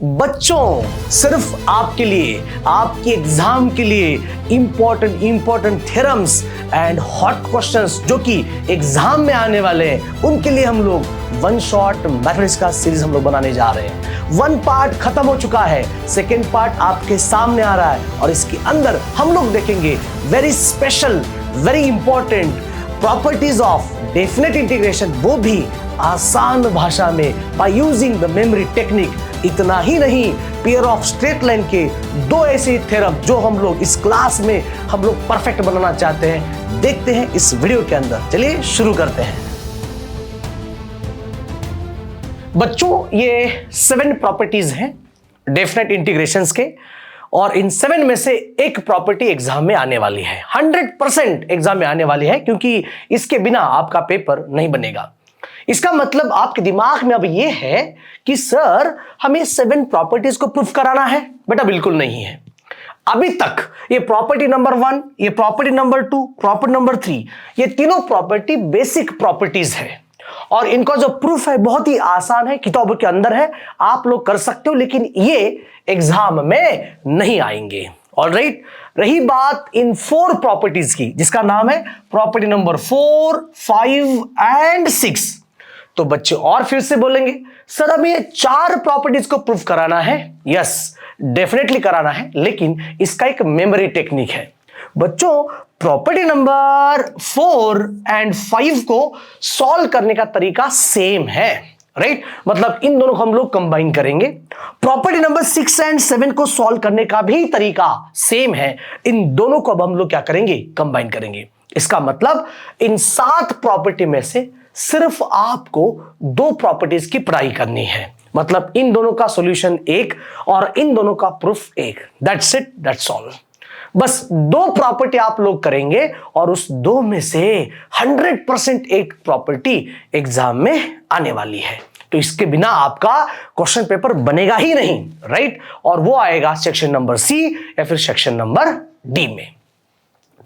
बच्चों सिर्फ आपके लिए, आपकी एग्जाम के लिए important theorems and hot questions जो कि एग्जाम में आने वाले हैं, उनके लिए हम लोग वन शॉट मैथमेटिक्स का सीरीज हम लोग बनाने जा रहे हैं। वन पार्ट खत्म हो चुका है, सेकेंड पार्ट आपके सामने आ रहा है और इसके अंदर हम लोग देखेंगे very special, very important properties of definite integration, वो भी आसान भाषा में by using the memory technique. इतना ही नहीं, पेयर ऑफ स्ट्रेट लाइन के दो ऐसे थ्योरम जो हम लोग इस क्लास में हम लोग परफेक्ट बनाना चाहते हैं, देखते हैं इस वीडियो के अंदर। चलिए शुरू करते हैं। बच्चों ये 7 प्रॉपर्टीज हैं डेफिनेट इंटीग्रेशंस के, और इन 7 में से एक प्रॉपर्टी एग्जाम में आने वाली है, 100% एग्जाम में आने वाली है, क्योंकि इसके बिना आपका पेपर नहीं बनेगा। इसका मतलब आपके दिमाग में अब ये है कि सर हमें 7 प्रॉपर्टीज को प्रूफ कराना है। बेटा बिल्कुल नहीं है। अभी तक ये प्रॉपर्टी नंबर 1, ये प्रॉपर्टी नंबर 2, प्रॉपर्टी नंबर 3, ये तीनों प्रॉपर्टी बेसिक प्रॉपर्टीज है और इनका जो प्रूफ है बहुत ही आसान है, किताबों के अंदर है, आप लोग कर सकते हो, लेकिन ये एग्जाम में नहीं आएंगे। ऑलराइट, रही बात इन 4 प्रॉपर्टीज की, जिसका नाम है प्रॉपर्टी नंबर 4, 5 एंड 6। तो बच्चे और फिर से बोलेंगे सर हमें ये 4 प्रॉपर्टीज को प्रूफ कराना है। यस, डेफिनेटली कराना है, लेकिन इसका एक मेमोरी टेक्निक है। बच्चों प्रॉपर्टी नंबर 4 एंड 5 को सॉल्व करने का तरीका सेम है, राइट? मतलब इन दोनों को हम लोग कंबाइन करेंगे। प्रॉपर्टी नंबर 6 एंड 7 को सॉल्व करने का भी तरीका सेम है। इन दोनों को अब हम लोग क्या करेंगे? कंबाइन करेंगे। इसका मतलब इन 7 प्रॉपर्टी में से सिर्फ आपको 2 प्रॉपर्टीज की पढ़ाई करनी है। मतलब इन दोनों का सॉल्यूशन एक और इन दोनों का प्रूफ एक। That's it, that's all. बस 2 प्रॉपर्टी आप लोग करेंगे और उस 2 में से 100% एक प्रॉपर्टी एग्जाम में आने वाली है। तो इसके बिना आपका क्वेश्चन पेपर बनेगा ही नहीं, राइट? और वो आएगा सेक्शन नंबर सी या फिर सेक्शन नंबर डी में।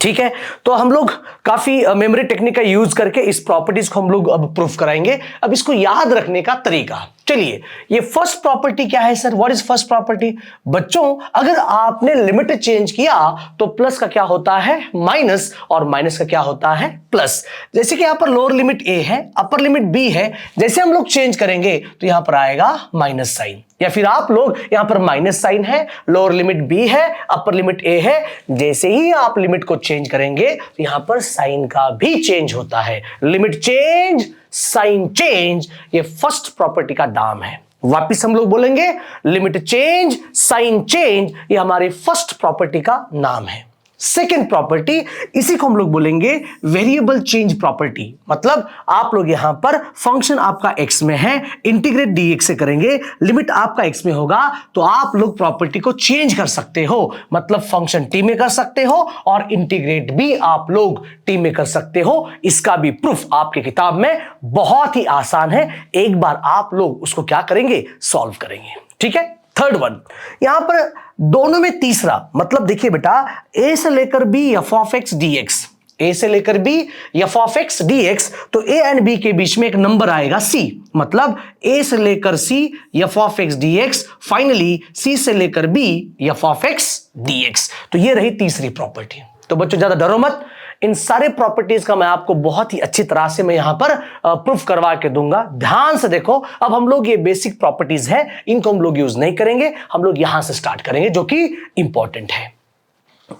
ठीक है, तो हम लोग काफी मेमोरी टेक्निक का यूज करके इस प्रॉपर्टीज को हम लोग अब प्रूफ कराएंगे। अब इसको याद रखने का तरीका, चलिए ये फर्स्ट प्रॉपर्टी क्या है sir? What is first property? बच्चों अगर आपने लिमिट चेंज किया तो प्लस का क्या होता है? माइनस, और माइनस का क्या होता है? प्लस। जैसे कि यहां पर लोअर लिमिट ए है, अपर लिमिट बी है, जैसे हम लोग चेंज करेंगे तो यहां पर आएगा माइनस साइन, या फिर आप लोग यहां पर माइनस साइन है, लोअर लिमिट बी है, अपर लिमिट ए है, जैसे ही आप लिमिट को चेंज करेंगे तो यहां पर साइन का भी चेंज होता है। लिमिट चेंज, साइन चेंज, ये फर्स्ट प्रॉपर्टी का नाम है। वापिस हम लोग बोलेंगे लिमिट चेंज, साइन चेंज, ये हमारे फर्स्ट प्रॉपर्टी का नाम है। सेकेंड प्रॉपर्टी, इसी को हम लोग बोलेंगे वेरिएबल चेंज प्रॉपर्टी। मतलब आप लोग यहां पर फंक्शन आपका x में है, इंटीग्रेट dx से करेंगे, लिमिट आपका x में होगा, तो आप लोग प्रॉपर्टी को चेंज कर सकते हो। मतलब फंक्शन t में कर सकते हो और इंटीग्रेट भी आप लोग t में कर सकते हो। इसका भी प्रूफ आपकी किताब में बहुत ही आसान है, एक बार आप लोग उसको क्या करेंगे? सॉल्व करेंगे। ठीक है, थर्ड वन, यहां पर दोनों में तीसरा, मतलब देखिए बेटा a से लेकर b f of x dx, a से लेकर b f of x dx, तो a एंड b के बीच में एक नंबर आएगा c, मतलब a से लेकर c f of x dx, finally c से लेकर b f of x dx। तो ये रही तीसरी प्रॉपर्टी। तो बच्चों ज्यादा डरो मत, इन सारे प्रॉपर्टीज का मैं आपको बहुत ही अच्छी तरह से मैं यहां पर प्रूफ करवा के दूंगा। ध्यान से देखो, अब हम लोग ये बेसिक प्रॉपर्टीज है, इनको हम लोग यूज नहीं करेंगे, हम लोग यहां से स्टार्ट करेंगे जो कि इंपॉर्टेंट है।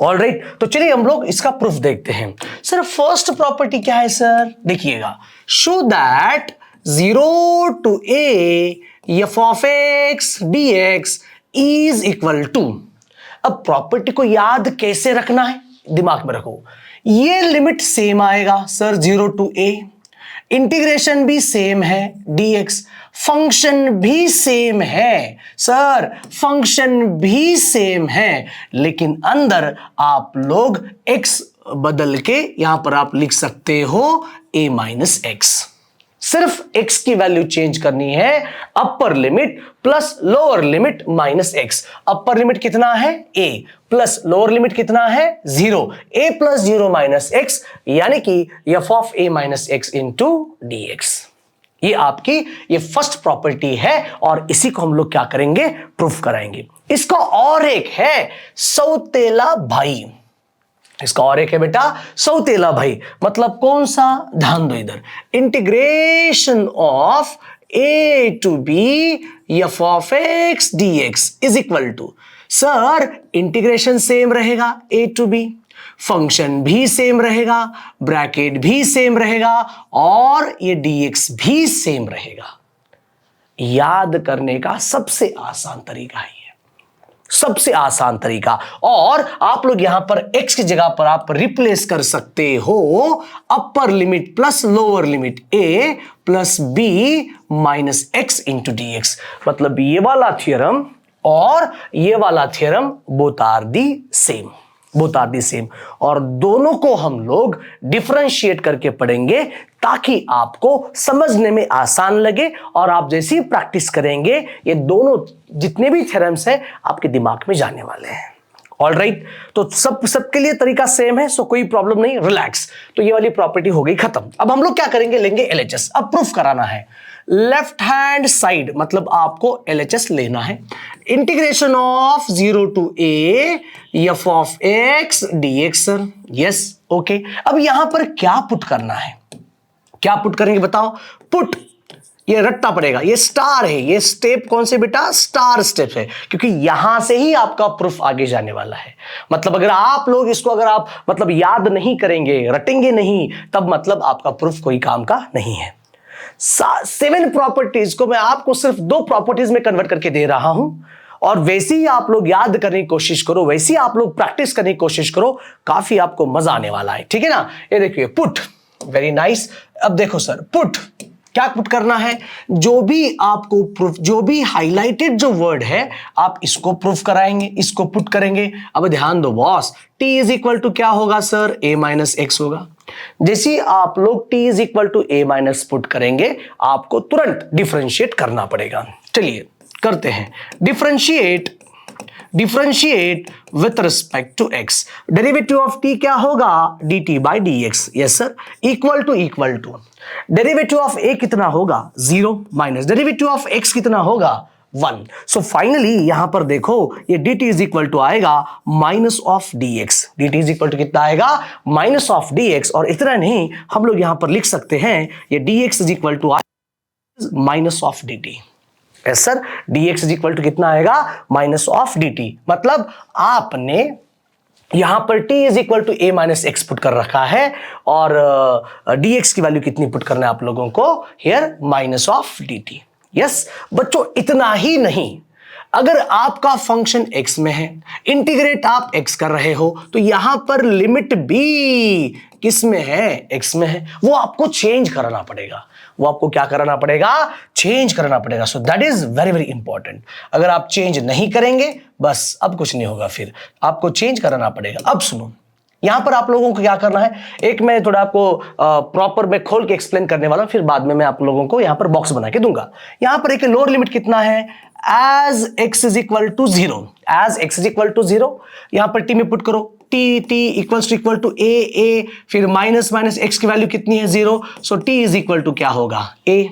ऑलराइट, तो चलिए हम लोग इसका प्रूफ देखते हैं। सर फर्स्ट प्रॉपर्टी क्या है सर? देखिएगा, show that 0 to a f of x dx is equal to. अब प्रॉपर्टी को याद कैसे रखना है? दिमाग में रखो, ये लिमिट सेम आएगा सर 0 to a, इंटीग्रेशन भी सेम है dx, फंक्शन भी सेम है सर, फंक्शन भी सेम है, लेकिन अंदर आप लोग x बदल के यहां पर आप लिख सकते हो a माइनस एक्स। सिर्फ x की वैल्यू चेंज करनी है, upper limit plus lower limit minus x. Upper limit कितना है? a, प्लस लोअर लिमिट कितना है? 0। a प्लस 0 माइनस एक्स, यानी कि f of a minus x into dx। ये आपकी ये फर्स्ट प्रॉपर्टी है और इसी को हम लोग क्या करेंगे, प्रूफ कराएंगे। इसका और एक है सौतेला भाई, इसका और एक है बेटा सौतेला भाई, मतलब कौन सा, ध्यान दो इधर, integration of a to b f of x dx is equal to, sir integration same रहेगा a to b, फंक्शन भी सेम रहेगा, ब्रैकेट भी सेम रहेगा और ये dx भी सेम रहेगा। याद करने का सबसे आसान तरीका है, सबसे आसान तरीका। और आप लोग यहां पर x की जगह पर आप रिप्लेस कर सकते हो upper limit plus lower limit a plus b minus x into D X, मतलब ये वाला थ्योरम और ये वाला theorem both are the same, both are the same, और दोनों को हम लोग डिफरेंशिएट करके पढ़ेंगे ताकि आपको समझने में आसान लगे और आप जैसे ही प्रैक्टिस करेंगे ये दोनों जितने भी थ्योरम्स हैं आपके दिमाग में जाने वाले हैं। ऑल राइट, तो सबके लिए तरीका सेम है, सो कोई प्रॉब्लम नहीं, रिलैक्स। तो ये वाली प्रॉपर्टी हो गई खत्म। अब हम लोग क्या करेंगे, लेंगे LHS। अब प्रूफ कराना है लेफ्ट हैंड साइड, मतलब आपको LHS लेना है। Integration of 0 to a f of x dx, sir yes okay. अब यहां पर क्या पुट करना है, क्या पुट करेंगे बताओ, पुट ये रटना पड़ेगा, ये स्टार है, ये स्टेप कौन से बेटा, स्टार स्टेप है, क्योंकि यहां से ही आपका प्रूफ आगे जाने वाला है। मतलब अगर आप लोग इसको अगर आप मतलब याद नहीं करेंगे, रटेंगे नहीं, तब मतलब आपका प्रूफ कोई काम का नहीं है। 7 प्रॉपर्टीज को मैं आपको सिर्फ 2 प्रॉपर्टीज में कन्वर्ट करके दे रहा हूं, और वैसे ही आप लोग याद करने की कोशिश करो, वैसे ही आप लोग प्रैक्टिस करने की कोशिश करो, काफी आपको मजा आने वाला है, ठीक है ना। ये देखिए पुट, वेरी नाइस। अब देखो सर, पुट क्या पुट करना है, जो भी आपको प्रूफ, जो भी हाईलाइटेड जो वर्ड है आप इसको प्रूफ कराएंगे, इसको पुट करेंगे। अब ध्यान दो boss, t is equal to क्या होगा सर, a माइनस एक्स होगा। जैसे आप लोग t is equal to a minus put करेंगे आपको तुरंत डिफरेंशिएट करना पड़ेगा। चलिए करते हैं, differentiate with respect to x। Derivative of t क्या होगा, dt by dx, yes sir, equal to derivative of a कितना होगा 0 माइनस डेरिवेटिव ऑफ x कितना होगा 1। सो फाइनली यहां पर देखो ये dt इज इक्वल टू आएगा minus of dx, dt is equal to कितना आएगा, माइनस ऑफ dx। और इतना नहीं, हम लोग यहां पर लिख सकते हैं ये dx is equal to minus of dt, yes sir, dx is equal to कितना आएगा, माइनस ऑफ dt। मतलब आपने यहां पर t is equal to a minus x put कर रखा है और dx की वैल्यू कितनी पुट करना है आप लोगों को, here minus of dt। Yes बच्चों, इतना ही नहीं, अगर आपका फंक्शन x में है, इंटीग्रेट आप x कर रहे हो, तो यहां पर लिमिट भी किस में है, x में है, वो आपको चेंज करना पड़ेगा, वो आपको क्या कराना पड़ेगा, चेंज करना पड़ेगा। So that is very very important. अगर आप चेंज नहीं करेंगे बस अब कुछ नहीं होगा, फिर आपको चेंज कराना पड़ेगा। अब सुनो, यहां पर आप लोगों को क्या करना है, एक मैं थोड़ा आपको प्रॉपर में खोल के एक्सप्लेन करने वाला हूं, फिर बाद में मैं आप लोगों को यहां पर बॉक्स बना के दूंगा। यहां पर एक लोअर लिमिट कितना है, as x is equal to 0, as x is equal to 0, यहां पर t में पुट करो, t इक्वल टू a, फिर माइनस माइनस x की वैल्यू कितनी है 0, so t is equal to क्या होगा a,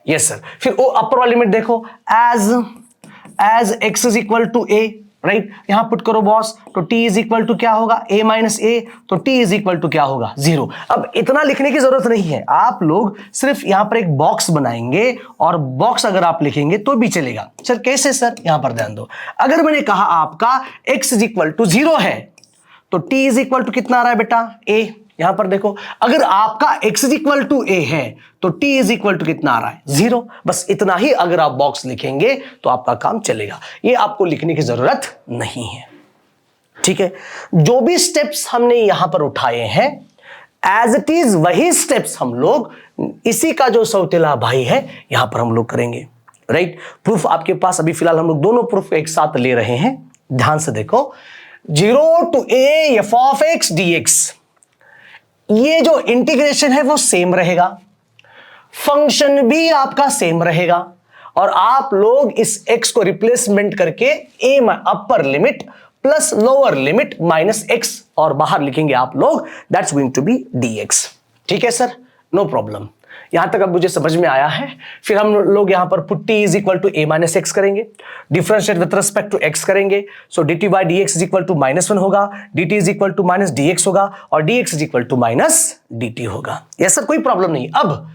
यस सर। फिर वो अपर वाली लिमिट देखो, as x is equal to a, right, यहां पुट करो बॉस, तो t इज इक्वल टू क्या होगा, a माइनस a, तो t इज इक्वल टू क्या होगा 0। अब इतना लिखने की जरूरत नहीं है, आप लोग सिर्फ यहां पर एक बॉक्स बनाएंगे और बॉक्स अगर आप लिखेंगे तो भी चलेगा। सर कैसे सर, यहां पर ध्यान दो, अगर मैंने कहा आपका x इज इक्वल टू 0 है तो t इज इक्वल टू कितना आ रहा है बेटा, a। यहां पर देखो, अगर आपका x is equal to a है तो t इज इक्वल टू कितना आ रहा है 0। बस इतना ही अगर आप बॉक्स लिखेंगे तो आपका काम चलेगा, ये आपको लिखने की जरूरत नहीं है, ठीक है। जो भी स्टेप्स हमने यहां पर उठाए हैं एज इट इज वही स्टेप्स हम लोग इसी का जो सौतेला भाई है यहां पर हम लोग करेंगे, राइट। प्रूफ आपके पास अभी फिलहाल हम लोग दोनों प्रूफ एक साथ ले रहे हैं, ध्यान से देखो, 0 to a f of x dx, ये जो इंटीग्रेशन है वो सेम रहेगा, फंक्शन भी आपका सेम रहेगा, और आप लोग इस x को रिप्लेसमेंट करके a upper limit plus lower limit minus x और बाहर लिखेंगे आप लोग, that's going to be dx, ठीक है सर, नो प्रॉब्लम। यहां तक अब मुझे समझ में आया है। फिर हम लोग यहां पर put T is equal to A minus X करेंगे, differentiate with respect to X करेंगे। So D T by D X is equal to -1 होगा, D T is equal to minus D X होगा और D X is equal to minus D T होगा। Yes sir, कोई problem नहीं। अब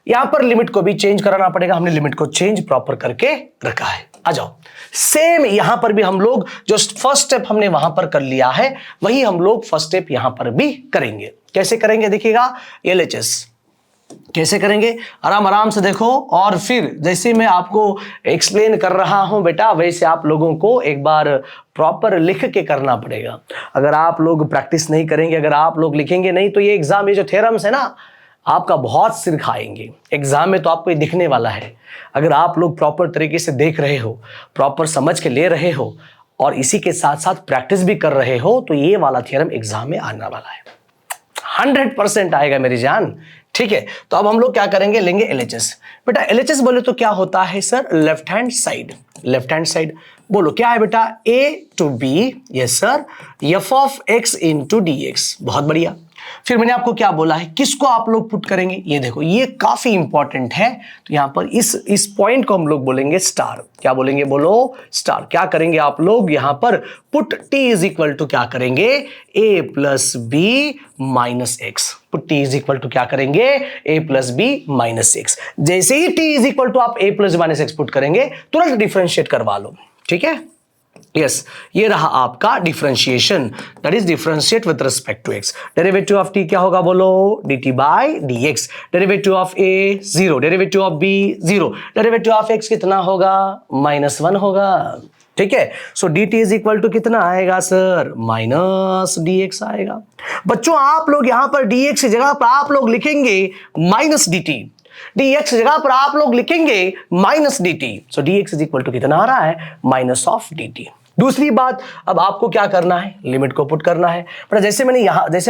यहां पर लिमिट को भी चेंज कराना पड़ेगा, हमने लिमिट को चेंज प्रॉपर करके रखा है। आ जाओ, सेम यहां पर भी हम लोग जो फर्स्ट स्टेप हमने वहां पर कर लिया है वही हम लोग फर्स्ट स्टेप यहां पर भी करेंगे। कैसे करेंगे देखिएगा, एलएचएस कैसे करेंगे, आराम आराम से देखो। और फिर जैसे मैं आपको एक्सप्लेन कर रहा हूं बेटा, वैसे आप लोगों को एक बार प्रॉपर लिख के करना पड़ेगा। अगर आप लोग प्रैक्टिस नहीं करेंगे, अगर आप लोग लिखेंगे नहीं, तो ये एग्जाम, ये जो थ्योरम्स है ना, आपका बहुत सिर खाएंगे। एग्जाम में तो आपको ये दिखने वाला है। अगर आप लोग प्रॉपर तरीके से देख रहे हो, प्रॉपर समझ के ले रहे हो और इसी के साथ साथ प्रैक्टिस भी कर रहे हो, तो ये वाला थ्योरम एग्जाम में आने वाला है, 100% आएगा मेरी जान। ठीक है, तो अब हम लोग क्या करेंगे, लेंगे एलएचएस। बेटा एलएचएस बोले तो क्या होता है sir, left hand side. Left hand side बोलो क्या है बेटा, A to B, yes sir, F of X into D X. बहुत बढ़िया। फिर मैंने आपको क्या बोला है, किसको आप लोग पुट करेंगे, ये देखो ये काफी इंपॉर्टेंट है। तो यहां पर इस पॉइंट को हम लोग बोलेंगे स्टार। क्या बोलेंगे, बोलो स्टार। क्या करेंगे आप लोग यहां पर, put T is equal to क्या करेंगे, a plus b minus x. Put T is equal to क्या करेंगे, a plus b minus x. जैसे ही टी इज इक्वल टू आप a plus minus x put करेंगे, तुरंत डिफरेंशिएट करवा लो। ठीक है, यस, ये रहा आपका differentiation, that is differentiate with respect to x. Derivative of t क्या होगा, बोलो dt by dx। Derivative of a 0, derivative of b 0, derivative of x कितना होगा, -1 होगा। ठीक है, so dt is equal to कितना आएगा सर, माइनस dx आएगा। बच्चों आप लोग यहां पर dx की जगह पर आप लोग लिखेंगे माइनस dt, dx की जगह पर आप लोग लिखेंगे minus dt। So dx is equal to कितना आ रहा है, माइनस ऑफ dt। दूसरी बात, अब आपको क्या करना है, लिमिट को पुट करना है। पर जैसे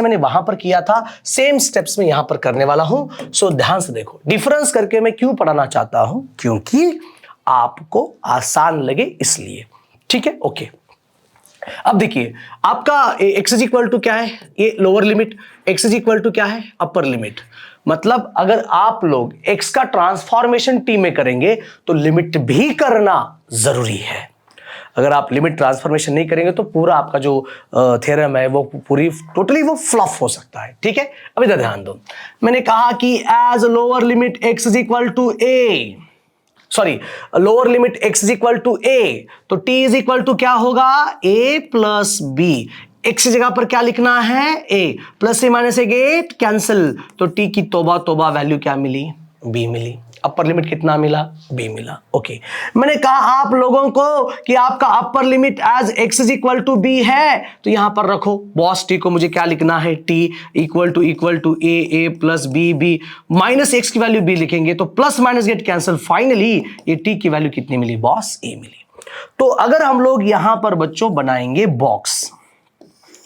मैंने वहां पर किया था, सेम स्टेप्स में यहां पर करने वाला हूं। सो ध्यान से देखो, डिफरेंस करके मैं क्यों पढ़ाना चाहता हूं, क्योंकि आपको आसान लगे इसलिए। ठीक है, ओके। अब देखिए आपका x इज इक्वल टू क्या है, ये lower limit, x is equal to क्या है, अपर लिमिट। मतलब अगर आप लोग x का ट्रांसफॉर्मेशन t में करेंगे तो लिमिट भी करना जरूरी है। अगर आप लिमिट ट्रांसफॉर्मेशन नहीं करेंगे तो पूरा आपका जो थ्योरम है वो पूरी टोटली वो फ्लॉप हो सकता है। ठीक है, अब इधर ध्यान दो, मैंने कहा कि as lower limit x is equal to a, sorry lower limit x is equal to a, तो t इज इक्वल टू क्या होगा, a प्लस बी। x की जगह पर क्या लिखना है, a प्लस से माइनस से गेट कैंसिल, तो t की तोबा तोबा वैल्यू क्या मिली, b मिली। अपर लिमिट कितना मिला, b मिला। ओके, मैंने कहा आप लोगों को कि आपका upper limit as x is equal to b है, तो यहां पर रखो बॉस t को मुझे क्या लिखना है, t equal to a plus b minus x की वैल्यू b लिखेंगे तो plus minus get cancel, finally ये t की वैल्यू कितनी मिली बॉस, a मिली। तो अगर हम लोग यहां पर बच्चों बनाएंगे बॉक्स,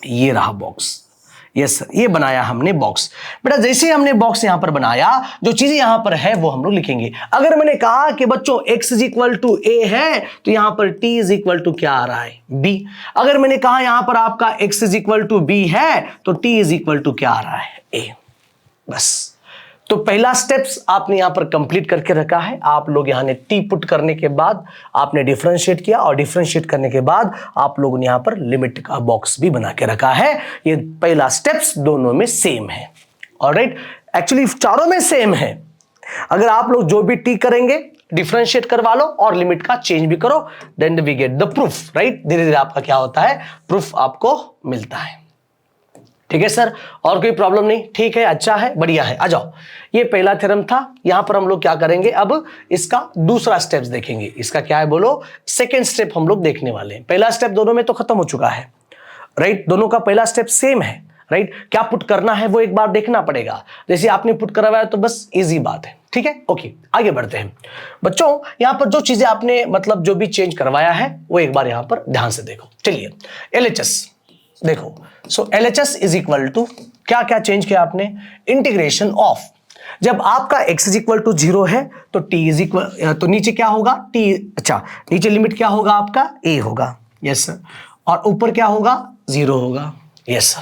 ये रहा बॉक्स, यस सर, ये बनाया हमने बॉक्स। बेटा जैसे हमने बॉक्स यहां पर बनाया, जो चीजें यहां पर है वो हम लोग लिखेंगे। अगर मैंने कहा कि बच्चों x is equal to a है, तो यहां पर t इज इक्वल टू क्या आ रहा है, b। अगर मैंने कहा यहां पर आपका x is equal to b है, तो t इज इक्वल टू क्या आ रहा है, a। बस, तो पहला स्टेप्स आपने यहां पर कंप्लीट करके रखा है। आप लोग यहां ने टी पुट करने के बाद आपने डिफरेंशिएट किया, और डिफरेंशिएट करने के बाद आप लोगों ने यहां पर लिमिट का बॉक्स भी बना के रखा है। ये पहला स्टेप्स दोनों में सेम है, ऑलराइट, एक्चुअली चारों में सेम है। अगर आप लोग जो भी टी करेंगे डिफरेंशिएट करवा लो और लिमिट का चेंज भी करो, then we get the proof, right. धीरे धीरे आपका क्या होता है, प्रूफ आपको मिलता है। ठीक है सर, और कोई प्रॉब्लम नहीं, ठीक है, अच्छा है, बढ़िया है। आ जाओ, ये पहला थ्योरम था। यहां पर हम लोग क्या करेंगे, अब इसका दूसरा स्टेप्स देखेंगे। इसका क्या है बोलो, सेकेंड स्टेप हम लोग देखने वाले हैं। पहला स्टेप दोनों में तो खत्म हो चुका है, राइट, दोनों का पहला स्टेप सेम है, राइट। क्या पुट करना है वो एक बार देखना पड़ेगा, जैसे आपने पुट करवाया तो बस इजी बात है। ठीक है, ओके, आगे बढ़ते हैं बच्चों। यहां पर जो चीजें आपने मतलब जो भी चेंज करवाया है वो एक बार यहां पर ध्यान से देखो। चलिए एलएचएस देखो, सो एलएचएस इज इक्वल टू क्या क्या चेंज किया आपने, इंटीग्रेशन ऑफ, जब आपका x इज इक्वल टू 0 है तो t इज इक्वल, तो नीचे क्या होगा t, अच्छा नीचे लिमिट क्या होगा आपका a होगा, यस सर, और ऊपर क्या होगा 0 होगा, यस सर।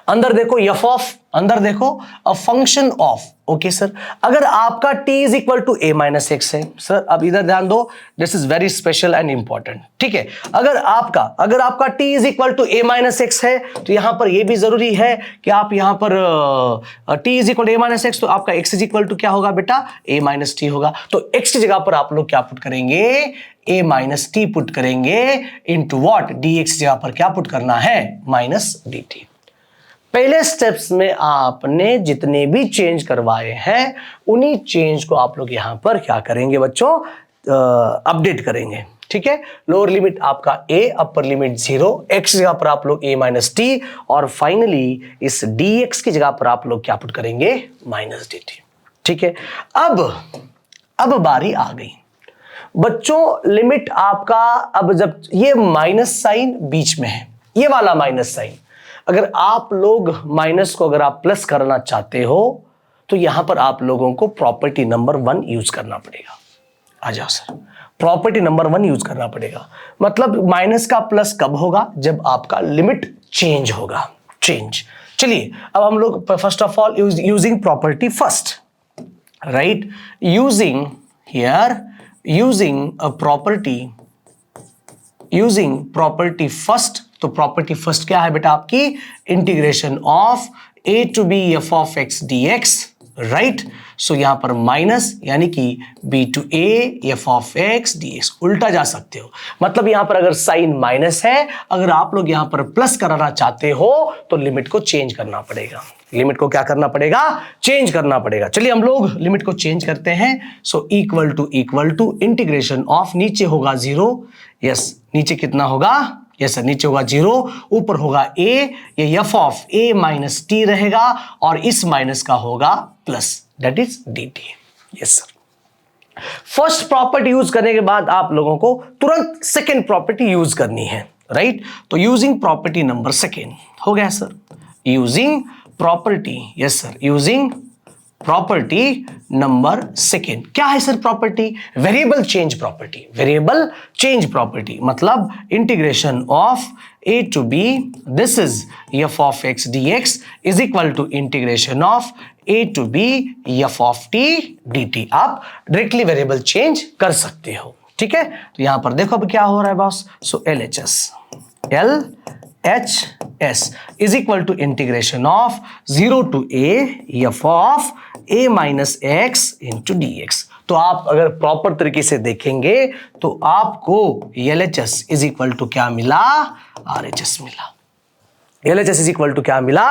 अंदर देखो f ऑफ अंदर देखो a function of, okay sir, अगर आपका t is equal to a minus x है, सर अब इधर ध्यान दो, this is very special and important, ठीक है। अगर आपका t is equal to a minus x है तो यहां पर यह भी जरूरी है कि आप यहां पर t is equal to a minus x, तो आपका x इज इक्वल टू क्या होगा बेटा, a माइनस टी होगा। तो x की जगह पर आप लोग क्या पुट करेंगे, a माइनस टी पुट करेंगे इंटू वॉट, dx की जगह पर क्या पुट करना है, माइनस dt। पहले स्टेप्स में आपने जितने भी चेंज करवाए हैं उन्हीं चेंज को आप लोग यहां पर क्या करेंगे बच्चों, अपडेट करेंगे, ठीक है। लोअर लिमिट आपका a, अपर लिमिट 0, x की जगह पर आप लोग a माइनस टी, और फाइनली इस dx की जगह पर आप लोग क्या पुट करेंगे, माइनस dt, ठीक है। अब बारी आ गई बच्चों, लिमिट आपका, अब जब ये माइनस साइन बीच में है, ये वाला माइनस साइन, अगर आप लोग माइनस को अगर आप प्लस करना चाहते हो तो यहां पर आप लोगों को प्रॉपर्टी नंबर 1 यूज करना पड़ेगा। आ जाओ सर, प्रॉपर्टी नंबर 1 यूज करना पड़ेगा। मतलब माइनस का प्लस कब होगा, जब आपका लिमिट चेंज होगा, चेंज। चलिए अब हम लोग first of all using property first, right, using here, using a property, using property first. तो प्रॉपर्टी फर्स्ट क्या है बेटा आपकी, integration of a to b f of x d x, right. So यहां पर माइनस यानी कि b to a f of x d x, उल्टा जा सकते हो। मतलब यहां पर अगर साइन माइनस है, अगर आप लोग यहां पर प्लस कराना चाहते हो तो लिमिट को चेंज करना पड़ेगा। लिमिट को क्या करना पड़ेगा, चेंज करना पड़ेगा। चलिए हम लोग लिमिट को चेंज करते हैं। So equal to integration of, नीचे होगा 0, यस, नीचे कितना होगा, यस सर, नीचे होगा 0, ऊपर होगा a, ये F of a minus T रहेगा और इस माइनस का होगा plus, that is dt, yes sir. First property use करने के बाद आप लोगों को तुरंत सेकेंड प्रॉपर्टी यूज करनी है, राइट। तो यूजिंग प्रॉपर्टी नंबर सेकेंड हो गया sir, using property, yes sir, using property number second. क्या है sir property, variable change property. Variable change property मतलब integration of a to b, this is f of x dx is equal to integration of a to b f of t dt। आप directly variable change कर सकते हो, ठीक है। तो यहां पर देखो अब क्या हो रहा है boss, so LHS is equal to integration of 0 to a f of a minus x into dx। तो आप अगर प्रॉपर तरीके से देखेंगे तो आपको LHS is equal to क्या मिला, RHS मिला। LHS is equal to क्या मिला,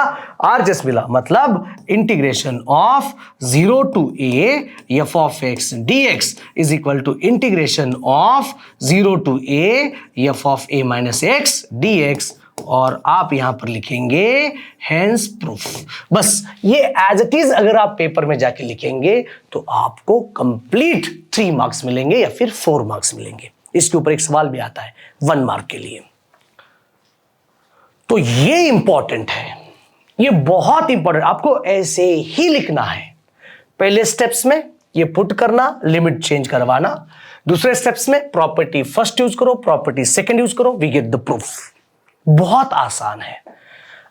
RHS मिला। मतलब integration of 0 to a f of x dx is equal to integration of 0 to a f of a minus x dx, और आप यहां पर लिखेंगे हेंस प्रूफ। बस ये एज इट इज अगर आप पेपर में जाके लिखेंगे तो आपको कंप्लीट 3 मार्क्स मिलेंगे या फिर 4 मार्क्स मिलेंगे। इसके ऊपर एक सवाल भी आता है 1 मार्क के लिए। तो ये इंपॉर्टेंट है, ये बहुत इंपॉर्टेंट, आपको ऐसे ही लिखना है। पहले स्टेप्स में ये पुट करना, लिमिट चेंज करवाना। दूसरे स्टेप्स में प्रॉपर्टी फर्स्ट यूज करो, प्रॉपर्टी सेकंड यूज करो, वी गेट द प्रूफ। बहुत आसान है।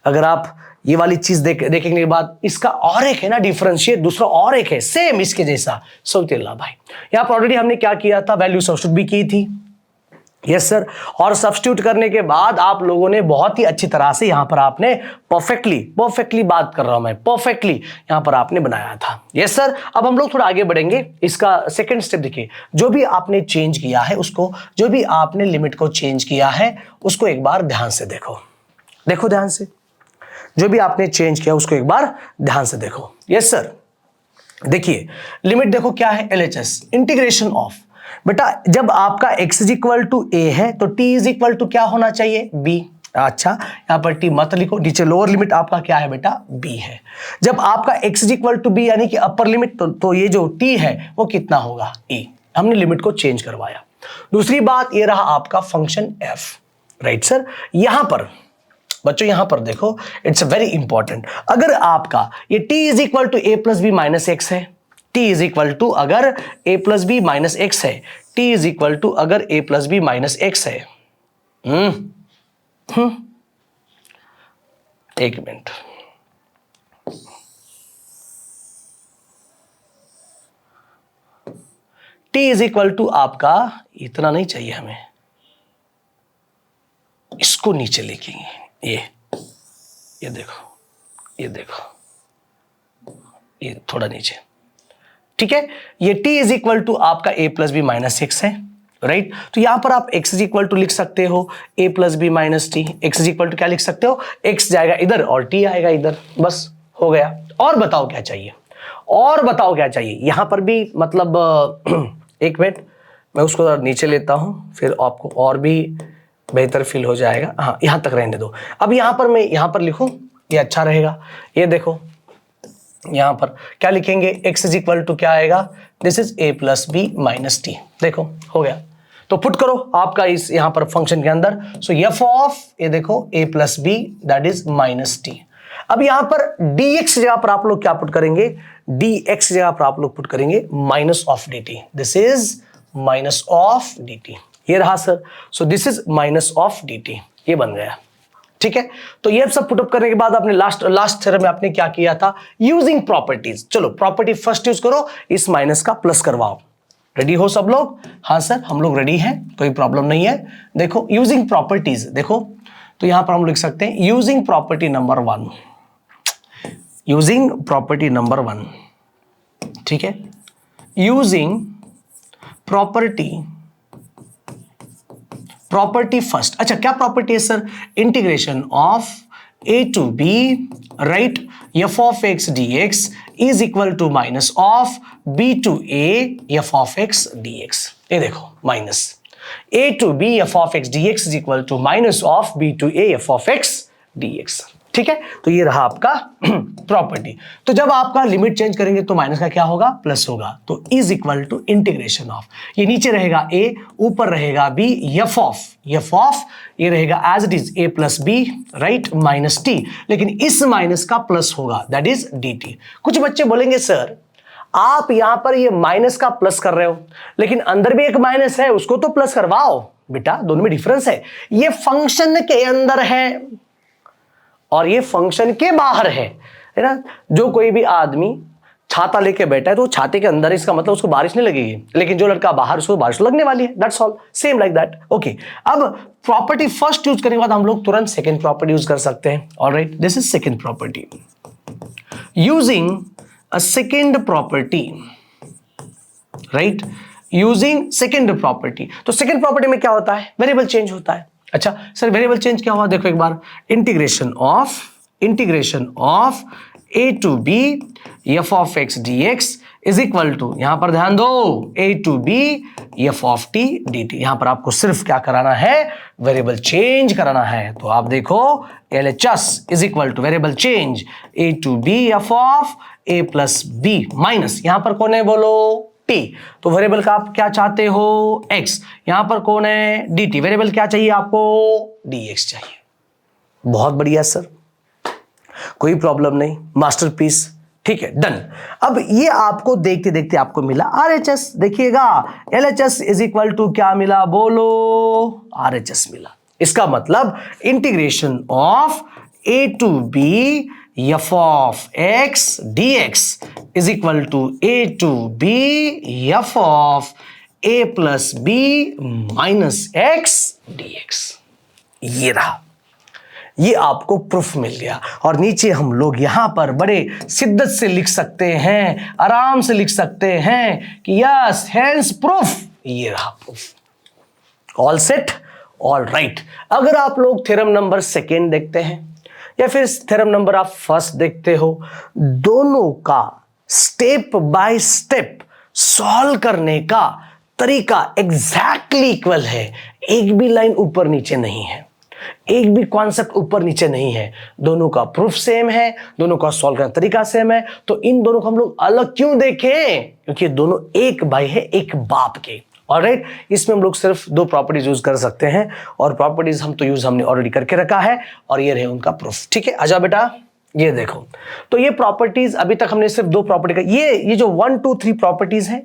अगर आप ये वाली चीज देखेंगे के बाद, इसका और एक है ना डिफरेंशिएट, दूसरा और एक है सेम इसके जैसा, सौतेला भाई। यहां पर ऑलरेडी हमने क्या किया था, वैल्यू सब्स्टिट्यूट भी की थी, यस सर। और सब्स्टिट्यूट करने के बाद आप लोगों ने बहुत ही अच्छी तरह से यहां पर आपने परफेक्टली बात कर रहा हूं मैं, परफेक्टली यहां पर आपने बनाया था, यस सर। अब हम लोग थोड़ा आगे बढ़ेंगे। इसका सेकंड स्टेप देखिए, जो भी आपने चेंज किया है उसको, जो भी आपने लिमिट को चेंज किया है उसको एक बार ध्यान से देखो, देखो ध्यान से, जो भी आपने चेंज किया उसको एक बार ध्यान से देखो, यस सर। देखिए लिमिट देखो क्या है, LHS इंटीग्रेशन ऑफ, बेटा जब आपका x is equal to a है तो t इज इक्वल टू क्या होना चाहिए, b। अच्छा यहां पर t मत लिखो, नीचे लोअर लिमिट आपका क्या है बेटा, b है। जब आपका x is equal to b यानी कि अपर लिमिट, तो ये जो t है वो कितना होगा, a। हमने लिमिट को चेंज करवाया। दूसरी बात ये रहा आपका फंक्शन f, राइट सर। यहां पर बच्चों, यहां पर देखो, इट्स वेरी इंपॉर्टेंट। अगर आपका ये t is equal to a plus b minus x है, t इज इक्वल टू अगर a plus b minus x है, t इज इक्वल टू अगर a plus b minus x है, एक minute, t is equal to आपका, इतना नहीं चाहिए हमें, इसको नीचे लिखेंगे, ये देखो, ये देखो, ये थोड़ा नीचे, ठीक है। ये t इज इक्वल टू आपका a plus b minus x है, राइट। तो यहां पर आप x इज इक्वल टू लिख सकते हो a plus b minus t. X is equal to क्या लिख सकते हो, x जाएगा इधर और t आएगा इधर, बस हो गया। और बताओ क्या चाहिए, और बताओ क्या चाहिए। यहां पर भी मतलब एक मिनट मैं उसको नीचे लेता हूं, फिर आपको और भी बेहतर फील हो जाएगा। हाँ, यहां तक रहने दो। अब यहां पर मैं यहां पर लिखूं, ये अच्छा रहेगा। ये देखो यहां पर क्या लिखेंगे, x इज इक्वल टू क्या आएगा, this is a plus b minus t. देखो हो गया। तो पुट करो आपका इस यहां पर फंक्शन के अंदर। सो f ऑफ, ये देखो a plus b that is minus t. अब यहां पर dx जगह पर आप लोग क्या पुट करेंगे, dx जगह पर आप लोग पुट करेंगे minus of dt। This is minus of dt, ये रहा sir. So this is minus of dt, ये बन गया, ठीक है। तो ये सब पुटअप करने के बाद आपने लास्ट थ्योरम में आपने क्या किया था, यूजिंग प्रॉपर्टीज। चलो प्रॉपर्टी फर्स्ट यूज करो, इस माइनस का प्लस करवाओ। रेडी हो सब लोग? हाँ सर हम लोग रेडी हैं, कोई प्रॉब्लम नहीं है। देखो यूजिंग प्रॉपर्टीज, देखो तो यहां पर हम लिख सकते हैं using property number 1, using property number 1, ठीक है। Using property first. अच्छा क्या प्रॉपर्टी है sir, integration of a to b, right, f of x dx is equal to minus of b to a f of x dx। ये देखो minus a to b f of x dx is equal to minus of b to a f of x dx, ठीक है। तो ये रहा आपका property. तो जब आपका लिमिट चेंज करेंगे तो माइनस का क्या होगा, प्लस होगा। तो is equal to integration of, ये नीचे रहेगा a, ऊपर रहेगा b, f ऑफ ये रहेगा as it is a plus b, right, minus t. लेकिन इस माइनस का प्लस होगा, दैट इज dt। कुछ बच्चे बोलेंगे सर आप यहां पर ये माइनस का प्लस कर रहे हो, लेकिन अंदर भी एक माइनस है, उसको तो प्लस करवाओ। बेटा दोनों में डिफरेंस है, ये फंक्शन के अंदर है और ये फंक्शन के बाहर है ना। जो कोई भी आदमी छाता लेके बैठा है तो छाते के अंदर, इसका मतलब उसको बारिश नहीं लगेगी, लेकिन जो लड़का बाहर उसको बारिश लगने वाली है, that's all, same like that. Okay, अब प्रॉपर्टी फर्स्ट यूज करने के बाद हम लोग तुरंत सेकंड प्रॉपर्टी यूज कर सकते हैं। Alright, this is second property. Using a second property, right, using second property. तो सेकंड प्रॉपर्टी में क्या होता है, वेरिएबल चेंज होता है। अच्छा सर वेरिएबल चेंज क्या हुआ, देखो एक बार, integration of a to b f of x dx is equal to, यहां पर ध्यान दो, a to b f of t dt। यहां पर आपको सिर्फ क्या कराना है, वेरिएबल चेंज कराना है। तो आप देखो LHS is equal to variable change a to b f of a plus b minus, यहां पर कौन है बोलो, t। तो वेरिएबल का आप क्या चाहते हो, x, यहां पर कौन है, dt। वेरिएबल क्या चाहिए आपको, dx चाहिए। बहुत बढ़िया सर, कोई प्रॉब्लम नहीं, मास्टरपीस, ठीक है, डन। अब ये आपको देखते देखते आपको मिला RHS। देखिएगा LHS इज इक्वल टू क्या मिला बोलो, RHS मिला। इसका मतलब integration of a to b f of x dx is equal to a to b f of a plus b minus x dx। ये रहा, ये आपको प्रूफ मिल गया। और नीचे हम लोग यहां पर बड़े शिद्दत से लिख सकते हैं, आराम से लिख सकते हैं कि यस हेंस प्रूफ। ये रहा proof. All set, all right. अगर आप लोग थ्योरम नंबर सेकेंड देखते हैं या फिर थ्योरम नंबर आप फर्स्ट देखते हो, दोनों का स्टेप बाय स्टेप सॉल्व करने का तरीका एग्जैक्टली इक्वल है। एक भी लाइन ऊपर नीचे नहीं है, एक भी कॉन्सेप्ट ऊपर नीचे नहीं है, दोनों का प्रूफ सेम है, दोनों का सॉल्व करने का तरीका सेम है। तो इन दोनों को हम लोग अलग क्यों देखें, क्योंकि दोनों एक भाई है एक बाप के। ऑलराइट, इसमें हम लोग सिर्फ दो प्रॉपर्टीज यूज कर सकते हैं और प्रॉपर्टीज हम तो यूज हमने ऑलरेडी करके रखा है और ये रहे उनका प्रूफ। ठीक है, आजा बेटा, ये देखो। तो ये प्रॉपर्टीज अभी तक हमने सिर्फ दो प्रॉपर्टी का, ये जो 1 2 3 प्रॉपर्टीज हैं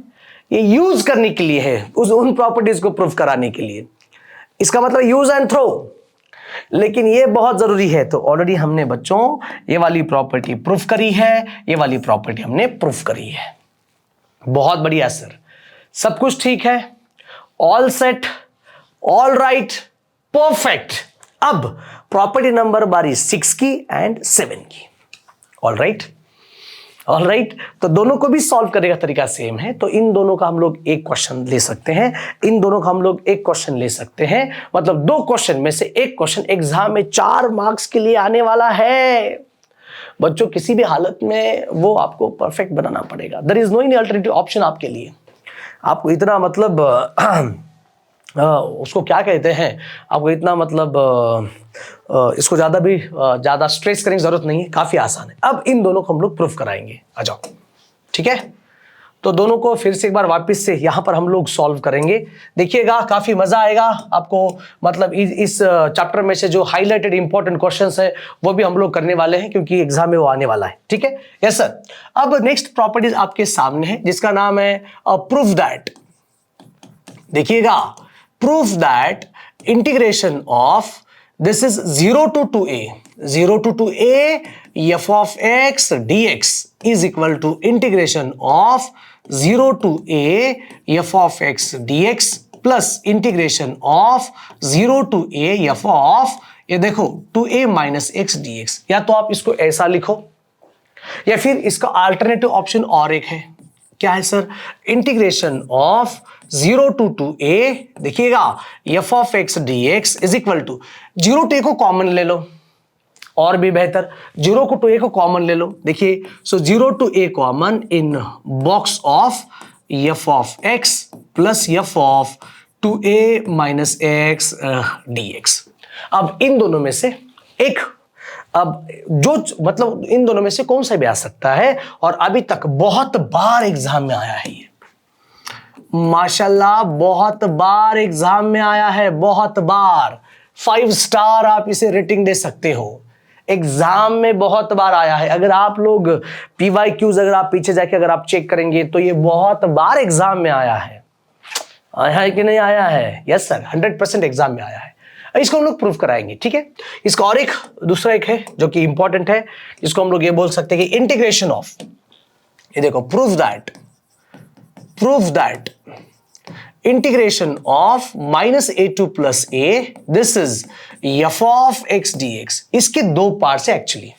ये यूज करने के लिए है, उन प्रॉपर्टीज को प्रूफ कराने के लिए। इसका मतलब यूज एंड थ्रो, लेकिन ये बहुत जरूरी है। तो ऑलरेडी हमने बच्चों ये वाली प्रॉपर्टी प्रूफ करी है, ये वाली प्रॉपर्टी हमने प्रूफ करी है। बहुत बढ़िया सर, सब कुछ ठीक है, all set, all right, perfect. अब प्रॉपर्टी नंबर बारी 6 की एंड 7 की। All right, all right. तो दोनों को भी सॉल्व करने का तरीका सेम है, तो इन दोनों का हम लोग एक क्वेश्चन ले सकते हैं, इन दोनों का हम लोग एक क्वेश्चन ले सकते हैं, मतलब 2 क्वेश्चन में से एक क्वेश्चन एग्जाम में 4 मार्क्स के लिए आने वाला है। बच्चों किसी भी हालत में वो आपको परफेक्ट बनाना पड़ेगा। There is no any alternative option आपके लिए। आपको इतना मतलब उसको क्या कहते हैं, आपको इतना मतलब इसको ज़्यादा स्ट्रेस करने की जरूरत नहीं है, काफ़ी आसान है। अब इन दोनों को हम लोग प्रूफ कराएंगे, आ जाओ। ठीक है, तो दोनों को फिर से एक बार वापस से यहाँ पर हम लोग सॉल्व करेंगे। देखिएगा काफ़ी मज़ा आएगा आपको, मतलब इस चैप्टर में से जो हाईलाइटेड इंपॉर्टेंट क्वेश्चंस है वो भी हम लोग करने वाले हैं, क्योंकि एग्जाम में वो आने वाला है। ठीक है, यस सर। अब नेक्स्ट प्रॉपर्टीज आपके सामने है, जिसका नाम है प्रूफ दैट। देखिएगा, prove that integration of this is 0 to 2a f of x dx is equal to integration of 0 to a f of x dx plus integration of 0 to a f of, ये देखो 2a minus x dx। या तो आप इसको ऐसा लिखो, या फिर इसका अल्टरनेटिव ऑप्शन और एक है, क्या है sir, integration of 0 to 2a, देखिएगा f of x dx is equal to 0 to a को कॉमन ले लो, और भी बेहतर 0 को 2a को कॉमन ले लो। देखिए, सो 0 to a common in box of f of x plus f of 2a minus x dx। अब इन दोनों में से एक, अब जो मतलब इन दोनों में से कौन सा भी आ सकता है, और अभी तक बहुत बार एग्जाम में आया है ये, माशाल्लाह बहुत बार एग्जाम में आया है, बहुत बार। 5 स्टार आप इसे रेटिंग दे सकते हो, एग्जाम में बहुत बार आया है। अगर आप लोग PYQs अगर आप पीछे जाके अगर आप चेक करेंगे तो ये बहुत बार एग्जाम में आया है कि नहीं आया है? यस सर, 100% एग्जाम में आया है। इसको हम लोग प्रूफ कराएंगे। ठीक है, इसका और एक दूसरा एक है जो कि इंपॉर्टेंट है, जिसको हम लोग ये बोल सकते हैं कि इंटीग्रेशन ऑफ, ये देखो, proof that integration of -a2 plus a, this is f of x dx। इसके 2 पार्ट्स है एक्चुअली।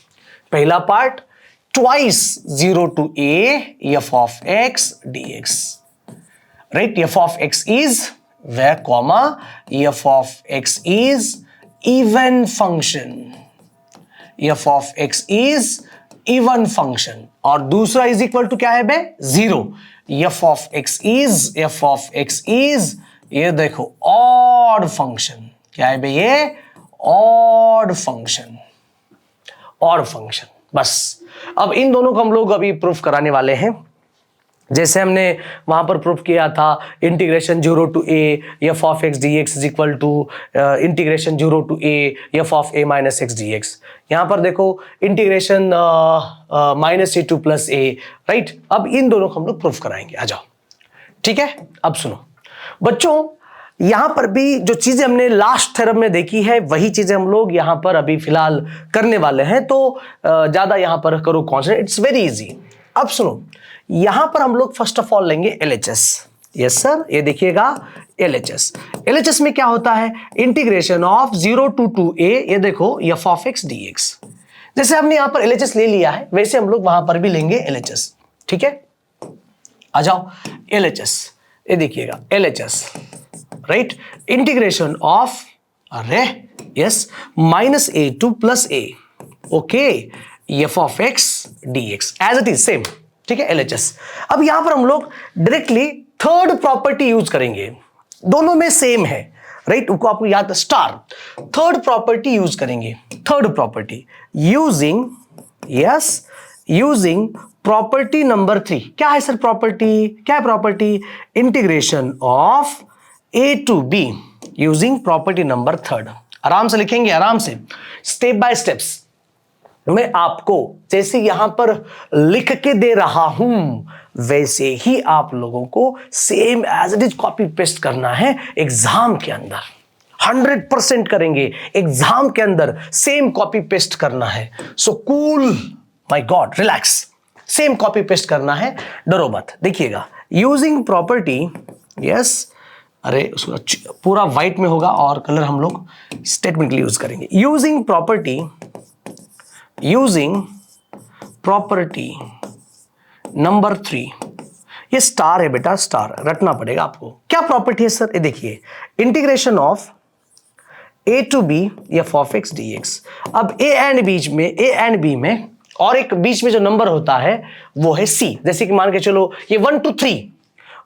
पहला part twice 0 to a f of x dx, right. f of x is where comma f of x is even function, f of x is even function, और दूसरा is equal to क्या है बे, 0। f of x is ये देखो odd function, क्या है बे ये, odd function. बस अब इन दोनों को हम लोग अभी प्रूफ कराने वाले हैं, जैसे हमने वहां पर प्रूफ किया था integration 0 to a f of x dx is equal to integration 0 to a f of a minus x dx। यहाँ पर देखो integration -a2 plus a, right. अब इन दोनों को हम लोग प्रूफ कराएंगे, आ जाओ। ठीक है, अब सुनो बच्चों, यहां पर भी जो चीजें हमने लास्ट थ्योरम में देखी है वही चीजें हम लोग यहां पर अभी फिलहाल करने वाले हैं, तो ज्यादा यहां पर करो कॉन्सेंट्रेट, इट्स वेरी इजी। अब सुनो, यहां पर हम लोग फर्स्ट ऑफ ऑल लेंगे LHS। यस सर, ये देखिएगा LHS में क्या होता है, इंटीग्रेशन ऑफ 0 to 2a, ये देखो f of x dx। जैसे हमने यहां पर LHS ले लिया है, वैसे हम लोग वहां पर भी लेंगे LHS। ठीक है, आ जाओ LHS, ये देखिएगा LHS, राइट। इंटीग्रेशन ऑफ, अरे yes, -a2 plus a, okay, f of x dx as it is same. ठीक है, LHS। अब यहां पर हम लोग डायरेक्टली थर्ड प्रॉपर्टी यूज करेंगे, दोनों में सेम है, राइट। उनको आपको याद, स्टार थर्ड प्रॉपर्टी यूज करेंगे। Third property using, yes, using property number 3। क्या है सर प्रॉपर्टी, क्या है property, integration of a to b using property number 3। आराम से लिखेंगे, आराम से, स्टेप बाय स्टेप्स। मैं आपको जैसे यहां पर लिख के दे रहा हूं वैसे ही आप लोगों को same as it is copy paste करना है एग्जाम के अंदर। 100% करेंगे एग्जाम के अंदर, सेम कॉपी पेस्ट करना है। So cool, my God, relax, same copy paste करना है, डरो मत। देखिएगा, यूजिंग प्रॉपर्टी यस, अरे उसको पूरा व्हाइट में होगा और कलर हम लोग स्टेटमेंट के लिए यूज करेंगे। यूजिंग प्रॉपर्टी नंबर 3, ये स्टार है बेटा, स्टार रटना पड़ेगा आपको। क्या प्रॉपर्टी है सर? ये देखिए, integration of a to b f of x dx। अब a एंड b में और एक बीच में जो नंबर होता है वो है c। जैसे कि मान के चलो ये 1 to 3,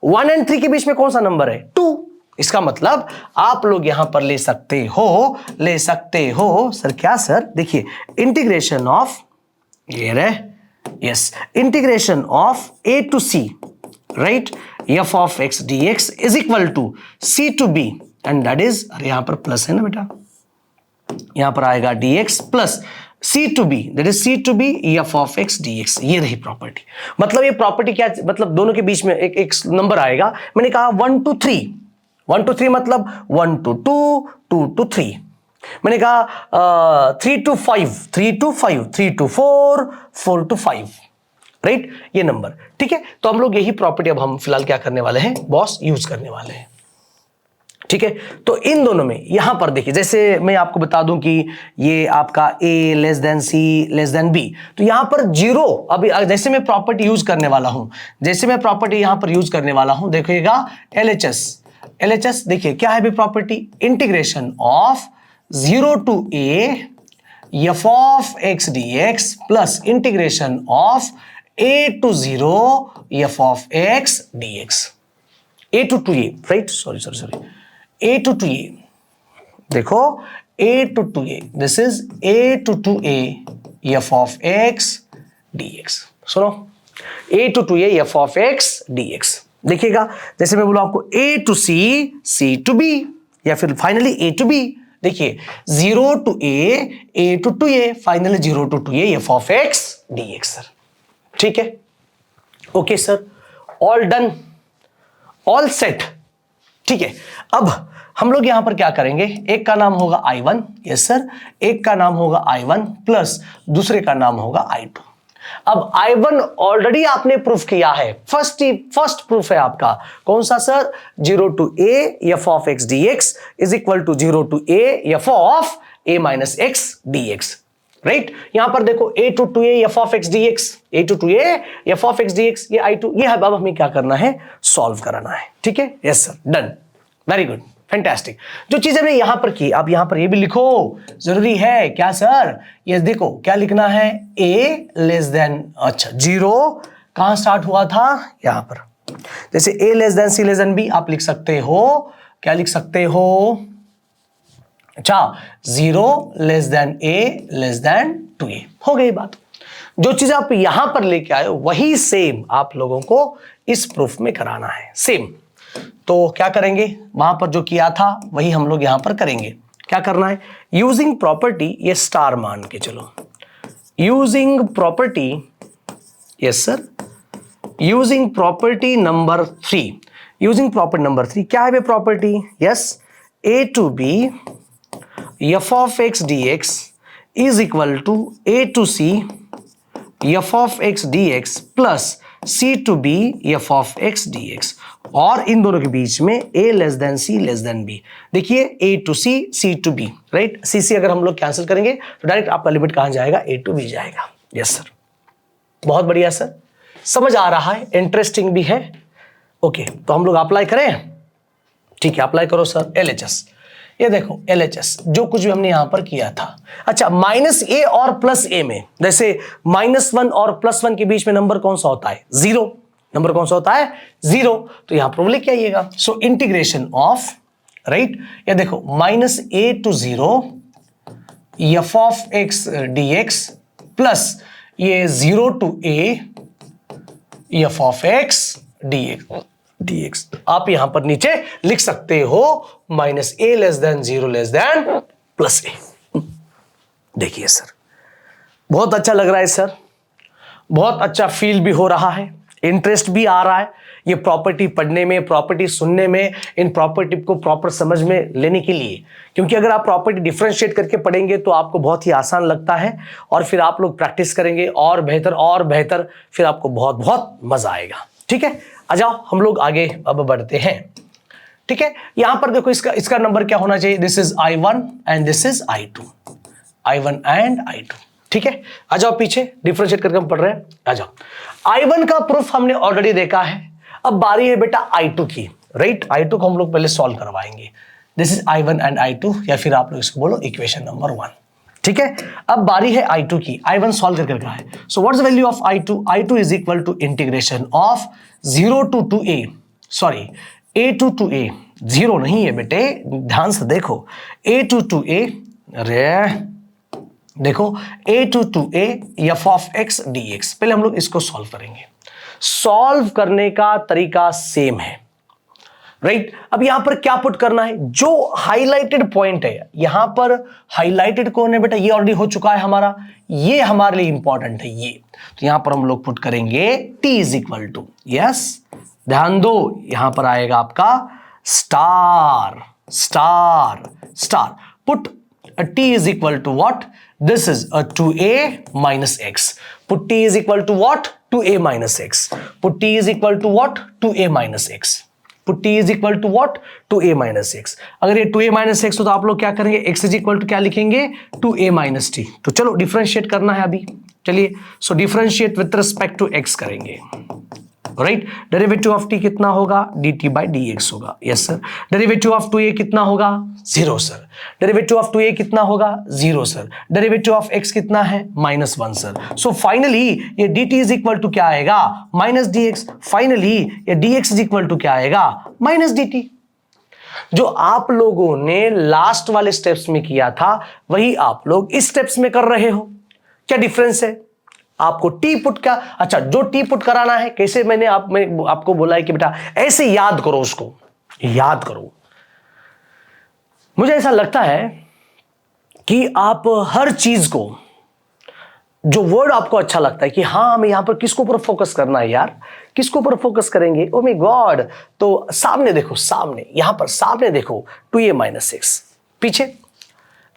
1 and 3 के बीच में कौन सा नंबर है? 2। इसका मतलब आप लोग यहां पर ले सकते हो सर क्या सर? देखिए, इंटीग्रेशन ऑफ, ये रहे, yes, integration of a to c, right, f of x dx is equal to c to b and that is, अरे यहां पर प्लस है ना बेटा, यहां पर आएगा dx plus c to b, that is c to b f of x dx। ये रही प्रॉपर्टी। मतलब ये प्रॉपर्टी क्या, मतलब दोनों के बीच में एक नंबर आएगा। मैंने कहा 1 to 3, 1 to 3 मतलब 1 to 2, 2 to 3। मैंने कहा 3 to 5, 3 to 5, 3 to 4, 4 to 5, right, ये नंबर। ठीक है, तो हम लोग यही प्रॉपर्टी अब हम फिलहाल क्या करने वाले हैं बॉस, यूज करने वाले हैं। ठीक है, तो इन दोनों में यहां पर देखिए, जैसे मैं आपको बता दूं कि ये आपका a less than c less than b, तो यहां पर 0, अभी जैसे मैं प्रॉपर्टी यूज करने वाला हूं, देखिएगा LHS देखिए क्या है भी property, integration of 0 to a f of x dx plus integration of a to 0 f of x dx, a to 2a, right, sorry, a to 2a, देखो a to 2a, this is a to 2a f of x dx। सुनो, a to 2a f of x dx, देखिएगा जैसे मैं बोलूं आपको a to c, c to b, या फिर finally a to b। देखिए 0 to a to 2a, finally 0 to 2a f of x dx sir. ठीक है, okay sir, all done, all set. ठीक है, अब हम लोग यहां पर क्या करेंगे, एक का नाम होगा I1, यस सर, एक का नाम होगा I1 प्लस दूसरे का नाम होगा I2। अब I1 ऑलरेडी आपने प्रूफ किया है, फर्स्ट प्रूफ है आपका, कौन सा sir? 0 to a f of x dx is equal to 0 to a f of a minus x dx, right. यहां पर देखो a to 2a f of x dx, a to 2a f of x dx, ये I2, ये अब हमें क्या करना है, सॉल्व कराना है। ठीक है, yes sir, done, very good, fantastic. जो चीज हमने यहां पर की, अब यहां पर ये भी लिखो, जरूरी है क्या सर? ये देखो क्या लिखना है, a लेस देन, अच्छा 0 कहां स्टार्ट हुआ था, यहां पर, जैसे a less than c less than b आप लिख सकते हो, क्या लिख सकते हो, अच्छा 0 less than a less than 2a, हो गई बात। जो चीज आप यहां पर लेके आए वही सेम आप लोगों को इस प्रूफ में कराना है, सेम। तो क्या करेंगे, वहां पर जो किया था वही हम लोग यहां पर करेंगे। क्या करना है, यूजिंग प्रॉपर्टी, ये स्टार मान के चलो, using property, yes sir, using property number 3, using property number 3 क्या है property, yes, a to b f of x dx is equal to a to c f of x dx plus c to b f of x dx, और इन दोनों के बीच में a less than c less than b। देखिए a to c, c to b, right, c अगर हम लोग cancel करेंगे तो डायरेक्ट आपका लिमिट कहां जाएगा, a to b जाएगा। यस सर, बहुत बढ़िया सर, समझ आ रहा है, इंटरेस्टिंग भी है। ओके, तो हम लोग अप्लाई करें, ठीक है, अप्लाई करो सर। LHS, ये देखो LHS जो कुछ भी हमने यहां पर किया था। अच्छा, -a और +a में, जैसे -1 और +1 के बीच में नंबर कौन सा होता है, 0, नंबर कौन सा होता है, 0, तो यहां पर लेके आइएगा। सो इंटीग्रेशन ऑफ, राइट, ये देखो -a to 0 f of x dx plus ये 0 to a f of x dx, आप यहां पर नीचे लिख सकते हो -a less than 0 less than +a। देखिए सर, बहुत अच्छा लग रहा है सर, बहुत अच्छा फील भी हो रहा है, इंटरेस्ट भी आ रहा है ये प्रॉपर्टी पढ़ने में, प्रॉपर्टी सुनने में, इन प्रॉपर्टी को प्रॉपर समझ में लेने के लिए। क्योंकि अगर आप प्रॉपर्टी डिफरेंशिएट करके पढ़ेंगे तो आपको बहुत ही आसान लगता है, और फिर आप लोग प्रैक्टिस करेंगे और बेहतर, फिर आपको बहुत बहुत मजा आएगा। ठीक है, आ जाओ हम लोग आगे अब बढ़ते हैं। ठीक है, यहां पर देखो इसका नंबर क्या होना चाहिए, this is I1 and this is I2, I1 and I2, ठीक है। आ जाओ पीछे, डिफरेंशिएट करके हम पढ़ रहे हैं, आ जाओ। I1 का प्रूफ हमने ऑलरेडी देखा है, अब बारी है बेटा I2 की, राइट। I2 को हम लोग पहले सॉल्व करवाएंगे, this is I1 and I2, या फिर आप लोग इसको बोलो इक्वेशन नंबर 1, ठीक है। अब बारी है I2 की, I1 सॉल्व करके रखा है, so what's the value of I2, I2 is equal to integration of 0 to A, sorry A to A, 0 नहीं है बेटे, ध्यान से देखो, A to A, अरे देखो A to A f of x dx, पहले हम लोग इसको सॉल्व करेंगे। सॉल्व करने का तरीका सेम है, राइट। अब यहां पर क्या पुट करना है, जो हाईलाइटेड पॉइंट है, यहां पर हाईलाइटेड कौन है बेटा, ये ऑलरेडी हो चुका है हमारा, ये हमारे लिए इंपॉर्टेंट है ये, तो यहां पर हम लोग पुट करेंगे t is equal to, yes to दो, यहां पर आएगा आपका star star star, put t is equal to what, this is a 2a minus x, put t is equal to what, 2a minus x, put t is equal to what, 2a minus x, put t is equal to what, 2a minus x। अगर ये 2a minus x हो तो आप लोग क्या करेंगे, x is equal to क्या लिखेंगे, 2a minus t। तो चलो डिफरेंशिएट करना है अभी, चलिए, so differentiate with respect to x करेंगे, राइट। डेरिवेटिव ऑफ t कितना होगा, dt by dx होगा, yes sir. Derivative of 2a कितना होगा, 0 सर। डेरिवेटिव ऑफ 2a कितना होगा, 0 सर। डेरिवेटिव ऑफ x कितना है, -1 सर। सो फाइनली ये dt इज इक्वल टू क्या आएगा, -dx। फाइनली ये dx इज इक्वल टू क्या आएगा, -dt। जो आप लोगों ने लास्ट वाले स्टेप्स में किया था वही आप लोग इस स्टेप्स में कर रहे हो, क्या डिफरेंस है, आपको टी पुट का, अच्छा जो टी पुट कराना है कैसे, मैंने आपको बोला है कि बेटा ऐसे याद करो, उसको याद करो। मुझे ऐसा लगता है कि आप हर चीज को, जो वर्ड आपको अच्छा लगता है कि हाँ हमें यहां पर किसको ऊपर फोकस करना है यार, किसको ऊपर फोकस करेंगे, ओ माय गॉड, तो सामने देखो, सामने यहां पर सामने देखो 2a minus 6, पीछे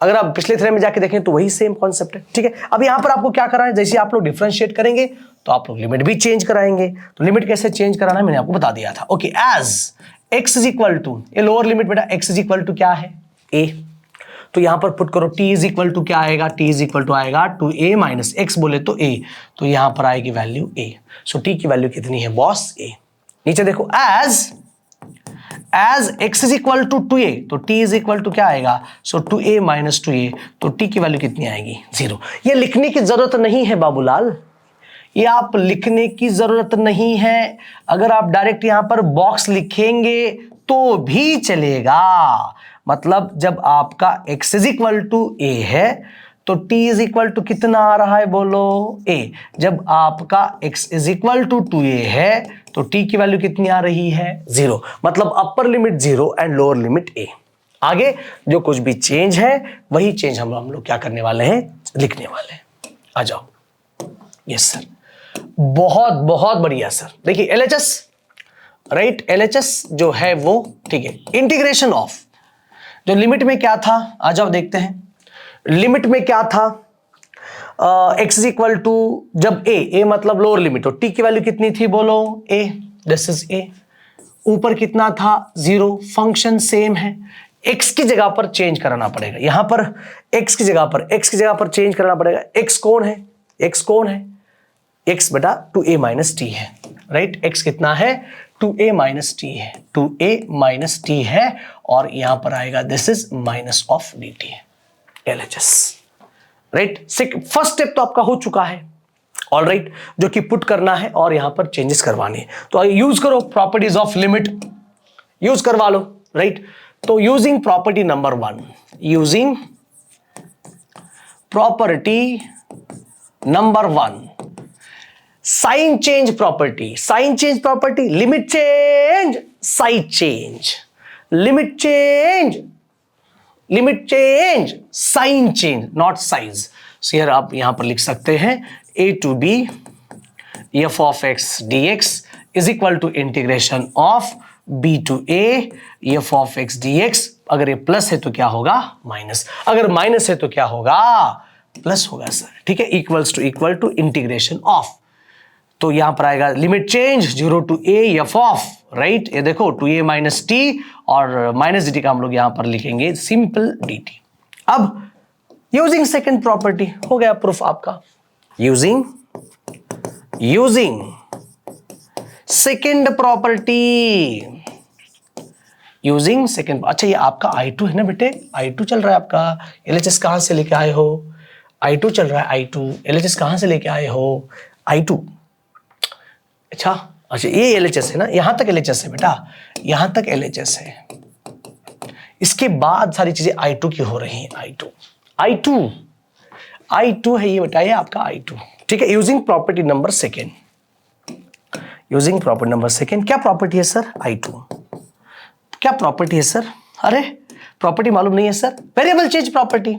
अगर आप पिछले थ्रेड में जाके देखें तो वही सेम कॉन्सेप्ट है, ठीक है। अब यहां पर आपको क्या करना है, जैसे आप लोग डिफरेंशिएट करेंगे तो आप लोग लिमिट भी चेंज कराएंगे, तो लिमिट कैसे चेंज कराना है मैंने आपको बता दिया था, okay. As x is equal to, ये लोअर लिमिट बेटा x इज इक्वल टू क्या है, a, तो यहां पर पुट करो t इज इक्वल टू क्या आएगा, t इज इक्वल टू आएगा 2a माइनस x बोले तो a, तो यहां पर आएगी वैल्यू a, सो t की वैल्यू कितनी है बॉस, a। नीचे देखो as x is equal to 2a, तो t इज इक्वल टू क्या आएगा, सो 2a माइनस 2a, तो t की वैल्यू कितनी आएगी, 0। ये लिखने की जरूरत नहीं है बाबूलाल, ये आप लिखने की जरूरत नहीं है, अगर आप डायरेक्ट यहां पर बॉक्स लिखेंगे तो भी चलेगा, मतलब जब आपका x is equal to a है तो t इज इक्वल टू कितना आ रहा है बोलो, a। जब आपका x is equal to 2a है तो t की वैल्यू कितनी आ रही है, 0, मतलब upper limit 0 and lower limit a। आगे जो कुछ भी चेंज है वही चेंज हम लोग क्या करने वाले हैं, लिखने वाले हैं। आ जाओ, यस सर, बहुत बहुत बढ़िया सर। देखिए LHS, राइट, LHS जो है वो, ठीक है, इंटीग्रेशन ऑफ, जो लिमिट में क्या था, आ जाओ देखते हैं, लिमिट में क्या था, x इज इक्वल टू, जब a मतलब लोअर लिमिट, तो t की वैल्यू कितनी थी बोलो, a, दिस इज a। ऊपर कितना था, 0, फंक्शन सेम है, x की जगह पर चेंज कराना पड़ेगा, यहां पर x की जगह पर चेंज कराना पड़ेगा। x कौन है, x कौन है, x बेटा 2a माइनस t है, राइट। x कितना है, 2a माइनस t है, 2a माइनस t है, और यहां पर आएगा this is minus of dt, LHS, right. First step तो आपका हो चुका है, ऑल राइट, जो कि पुट करना है और यहां पर चेंजेस करवाने हैं, तो यूज करो प्रॉपर्टीज ऑफ लिमिट, यूज करवा लो, राइट। तो using property number 1, using property number 1, sign change property, sign change property, limit change, side change, limit change, limit change, sign change, not size. So यार आप यहां पर लिख सकते हैं a to b f of x dx is equal to integration of b to a f of x dx। अगर ये plus है तो क्या होगा, माइनस, अगर माइनस है तो क्या होगा, प्लस होगा सर, ठीक है। Equals to equal to integration of, तो यहां पर आएगा limit change 0 to a f of, right, ये देखो टू ए माइनस टी और माइनस डी टी का हम लोग यहां पर लिखेंगे सिंपल डी टी। अब यूजिंग सेकेंड प्रॉपर्टी हो गया प्रूफ आपका, using second property, using second. अच्छा ये आपका I2 है ना बेटे, I2 चल रहा है आपका, LHS कहां से लेके आए हो, I2 चल रहा है, I2 LHS कहां से लेके आए हो, I2। अच्छा ये LHS है ना, यहां तक LHS है बेटा, यहां तक LHS है, इसके बाद सारी चीजें I2 की हो रही हैं, I2 है ये बेटा, ये आपका I2, ठीक है। Using property number second, using property number second, क्या प्रॉपर्टी है सर, I2, क्या प्रॉपर्टी है सर, अरे प्रॉपर्टी मालूम नहीं है सर, वेरिएबल चेंज प्रॉपर्टी।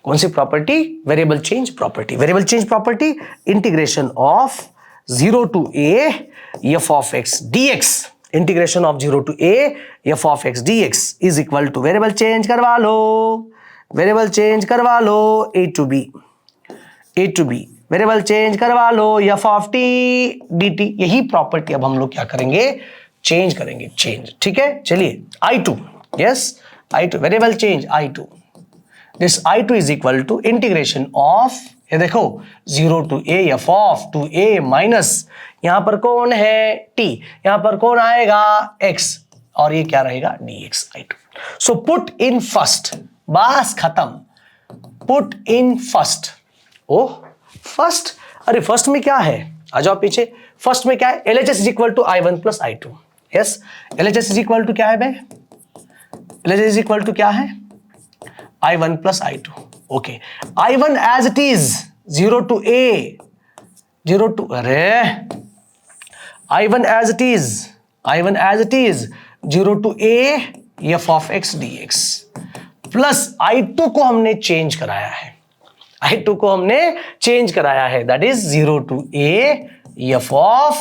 कौन सी property, variable change property. Variable change property integration of 0 to a f of x dx, integration of 0 to a f of x dx is equal to, variable change करवा लो, variable change करवा लो, a to b, variable change करवा लो, f of t dt। यही property अब हम लोग क्या करेंगे, चेंज करेंगे, चेंज, ठीक है। चलिए I2, yes I2, variable change I2, this I2 is equal to integration of, ये देखो 0 to a f of to a minus, यहां पर कौन है t, यहां पर कौन आएगा x, और ये क्या रहेगा dx I2। So put in first, बस खत्म, put in first. Oh first, अरे फर्स्ट में क्या है, आ जाओ पीछे, फर्स्ट में क्या है, LHS is equal to I1 plus I2, yes, LHS is equal to क्या है बे, LHS इज इक्वल टू क्या है, I1 plus I2, okay. I1 as it is 0 to a, 0 to, अरे I1 as it is 0 to a f of x dx, plus I2 को हमने change कराया है, I2 को हमने चेंज कराया है, that is 0 to a f of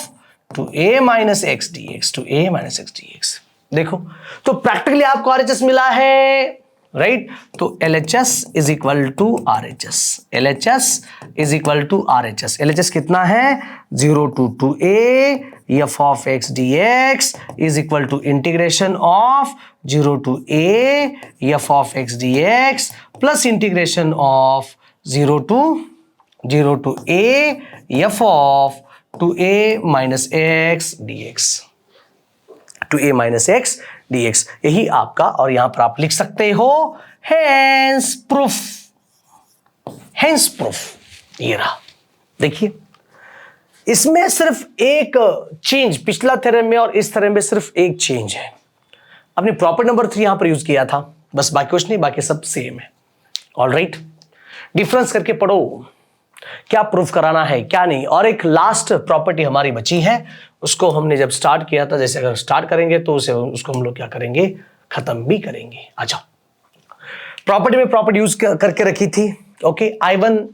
to a minus x dx, to a minus x dx। देखो तो प्रैक्टिकली आपको RHS मिला है, राइट, तो LHS is equal to RHS, LHS is equal to RHS, LHS कितना है 0 to a f of x dx is equal to integration of 0 to a f of x dx plus integration of 0 to a f of to a minus x dx, to a minus x dx, यही आपका, और यहां पर आप लिख सकते हो hence proof, hence proof, ये रहा। देखिए इसमें सिर्फ एक चेंज, पिछला थ्योरम में और इस थ्योरम में सिर्फ एक चेंज है, आपने प्रॉपर्टी नंबर 3 यहां पर यूज किया था, बस बाकी कुछ नहीं, बाकी सब सेम है, ऑलराइट। डिफरेंस करके पढ़ो, क्या प्रूफ कराना है क्या नहीं। और एक लास्ट प्रॉपर्टी हमारी बची है, उसको हमने जब स्टार्ट किया था, जैसे अगर स्टार्ट करेंगे तो उसको हम लोग क्या करेंगे, खत्म भी करेंगे। अच्छा, प्रॉपर्टी में प्रॉपर्टी यूज करके रखी थी, ओके। I1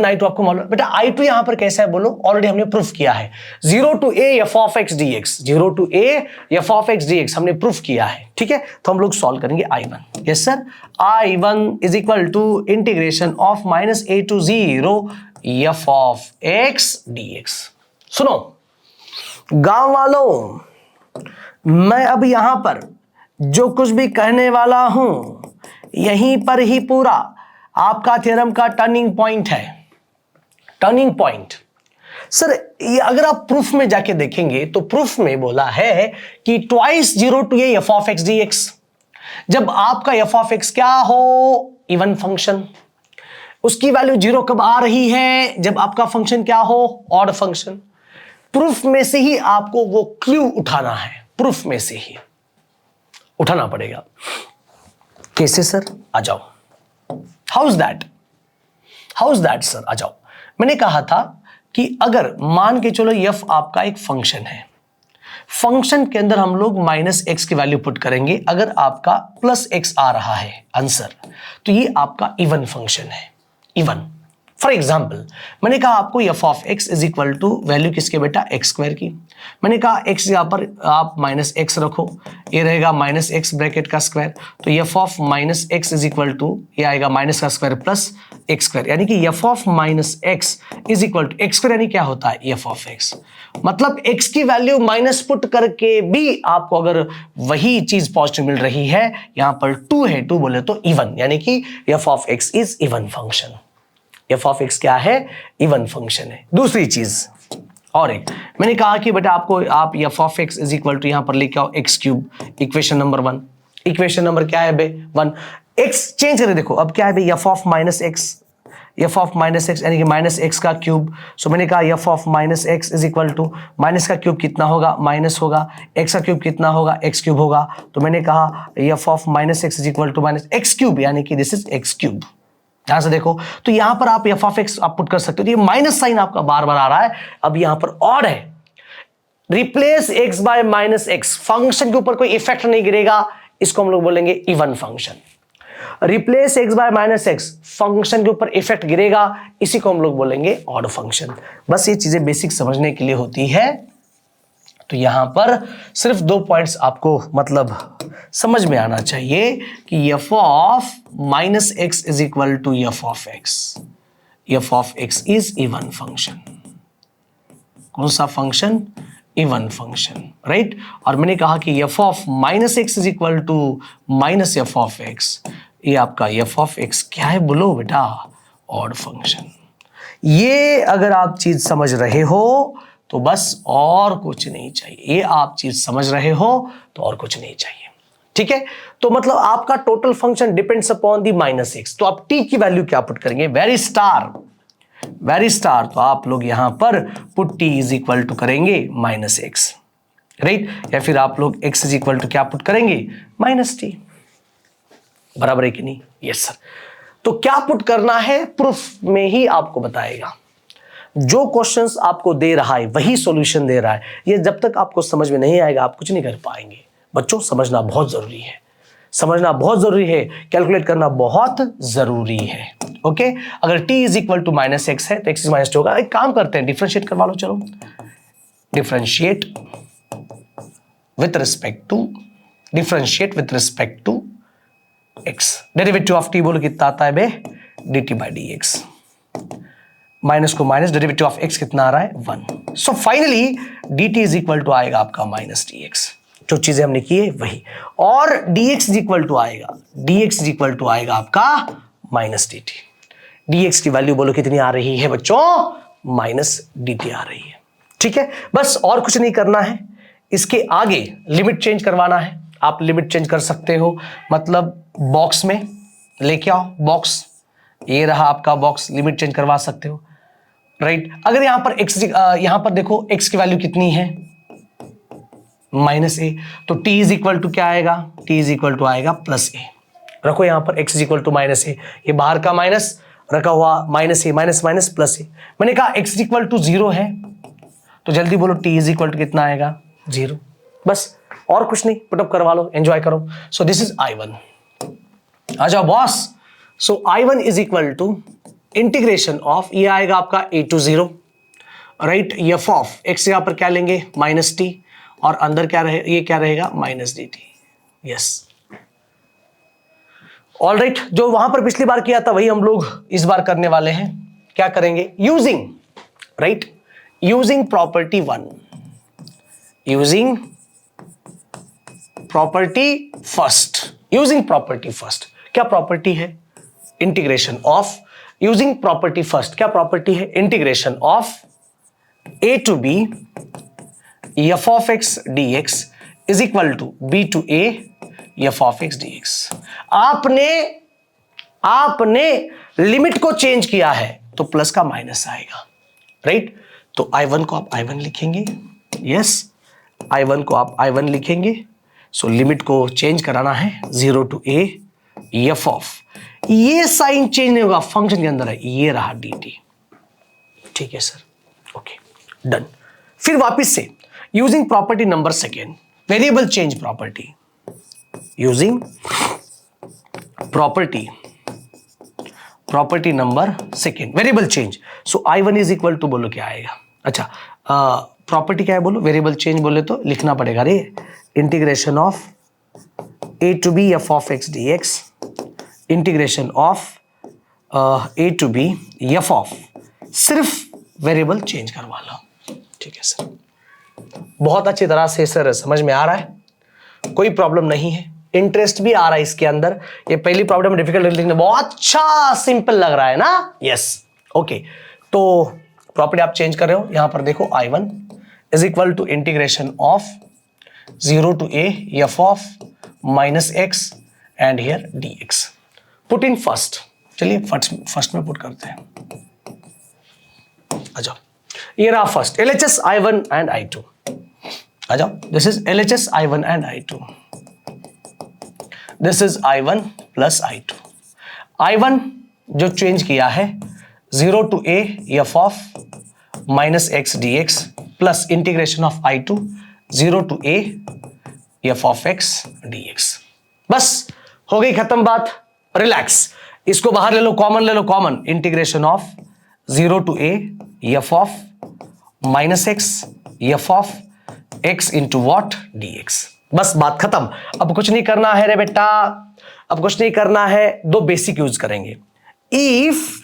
I2 आपको मालूम बेटा, I2 यहां पर कैसा है बोलो, ऑलरेडी हमने प्रूफ किया है, 0 to a f of x dx, 0 to a f of x dx हमने प्रूफ किया है, ठीक है। तो हम लोग सॉल्व करेंगे I1, yes sir, I1 is equal to integration of minus a to 0 f of x dx। सुनो गांव वालों, मैं अब यहां पर जो कुछ भी कहने वाला हूं, यहीं पर ही पूरा आपका थ्योरम का टर्निंग पॉइंट है, टर्निंग पॉइंट। सर ये अगर आप प्रूफ में जाके देखेंगे तो प्रूफ में बोला है कि twice 0 to a f of x dx, जब आपका f of x क्या हो, इवन फंक्शन, उसकी वैल्यू 0 कब आ रही है, जब आपका फंक्शन क्या हो, ऑड फंक्शन। प्रूफ में से ही आपको वो क्लू उठाना है, प्रूफ में से ही उठाना पड़ेगा। कैसे सर, आ जाओ, हाउ इज दैट सर, आ जाओ। मैंने कहा था कि अगर मान के चलो f आपका एक फंक्शन है, फंक्शन के अंदर हम लोग माइनस एक्स की वैल्यू पुट करेंगे, अगर आपका प्लस एक्स आ रहा है आंसर, तो ये आपका इवन फंक्शन है, इवन। फॉर एग्जाम्पल मैंने कहा आपको f of x is equal to value किसके बेटा, एक्स स्क्वायर की। मैंने कहा x यहाँ पर आप माइनस एक्स रखो, ये रहेगा माइनस एक्स ब्रैकेट का स्क्वायर, तो f of minus x is equal to, ये आएगा माइनस का स्क्वायर प्लस एक्स स्क्वायर, यानी कि f of minus x is equal to x square, यानी क्या होता है एफ ऑफ एक्स। मतलब एक्स की वैल्यू माइनस पुट करके भी आपको अगर वही चीज पॉजिटिव मिल रही है, यहां पर 2 है, 2 बोले तो इवन, यानी कि f of x is even function. F of x क्या है? इवन फंक्शन है। दूसरी चीज और एक मैंने कहा कि बेटा आपको आप f of x is equal to यहां पर लेके आओ x cube, equation number 1। Equation number क्या है बे? 1। एक्स चेंज करें, देखो अब क्या है बे? F of minus x, f of minus x यानी कि माइनस एक्स का क्यूब। सो मैंने कहा f of minus x is equal to minus का क्यूब कितना होगा? माइनस होगा। एक्स का क्यूब कितना होगा? एक्स क्यूब होगा। तो मैंने कहा f of minus x is equal to minus x cube, यानी कि दिस इज एक्स क्यूब। यहां से देखो तो यहां पर आप एफ ऑफ एक्स आप पुट कर सकते हो, तो ये माइनस साइन आपका बार बार आ रहा है। अब यहां पर और है, replace x bye minus x, function के ऊपर कोई इफेक्ट नहीं गिरेगा, इसको हम लोग बोलेंगे even function. Replace x bye minus x, function के ऊपर इफेक्ट गिरेगा, इसी को हम लोग बोलेंगे ऑड फंक्शन। बस ये चीजें बेसिक समझने के लिए होती है। तो यहां पर सिर्फ 2 पॉइंट्स आपको मतलब समझ में आना चाहिए कि f of minus x is equal to f of x. F of x is even function. कौन सा फंक्शन? Even function, right. और मैंने कहा कि f of minus x is equal to minus f of x, ये आपका f of x क्या है बोलो बेटा? Odd function. ये अगर आप चीज समझ रहे हो तो बस और कुछ नहीं चाहिए, ये आप चीज समझ रहे हो तो और कुछ नहीं चाहिए, ठीक है। तो मतलब आपका total function depends upon the minus x, तो आप टी की वैल्यू क्या पुट करेंगे? वेरी स्टार, तो आप लोग यहां पर put T is equal to करेंगे माइनस एक्स, राइट। या फिर आप लोग एक्स इज इक्वल टू क्या पुट करेंगे? Minus t. बराबर है कि नहीं? Yes sir. तो क्या पुट करना है प्रूफ में ही आपको बताएगा। जो क्वेश्चंस आपको दे रहा है वही सॉल्यूशन दे रहा है। ये जब तक आपको समझ में नहीं आएगा आप कुछ नहीं कर पाएंगे। बच्चों समझना बहुत जरूरी है, समझना बहुत जरूरी है, कैलकुलेट करना बहुत जरूरी है। ओके, अगर t is equal to minus x है तो x माइनस टू होगा। एक काम करते हैं, डिफरेंशिएट करवा लो। चलो differentiate with respect to x। Derivative of t बोलो कितना आता है बे? dt by dx। माइनस को माइनस, डेरिवेटिव ऑफ x कितना आ रहा है? 1। So finally dt is equal to आएगा आपका माइनस dx। जो चीजें हमने की है वही, और dx इज इक्वल टू आएगा आपका माइनस dt। dx की वैल्यू बोलो कितनी आ रही है बच्चों? माइनस dt आ रही है, ठीक है। बस और कुछ नहीं करना है। इसके आगे लिमिट चेंज करवाना है। आप लिमिट चेंज कर सकते हो, मतलब बॉक्स में लेके आओ, बॉक्स ये रहा आपका बॉक्स, लिमिट चेंज करवा सकते हो, राइट। अगर यहां पर x, यहां पर देखो x की वैल्यू कितनी है? माइनस ए, तो t इज इक्वल टू क्या आएगा? t इज इक्वल टू आएगा प्लस ए। रखो यहां पर x is equal to minus a, ये बाहर का माइनस रखा हुआ minus a, minus minus plus a. मैंने कहा x इज इक्वल टू 0 है, तो जल्दी बोलो t इज इक्वल टू कितना आएगा? 0। बस और कुछ नहीं, पुटअप करवा लो, एंजॉय करो। सो दिस इज I1। आ जाओ boss. So I1 is equal to integration of, ये आएगा आपका a to 0, right. F of x यहां पर क्या लेंगे? माइनस टी, और अंदर क्या रहे? ये क्या रहेगा? Minus D T. Yes, all right. जो वहां पर पिछली बार किया था वही हम लोग इस बार करने वाले हैं। क्या करेंगे? Using, right, using property 1, using property first. क्या प्रॉपर्टी है? Integration of, using property first, क्या प्रॉपर्टी है? Integration of a to b f of x dx is equal to b to a f of x dx। आपने limit को change किया है तो plus का माइनस आएगा, राइट। तो I1 को आप I1 लिखेंगे, यस, I1 को आप I1 लिखेंगे। सो लिमिट को चेंज कराना है 0 टू a f ऑफ, ये साइन चेंज नहीं होगा, फंक्शन के अंदर है, ये रहा dt, ठीक है सर, ओके डन। फिर वापस से using property number second, variable change property, using property number second, variable change. So I1 is equal to बोलो क्या आएगा? अच्छा, प्रॉपर्टी क्या है बोलो? वेरिएबल चेंज बोले तो लिखना पड़ेगा रे, integration of a to b f of x dx, integration of a to b f of, सिर्फ वेरिएबल चेंज करवा लो। ठीक है सर, बहुत अच्छी तरह से सर समझ में आ रहा है, कोई प्रॉब्लम नहीं है, इंटरेस्ट भी आ रहा है इसके अंदर। ये पहली प्रॉब्लम डिफिकल्ट लिखने बहुत अच्छा सिंपल लग रहा है ना। यस ओके, तो प्रॉपर्टी आप चेंज कर रहे हो, यहां पर देखो I1 is equal to integration of 0 to a f of minus x and here dx। Put in first, चलिए फर्स्ट में पुट करते हैं। आ जाओ, ये रहा first LHS I1 and I2। आ जाओ, this is LHS I1 and I2, this is I1 plus I2। I1 जो चेंज किया है 0 to a f of minus x dx plus integration of I2 0 to a f of x dx। बस हो गई खत्म बात, रिलैक्स। इसको बाहर ले लो, कॉमन ले लो, common integration of 0 to a f of minus x f of x into what dx। बस बात खत्म, अब कुछ नहीं करना है रे बेटा, अब कुछ नहीं करना है, दो बेसिक यूज करेंगे। If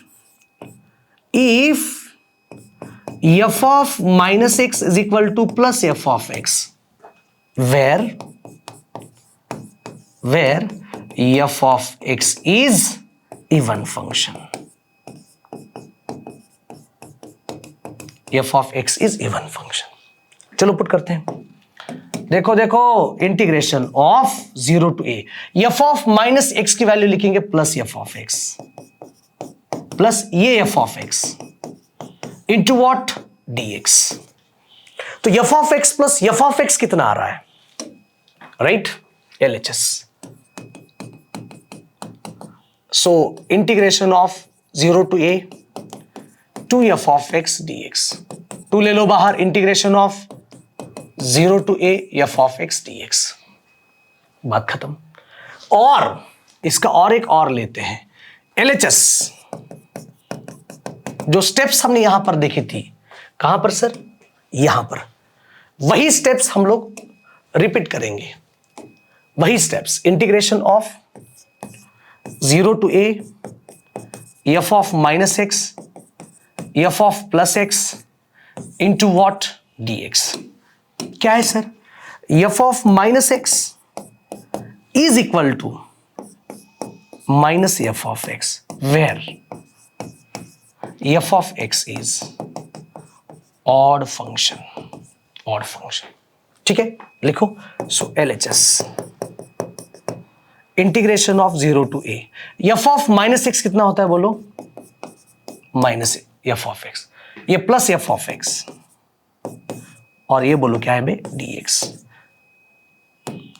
f of minus x is equal to plus f of x, where f of x is even function, f of x is even function. चलो पुट करते हैं, देखो देखो integration of 0 to a, f of minus x की value लिखेंगे plus f of x plus ये f of x into what dx। तो f of x plus f of x कितना आ रहा है, right, LHS। So integration of 0 to a two f of x dx, two ले लो बाहर, integration of 0 to a f of x dx। बात खत्म। और इसका और एक और लेते हैं, LHS जो स्टेप्स हमने यहां पर देखी थी, कहां पर सर, यहां पर, वही स्टेप्स हम लोग रिपीट करेंगे, वही steps, integration of 0 to a f of minus x f of plus x into what dx। क्या है sir, f of minus x is equal to minus f of x, where f of x is odd function, odd function. ठीक है, लिखो। So LHS integration of 0 to a, f of minus x कितना होता है बोलो, minus f of x, ये plus f of x, और ये बोलो क्या है बे, dx,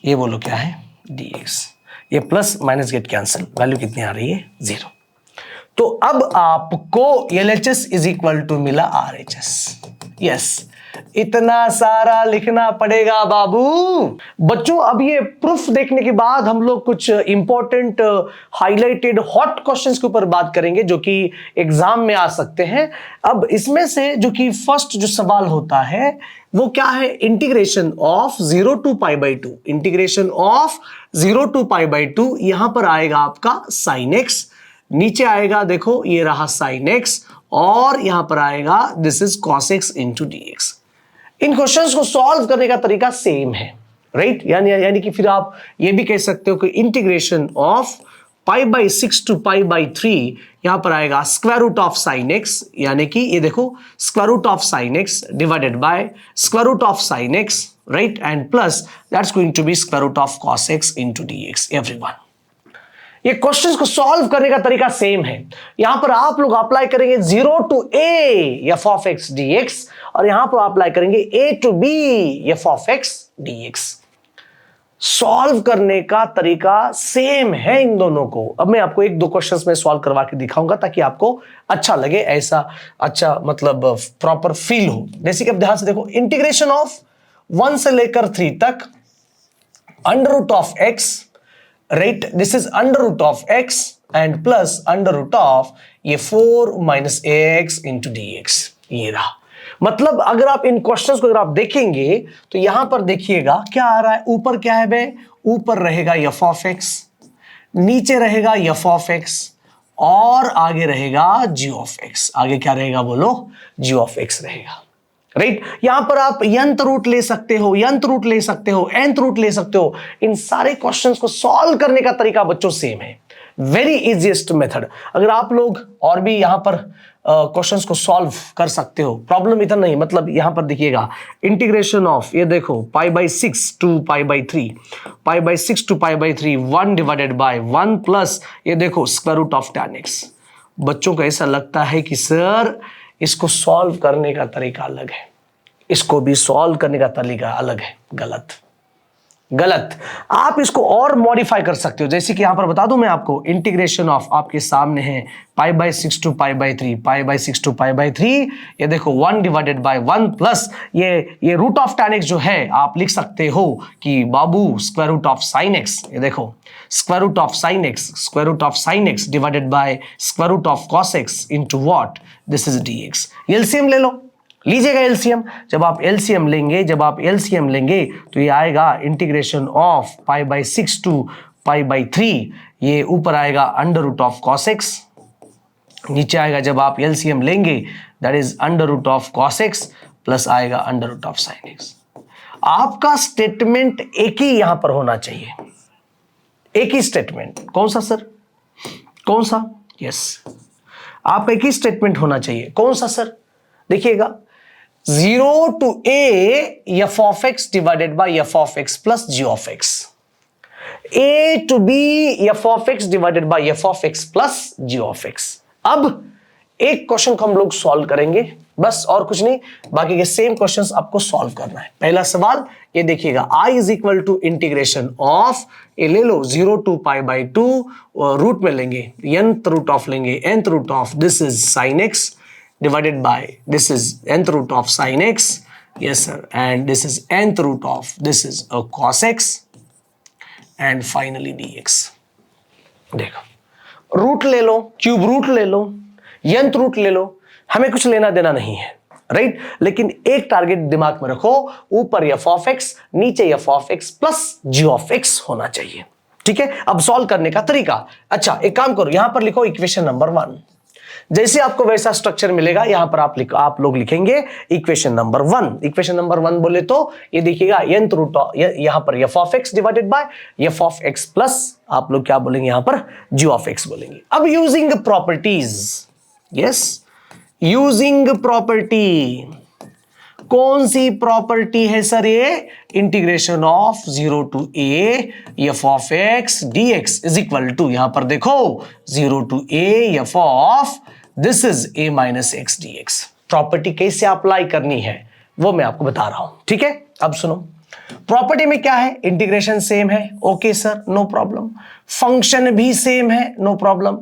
ये बोलो क्या है, dx। ये plus minus get cancel, value कितनी आ रही है, 0। तो अब आपको LHS इज इक्वल टू मिला RHS। यस, इतना सारा लिखना पड़ेगा बाबू। बच्चों अब ये प्रूफ देखने के बाद हम लोग कुछ इंपॉर्टेंट हाईलाइटेड हॉट क्वेश्चंस के ऊपर बात करेंगे जो कि एग्जाम में आ सकते हैं। अब इसमें से जो कि फर्स्ट जो सवाल होता है वो क्या है, integration of 0 to pi by 2, integration of 0 to pi by 2, यहां पर आएगा आपका साइन एक्स, नीचे आएगा देखो ये रहा साइन एक्स, और यहां पर आएगा this is cos x into dx। In questions को सॉल्व करने का तरीका सेम है, राइट, यानी कि फिर आप ये भी कह सकते हो कि integration of pi by 6 to pi by 3, यहां पर आएगा square root of sine x, यानी कि ये देखो square root of sine x divided by square root of sine x, right, and plus that's going to be square root of cos x into dx। Everyone, ये questions को solve करने का तरीका same है। यहां पर आप लोग अप्लाई करेंगे 0 to a f of x dx, और यहां पर अप्लाई करेंगे a to b f of x dx। Solve करने का तरीका सेम है इन दोनों को। अब मैं आपको एक दो क्वेश्चंस में सॉल्व करवा के दिखाऊंगा ताकि आपको अच्छा लगे, ऐसा अच्छा मतलब प्रॉपर फील हो। जैसे कि अब ध्यान से देखो, इंटीग्रेशन ऑफ 1 से लेकर 3 तक under root of x, right, this is under root of x and plus under root of ये 4 माइनस ax इंटू dx। ये रहा, मतलब अगर आप इन क्वेश्चंस को अगर आप देखेंगे तो यहां पर देखिएगा क्या आ रहा है, ऊपर क्या है बे, ऊपर रहेगा f ऑफ x, नीचे रहेगा f ऑफ x, और आगे रहेगा g ऑफ x। आगे क्या रहेगा बोलो, g ऑफ x रहेगा, राइट। यहां पर आप यंत्र रूट ले सकते हो, यंत्र रूट ले सकते हो, nth रूट ले सकते हो। इन सारे क्वेश्चंस को सॉल्व करने का तरीका बच्चों सेम है, वेरी इजीएस्ट मेथड। अगर आप लोग और भी यहां पर क्वेश्चंस को सॉल्व कर सकते हो, प्रॉब्लम इतना नहीं। मतलब यहां पर देखिएगा इंटीग्रेशन ऑफ, ये देखो π/6 to π/3, π/6 to π/3, 1 divided by 1 plus ये देखो square root of tan x। बच्चों को ऐसा लगता है कि सर इसको सॉल्व करने का तरीका अलग है, इसको भी सॉल्व करने का तरीका अलग है। गलत, गलत। आप इसको और मॉडिफाई कर सकते हो। जैसे कि यहां पर बता दूं मैं आपको, इंटीग्रेशन ऑफ आपके सामने है π/6 टू π/3, π/6 टू π/3, ये देखो 1 डिवाइडेड बाय 1 प्लस ये रूट ऑफ tan x जो है आप लिख सकते हो कि बाबू square root of sin x। ये देखो square root of sin x, square root of sin x divided by square root of cos x into what, this is dx। LCM ले लो, लीजिएगा एलसीएम। जब आप एलसीएम लेंगे तो ये आएगा इंटीग्रेशन ऑफ π/6 टू π/3, ये ऊपर आएगा under root of cos x, नीचे आएगा जब आप एलसीएम लेंगे that is under root of cos x plus आएगा under root of sin x। आपका स्टेटमेंट एक ही यहां पर होना चाहिए, एक ही स्टेटमेंट। कौन सा सर, कौन सा? यस, आप एक ही स्टेटमेंट होना चाहिए। कौन सा सर? देखिएगा 0 to a f of x divided by f of x plus g of x, a to b f of x divided by f of x plus g of x। अब एक question को हम लोग solve करेंगे बस, और कुछ नहीं, बाकी के सेम क्वेश्चंस आपको सॉल्व करना है। पहला सवाल ये देखिएगा, i is equal to integration of, ये ले लो 0 to π/2, रूट में लेंगे nth रूट ऑफ लेंगे, nth root of this is sin x divided by this is nth root of sin x, yes sir, and this is nth root of this is a cos x, and finally dx। देखो root ले लो, cube root ले लो, nth root ले लो, हमें कुछ लेना देना नहीं है, राइट। लेकिन एक टारगेट दिमाग में रखो, ऊपर f of x, नीचे f of x plus g of x होना चाहिए, ठीक है। अब सॉल्व करने का तरीका, अच्छा एक काम करो, यहां पर लिखो इक्वेशन नंबर 1। जैसे आपको वैसा स्ट्रक्चर मिलेगा यहां पर आप लोग लिखेंगे इक्वेशन नंबर 1। इक्वेशन नंबर 1 बोले तो ये देखिएगा nth रूट, यहां पर f of x divided bye f of x plus आप लोग क्या बोलेंगे यहां पर g of x बोलेंगे। अब using properties, yes using property, कौन सी प्रॉपर्टी है सर? ये integration of 0 to a f of x dx is equal to, यहां पर देखो 0 to a f of this is a minus x dx। Property कैसे अप्लाई करनी है वो मैं आपको बता रहा हूं, ठीक है। अब सुनो, प्रॉपर्टी में क्या है, इंटीग्रेशन सेम है, okay sir, no problem. Function भी सेम है, नो प्रॉब्लम।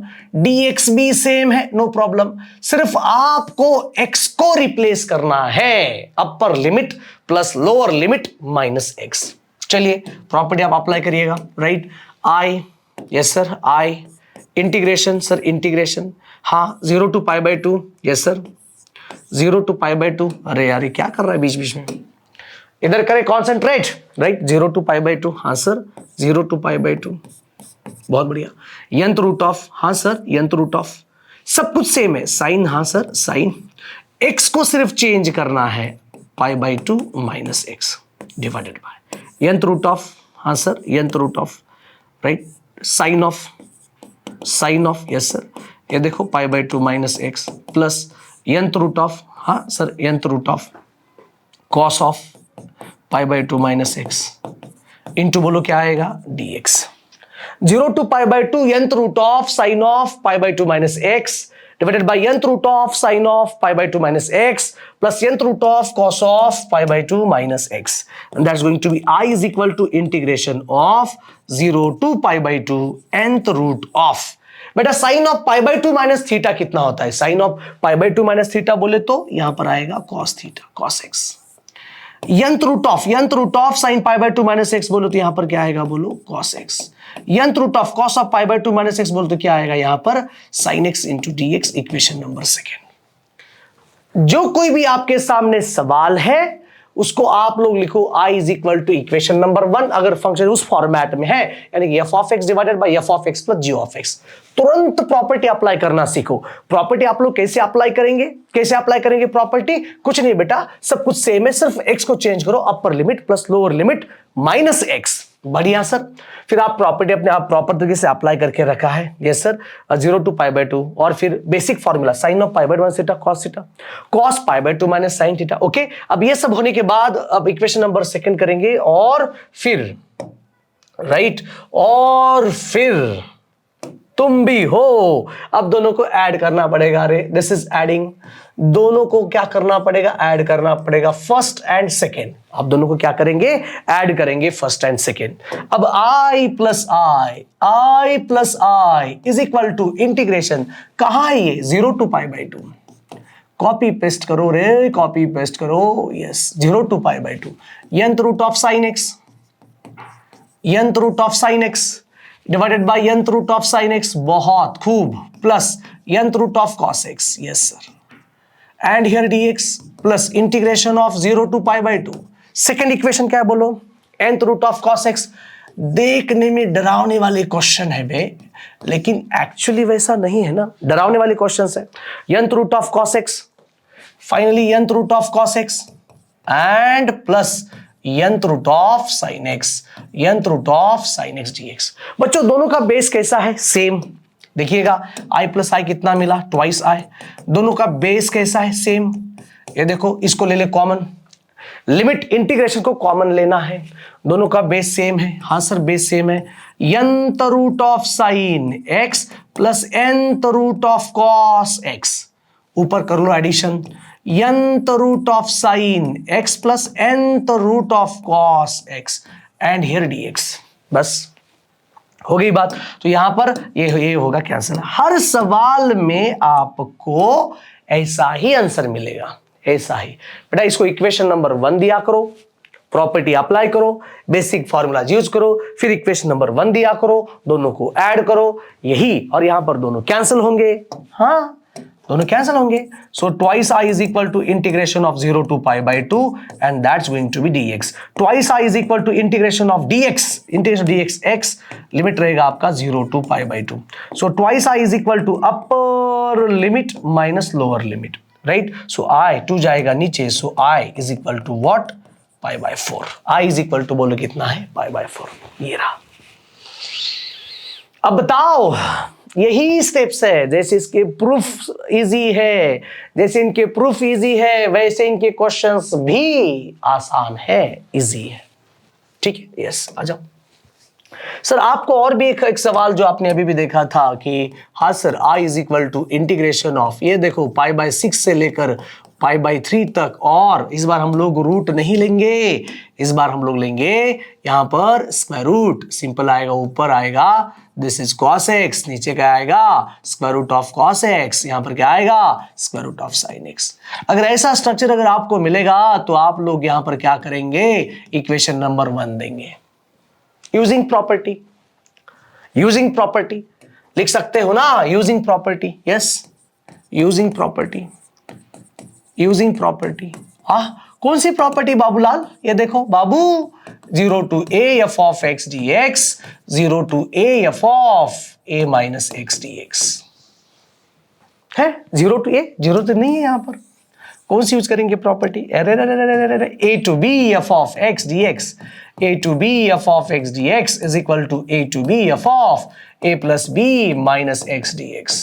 dx भी सेम है, नो प्रॉब्लम। सिर्फ आपको x को रिप्लेस करना है, upper limit plus lower limit minus x। चलिए प्रॉपर्टी आप अप्लाई करिएगा, right. i, yes sir, i integration, sir integration, हाँ 0 to π/2, यस सर 0 to π/2। अरे यार ये क्या कर रहा है बीच बीच में, इधर करें कॉन्सेंट्रेट, राइट। 0 to π/2, हाँ सर 0 to π/2, बहुत बढ़िया। यंत्र रूट ऑफ, हाँ सर यंत्र रूट ऑफ, सब कुछ सेम है। साइन, हाँ सर साइन, एक्स को सिर्फ चेंज करना है, π/2 minus x divided by nth root of, हाँ sir nth root of, right. Sine of, sine of, yes sir, ये देखो π/2 minus x plus nth root of, हाँ sir nth root of cos of π/2 minus x into बोलो क्या आएगा dx। 0 to π/2 nth root of sine of π/2 minus x divided by nth root of sine of π/2 minus x plus nth root of cos of π/2 minus x, and that's going to be i is equal to integration of 0 to π/2 nth root of, बेटा sine of π/2 minus theta कितना होता है? Sign of π/2 minus theta बोले तो यहां पर आएगा cos theta, cos x. Nth root of sine π/2 minus x बोलो तो यहां पर क्या आएगा बोलो cos x. Nth root of cos of π/2 minus x बोलो तो क्या आएगा यहां पर sine x into dx, equation number 2। जो कोई भी आपके सामने सवाल है उसको आप लोग लिखो i is equal to equation number 1 अगर फंक्शन उस फॉर्मेट में है, यानी कि f of x divided by f of x plus g of x. तुरंत प्रॉपर्टी अप्लाई करना सीखो। प्रॉपर्टी आप लोग कैसे अप्लाई करेंगे, कैसे अप्लाई करेंगे प्रॉपर्टी? कुछ नहीं बेटा, सब कुछ सेम है, सिर्फ एक्स को चेंज करो, अपर limit plus lower limit minus x. बढ़िया सर। फिर आप प्रॉपर्टी अपने आप प्रॉपर तरीके से अप्लाई करके रखा है। यस सर, 0 to π/2 और फिर basic formula sine of π/1 theta cos theta, cos π/2 minus sine theta. Okay, अब ये सब होने के बाद अब इक्वेशन नंबर 2 करेंगे और फिर राइट, और फिर तुम भी हो। अब दोनों को ऐड करना पड़ेगा। रे दिस इज एडिंग, दोनों को क्या करना पड़ेगा? ऐड करना पड़ेगा, फर्स्ट एंड सेकेंड। अब दोनों को क्या करेंगे? ऐड करेंगे, फर्स्ट एंड सेकेंड। अब i plus I is equal to integration, कहां है ये? 0 to π/2। कॉपी पेस्ट करो रे, कॉपी पेस्ट करो। Yes, 0 to π/2 nth root of sine x, nth root of sine x divided by nth root of sine x, बहुत खूब, plus nth root of cos x. Yes sir, and here dx plus integration of 0 to π/2। Second equation क्या है बोलो? nth root of cos x. देखने में डरावने वाले question है बे, लेकिन एक्चुअली वैसा नहीं है ना। डरावने वाले क्वेश्चन है। nth root of cos x, finally nth root of cos x and plus nth root of sine x, nth root of sine x dx। बच्चों दोनों का बेस कैसा है? सेम। देखिएगा i प्लस आई कितना मिला? Twice i। दोनों का बेस कैसा है? सेम। ये देखो, इसको ले ले कॉमन, लिमिट इंटीग्रेशन को कॉमन लेना है। दोनों का बेस सेम है। हाँ सर, बेस सेम है। nth root of sine x plus nth root of cos x, ऊपर कर लो addition, nth root of sine x plus nth root of cos x and here dx। बस हो गई बात। तो यहां पर ये होगा कैंसिल। हर सवाल में आपको ऐसा ही आंसर मिलेगा, ऐसा ही। बेटा इसको इक्वेशन नंबर 1 दिया करो, प्रॉपर्टी अप्लाई करो, बेसिक फॉर्मूला यूज करो, फिर इक्वेशन नंबर 1 दिया करो, दोनों को ऐड करो, यही। और यहां पर दोनों कैंसिल होंगे। हाँ, दोनों कैंसिल होंगे। So twice i is equal to integration of 0 to π/2 and that's going to be dx। Twice i is equal to integration of dx, integration dx x, limit रहेगा आपका 0 to π/2। So twice i is equal to upper limit minus lower limit, right. So i 2 जाएगा नीचे, so i is equal to what? π/4। i is equal to बोलो कितना है? π/4। ये रहा। अब बताओ, यही स्टेप्स है। जैसे इसके प्रूफ इजी है, जैसे इनके प्रूफ इजी है, वैसे इनके क्वेश्चंस भी आसान है, इजी है। ठीक है, यस, आ जाओ सर। आपको और भी एक सवाल जो आपने अभी भी देखा था कि हाँ sir, i is equal to integration of, ये देखो π/6 से लेकर π/3 तक, और इस बार हम लोग रूट नहीं लेंगे, इस बार हम लोग लेंगे यहां पर स्क्वायर रूट। सिंपल आएगा, ऊपर आएगा दिस इज cos x, नीचे क्या आएगा? Square root of cos x, यहां पर क्या आएगा? Square root of sin x। अगर ऐसा स्ट्रक्चर अगर आपको मिलेगा तो आप लोग यहां पर क्या करेंगे? इक्वेशन नंबर 1 देंगे यूजिंग प्रॉपर्टी। यूजिंग प्रॉपर्टी लिख सकते हो ना, using property. Yes, using property, using property. हाँ, कौन सी प्रॉपर्टी बाबूलाल? ये देखो बाबू, 0 to a f of x dx, 0 to a f of a minus x dx है। 0 to a, 0 तो नहीं है यहां पर। कौन सी यूज करेंगे property? a to b f of x dx, a to b f of x dx is equal to a to b f of a plus b minus x dx।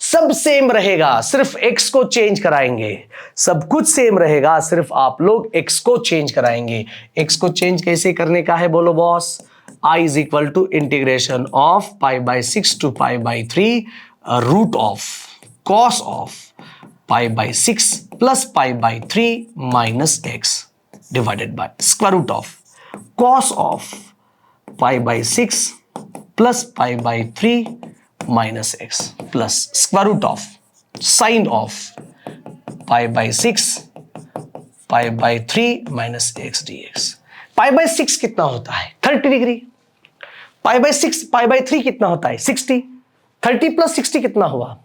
सब same रहेगा, सिर्फ x को change कराएंगे। सब कुछ same रहेगा, सिर्फ आप लोग x को चेंज कराएंगे। x को चेंज कैसे करने का है बोलो boss? i is equal to integration of π/6 to π/3 root of cos of π/6 plus π/3 minus x divided by square root of cos of π/6 plus π/3 minus x plus square root of sine of π/6 π/3 minus x dx। π/6 कितना होता है? 30 degree. π/6 π/3 कितना होता है? 60। 30 plus 60 कितना हुआ?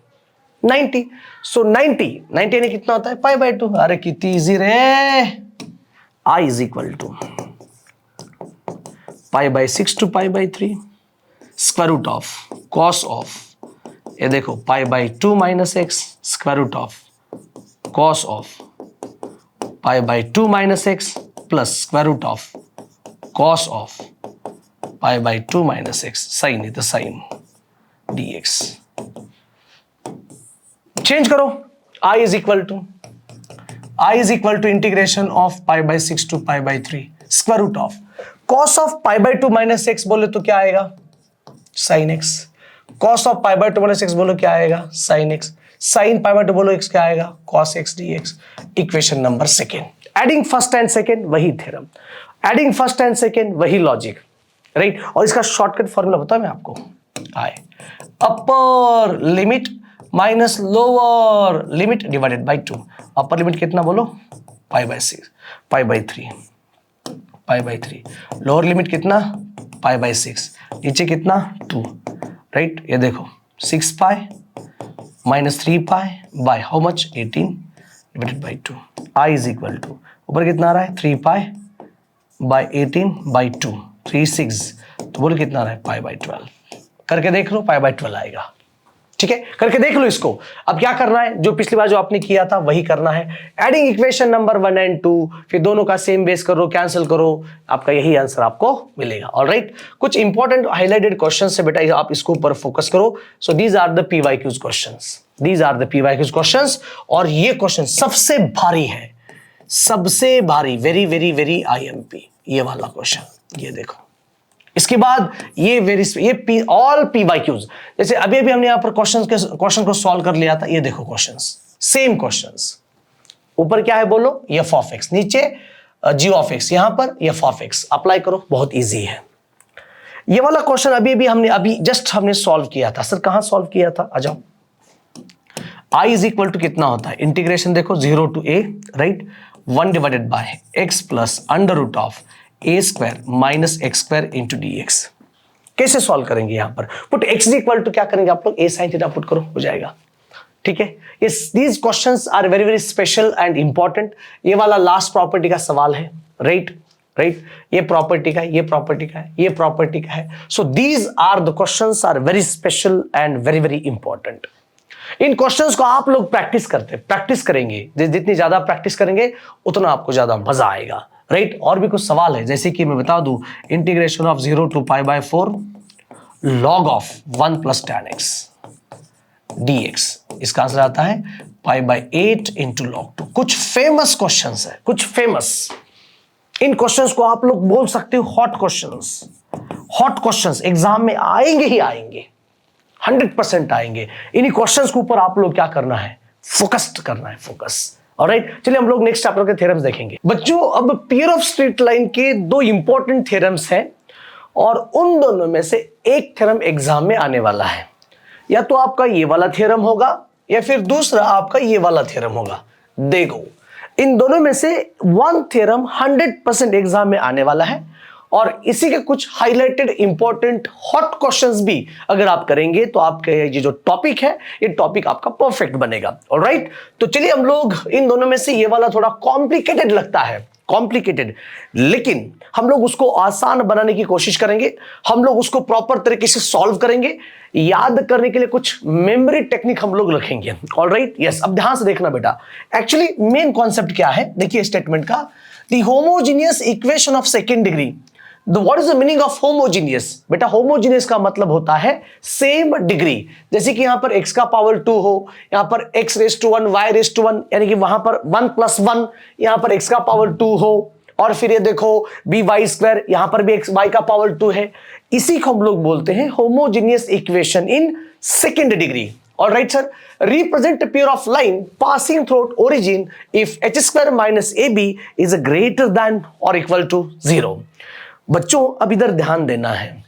90। सो 90 यानी कितना होता है पाई बाय 2। अरे कितनी इजी रे। I is equal to pi by 6 to pi by 3 square root of cos of, ये देखो pi by 2 minus x square root of cos of pi by 2 minus x plus square root of cos of pi by 2 minus x sine, नहीं तो sine dx। Change करो, i is equal to integration of pi by 6 to pi by 3 square root of cos of pi by 2 minus x बोले तो क्या आएगा sine x, cos of pi by 2 minus x बोलो क्या आएगा sine x, sine pi by 2 बोलो x क्या आएगा cos x dx। Equation number second, adding first and second वही theorem, adding first and second वही लॉजिक, राइट। और इसका शॉर्टकट फॉर्मूला बताओ मैं आपको, i upper limit minus lower limit divided by 2। Upper limit कितना बोलो पाई by 6 pi by 3 pi by 3, lower limit कितना पाई बाय 6, नीचे कितना 2, राइट। ये देखो 6 pi minus 3 pi by how much 18 divided by 2। I is equal to ऊपर कितना आ रहा है 3 पाई बाय 18 बाय 2 3 6, तो बोलो कितना आ रहा है पाई बाय 12। करके देख लो पाई बाय 12 आएगा, ठीक है, करके देख लो इसको। अब क्या करना है, जो पिछली बार जो आपने किया था वही करना है, एडिंग इक्वेशन नंबर 1 एंड 2, फिर दोनों का सेम बेस करो, कैंसिल करो, आपका यही आंसर आपको मिलेगा। ऑलराइट, कुछ इंपॉर्टेंट हाईलाइटेड क्वेश्चन है बेटा, आप इसको ऊपर फोकस करो। So these are the PYQs questions, these are the PYQs questions. और ये क्वेश्चन सबसे भारी है, सबसे भारी, वेरी वेरी वेरी IMP, ये वाला क्वेश्चन, ये देखो। इसके बाद ये ऑल PYQs, जैसे अभी अभी हमने यहां पर क्वेश्चन को सॉल्व कर लिया था, ये देखो क्वेश्चंस, सेम क्वेश्चंस। ऊपर क्या है बोलो f ऑफ x, नीचे g ऑफ x, यहां पर f ऑफ x अप्लाई करो, बहुत इजी है। ये वाला क्वेश्चन अभी जस्ट हमने सॉल्व किया था। सर कहां सॉल्व किया था, आ जाओ। i इज इक्वल टू कितना होता है, इंटीग्रेशन देखो 0 to a, right, 1 divided by x plus under root of a square minus x square into dx। कैसे सॉल्व करेंगे, यहां पर पुट x इक्वल टू क्या करेंगे आप लोग, a sin थीटा पुट करो, हो जाएगा, ठीक है। These questions are very very special and important. ये वाला लास्ट प्रॉपर्टी का सवाल है, राइट, ये प्रॉपर्टी का है, ये प्रॉपर्टी का है, ये प्रॉपर्टी का है। So these are the questions are very special and very very important. इन क्वेश्चंस को आप लोग प्रैक्टिस करेंगे, जितनी ज्यादा प्रैक्टिस करेंगे उतना आपको ज्यादा मजा आएगा, राइट। और भी कुछ सवाल है, जैसे कि मैं बता दूं, integration of 0 to pi by 4 log of 1 plus tan x dx, इसका आंसर आता है पाई बाय 8 इंटू लॉग 2। कुछ फेमस क्वेश्चंस है, कुछ फेमस। इन क्वेश्चंस को आप लोग बोल सकते हो हॉट क्वेश्चंस एग्जाम में आएंगे ही आएंगे, 100% आएंगे। इन्हीं क्वेश्चंस के ऊपर आप लोग क्या करना है, फोकस्ड करना है, फोकस। ऑलराइट, चलिए हम लोग नेक्स्ट चैप्टर के थ्योरम्स देखेंगे बच्चों। अब पियर ऑफ स्ट्रेट लाइन के 2 इंपॉर्टेंट थ्योरम्स हैं, और उन दोनों में से एक थ्योरम एग्जाम में आने वाला है। या तो आपका ये वाला थ्योरम होगा, या फिर दूसरा आपका ये वाला थ्योरम होगा। देखो, इन दोनों में से वन थ्योरम 100% एग्जाम में आने वाला है, और इसी के कुछ हाईलाइटेड इंपॉर्टेंट हॉट क्वेश्चंस भी अगर आप करेंगे तो आपके ये जो टॉपिक है, ये टॉपिक आपका परफेक्ट बनेगा। ऑलराइट, तो चलिए हम लोग इन दोनों में से ये वाला थोड़ा कॉम्प्लिकेटेड लगता है, कॉम्प्लिकेटेड, लेकिन हम लोग उसको आसान बनाने की कोशिश करेंगे। हम लोग उसको प्रॉपर तरीके से सॉल्व करेंगे। याद करने के लिए कुछ मेमोरी टेक्निक हम लोग रखेंगे। ऑलराइट, यस, अब ध्यान से देखना बेटा। एक्चुअली मेन कॉन्सेप्ट क्या है, देखिए स्टेटमेंट का, the homogeneous equation of second degree. What is the meaning of homogeneous? बेटा homogeneous का मतलब होता है सेम डिग्री। जैसे कि यहां पर x का पावर 2 हो, यहां पर x raise to 1 y raise to 1, यानी कि वहां पर 1 प्लस 1, यहां पर x का पावर 2 हो, और फिर ये देखो by स्क्वायर, यहां पर भी y का पावर 2 है। इसी को हम लोग बोलते हैं homogeneous equation in second degree. Alright sir, represent a pair of line passing through origin if h square minus ab is greater than or equal to 0। बच्चों अब इधर ध्यान देना है,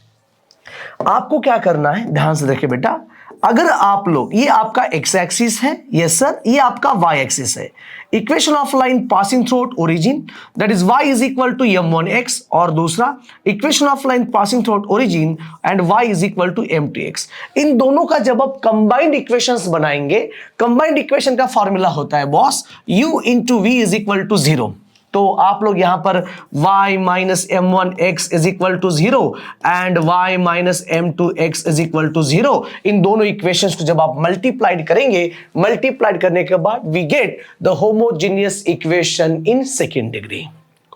आपको क्या करना है, ध्यान से देखिए बेटा। अगर आप लोग, ये आपका x एक्सिस है, यस सर, ये आपका y एक्सिस है, equation of line passing through origin that is y is equal to m1x, और दूसरा equation of line passing through origin and y is equal to m2x। इन दोनों का जब आप कंबाइंड इक्वेशंस बनाएंगे, कंबाइंड इक्वेशन का फॉर्मूला होता है boss u into v is equal to 0। तो आप लोग यहां पर y minus m1x is equal to 0 and y minus m2x is equal to 0। इन दोनों इक्वेशंस को जब आप मल्टीप्लाइड करेंगे, मल्टीप्लाइड करने के बाद we get the homogeneous equation in second degree.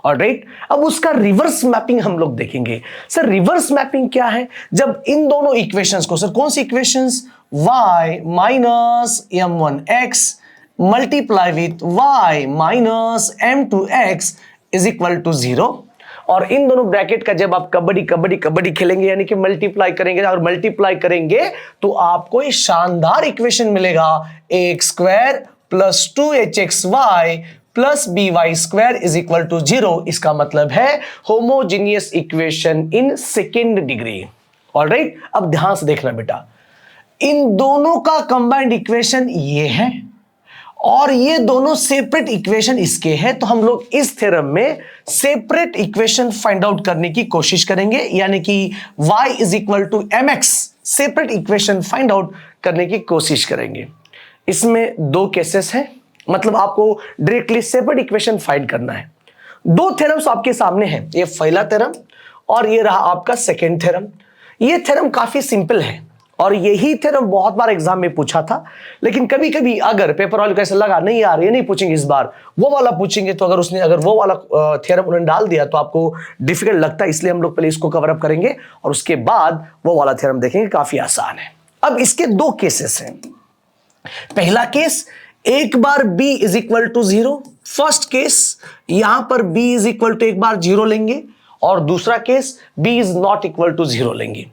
Alright, अब उसका रिवर्स मैपिंग हम लोग देखेंगे। सर रिवर्स मैपिंग क्या है? जब इन दोनों इक्वेशंस को, सर कौन सी equations, y minus m1x multiply with y minus m2x is equal to 0, और इन दोनों ब्रैकेट का जब आप कबड्डी कबड्डी कबड्डी खेलेंगे यानी कि मल्टीप्लाई करेंगे, और मल्टीप्लाई करेंगे तो आपको एक शानदार इक्वेशन मिलेगा, ax square plus 2hxy plus by square is equal to 0। इसका मतलब है homogeneous equation in second degree. Alright, अब ध्यान से देखना बेटा, इन दोनों का कंबाइंड इक्वेशन ये है और ये दोनों सेपरेट इक्वेशन इसके हैं। तो हम लोग इस थ्योरम में सेपरेट इक्वेशन फाइंड आउट करने की कोशिश करेंगे, यानी कि y is equal to mx separate equation find out करने की कोशिश करेंगे। इसमें दो केसेस हैं, मतलब आपको डायरेक्टली सेपरेट इक्वेशन फाइंड करना है। दो थ्योरम्स आपके सामने हैं, ये पहला थ्योरम और ये रहा आपका सेकेंड थ्योरम। ये थ्योरम काफी सिंपल है और यही थ्योरम बहुत बार एग्जाम में पूछा था, लेकिन कभी कभी अगर पेपर वाले को ऐसा लगा नहीं यार ये नहीं पूछेंगे इस बार, वो वाला पूछेंगे, तो अगर वो वाला थ्योरम उन्होंने डाल दिया तो आपको डिफिकल्ट लगता है, इसलिए हम लोग पहले इसको कवर अप करेंगे और उसके बाद वो वाला थ्योरम देखेंगे, काफी आसान है। अब इसके दो केसेस हैं। पहला केस, एक बार b is equal to 0, first case यहां पर b इज इक्वल टू एक बार 0 लेंगे, और दूसरा case b is not equal to 0 लेंगे।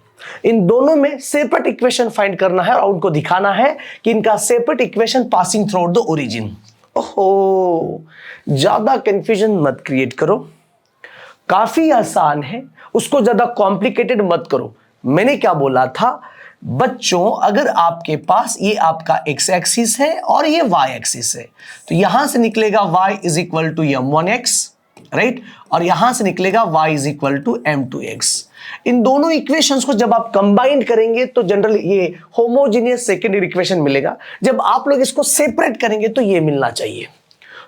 इन दोनों में सेपरेट इक्वेशन फाइंड करना है और उनको दिखाना है कि इनका separate equation passing through the origin. ओहो, ज्यादा कंफ्यूजन मत क्रिएट करो, काफी आसान है, उसको ज्यादा कॉम्प्लिकेटेड मत करो। मैंने क्या बोला था बच्चों, अगर आपके पास ये आपका x एक्सिस है और ये y एक्सिस है, तो यहां से निकलेगा y is equal to m1x, right, और यहां से निकलेगा y is equal to m2x। इन दोनों इक्वेशंस को जब आप कंबाइन करेंगे तो जनरली ये होमोजेनियस सेकेंडरी इक्वेशन मिलेगा। जब आप लोग इसको सेपरेट करेंगे तो ये मिलना चाहिए।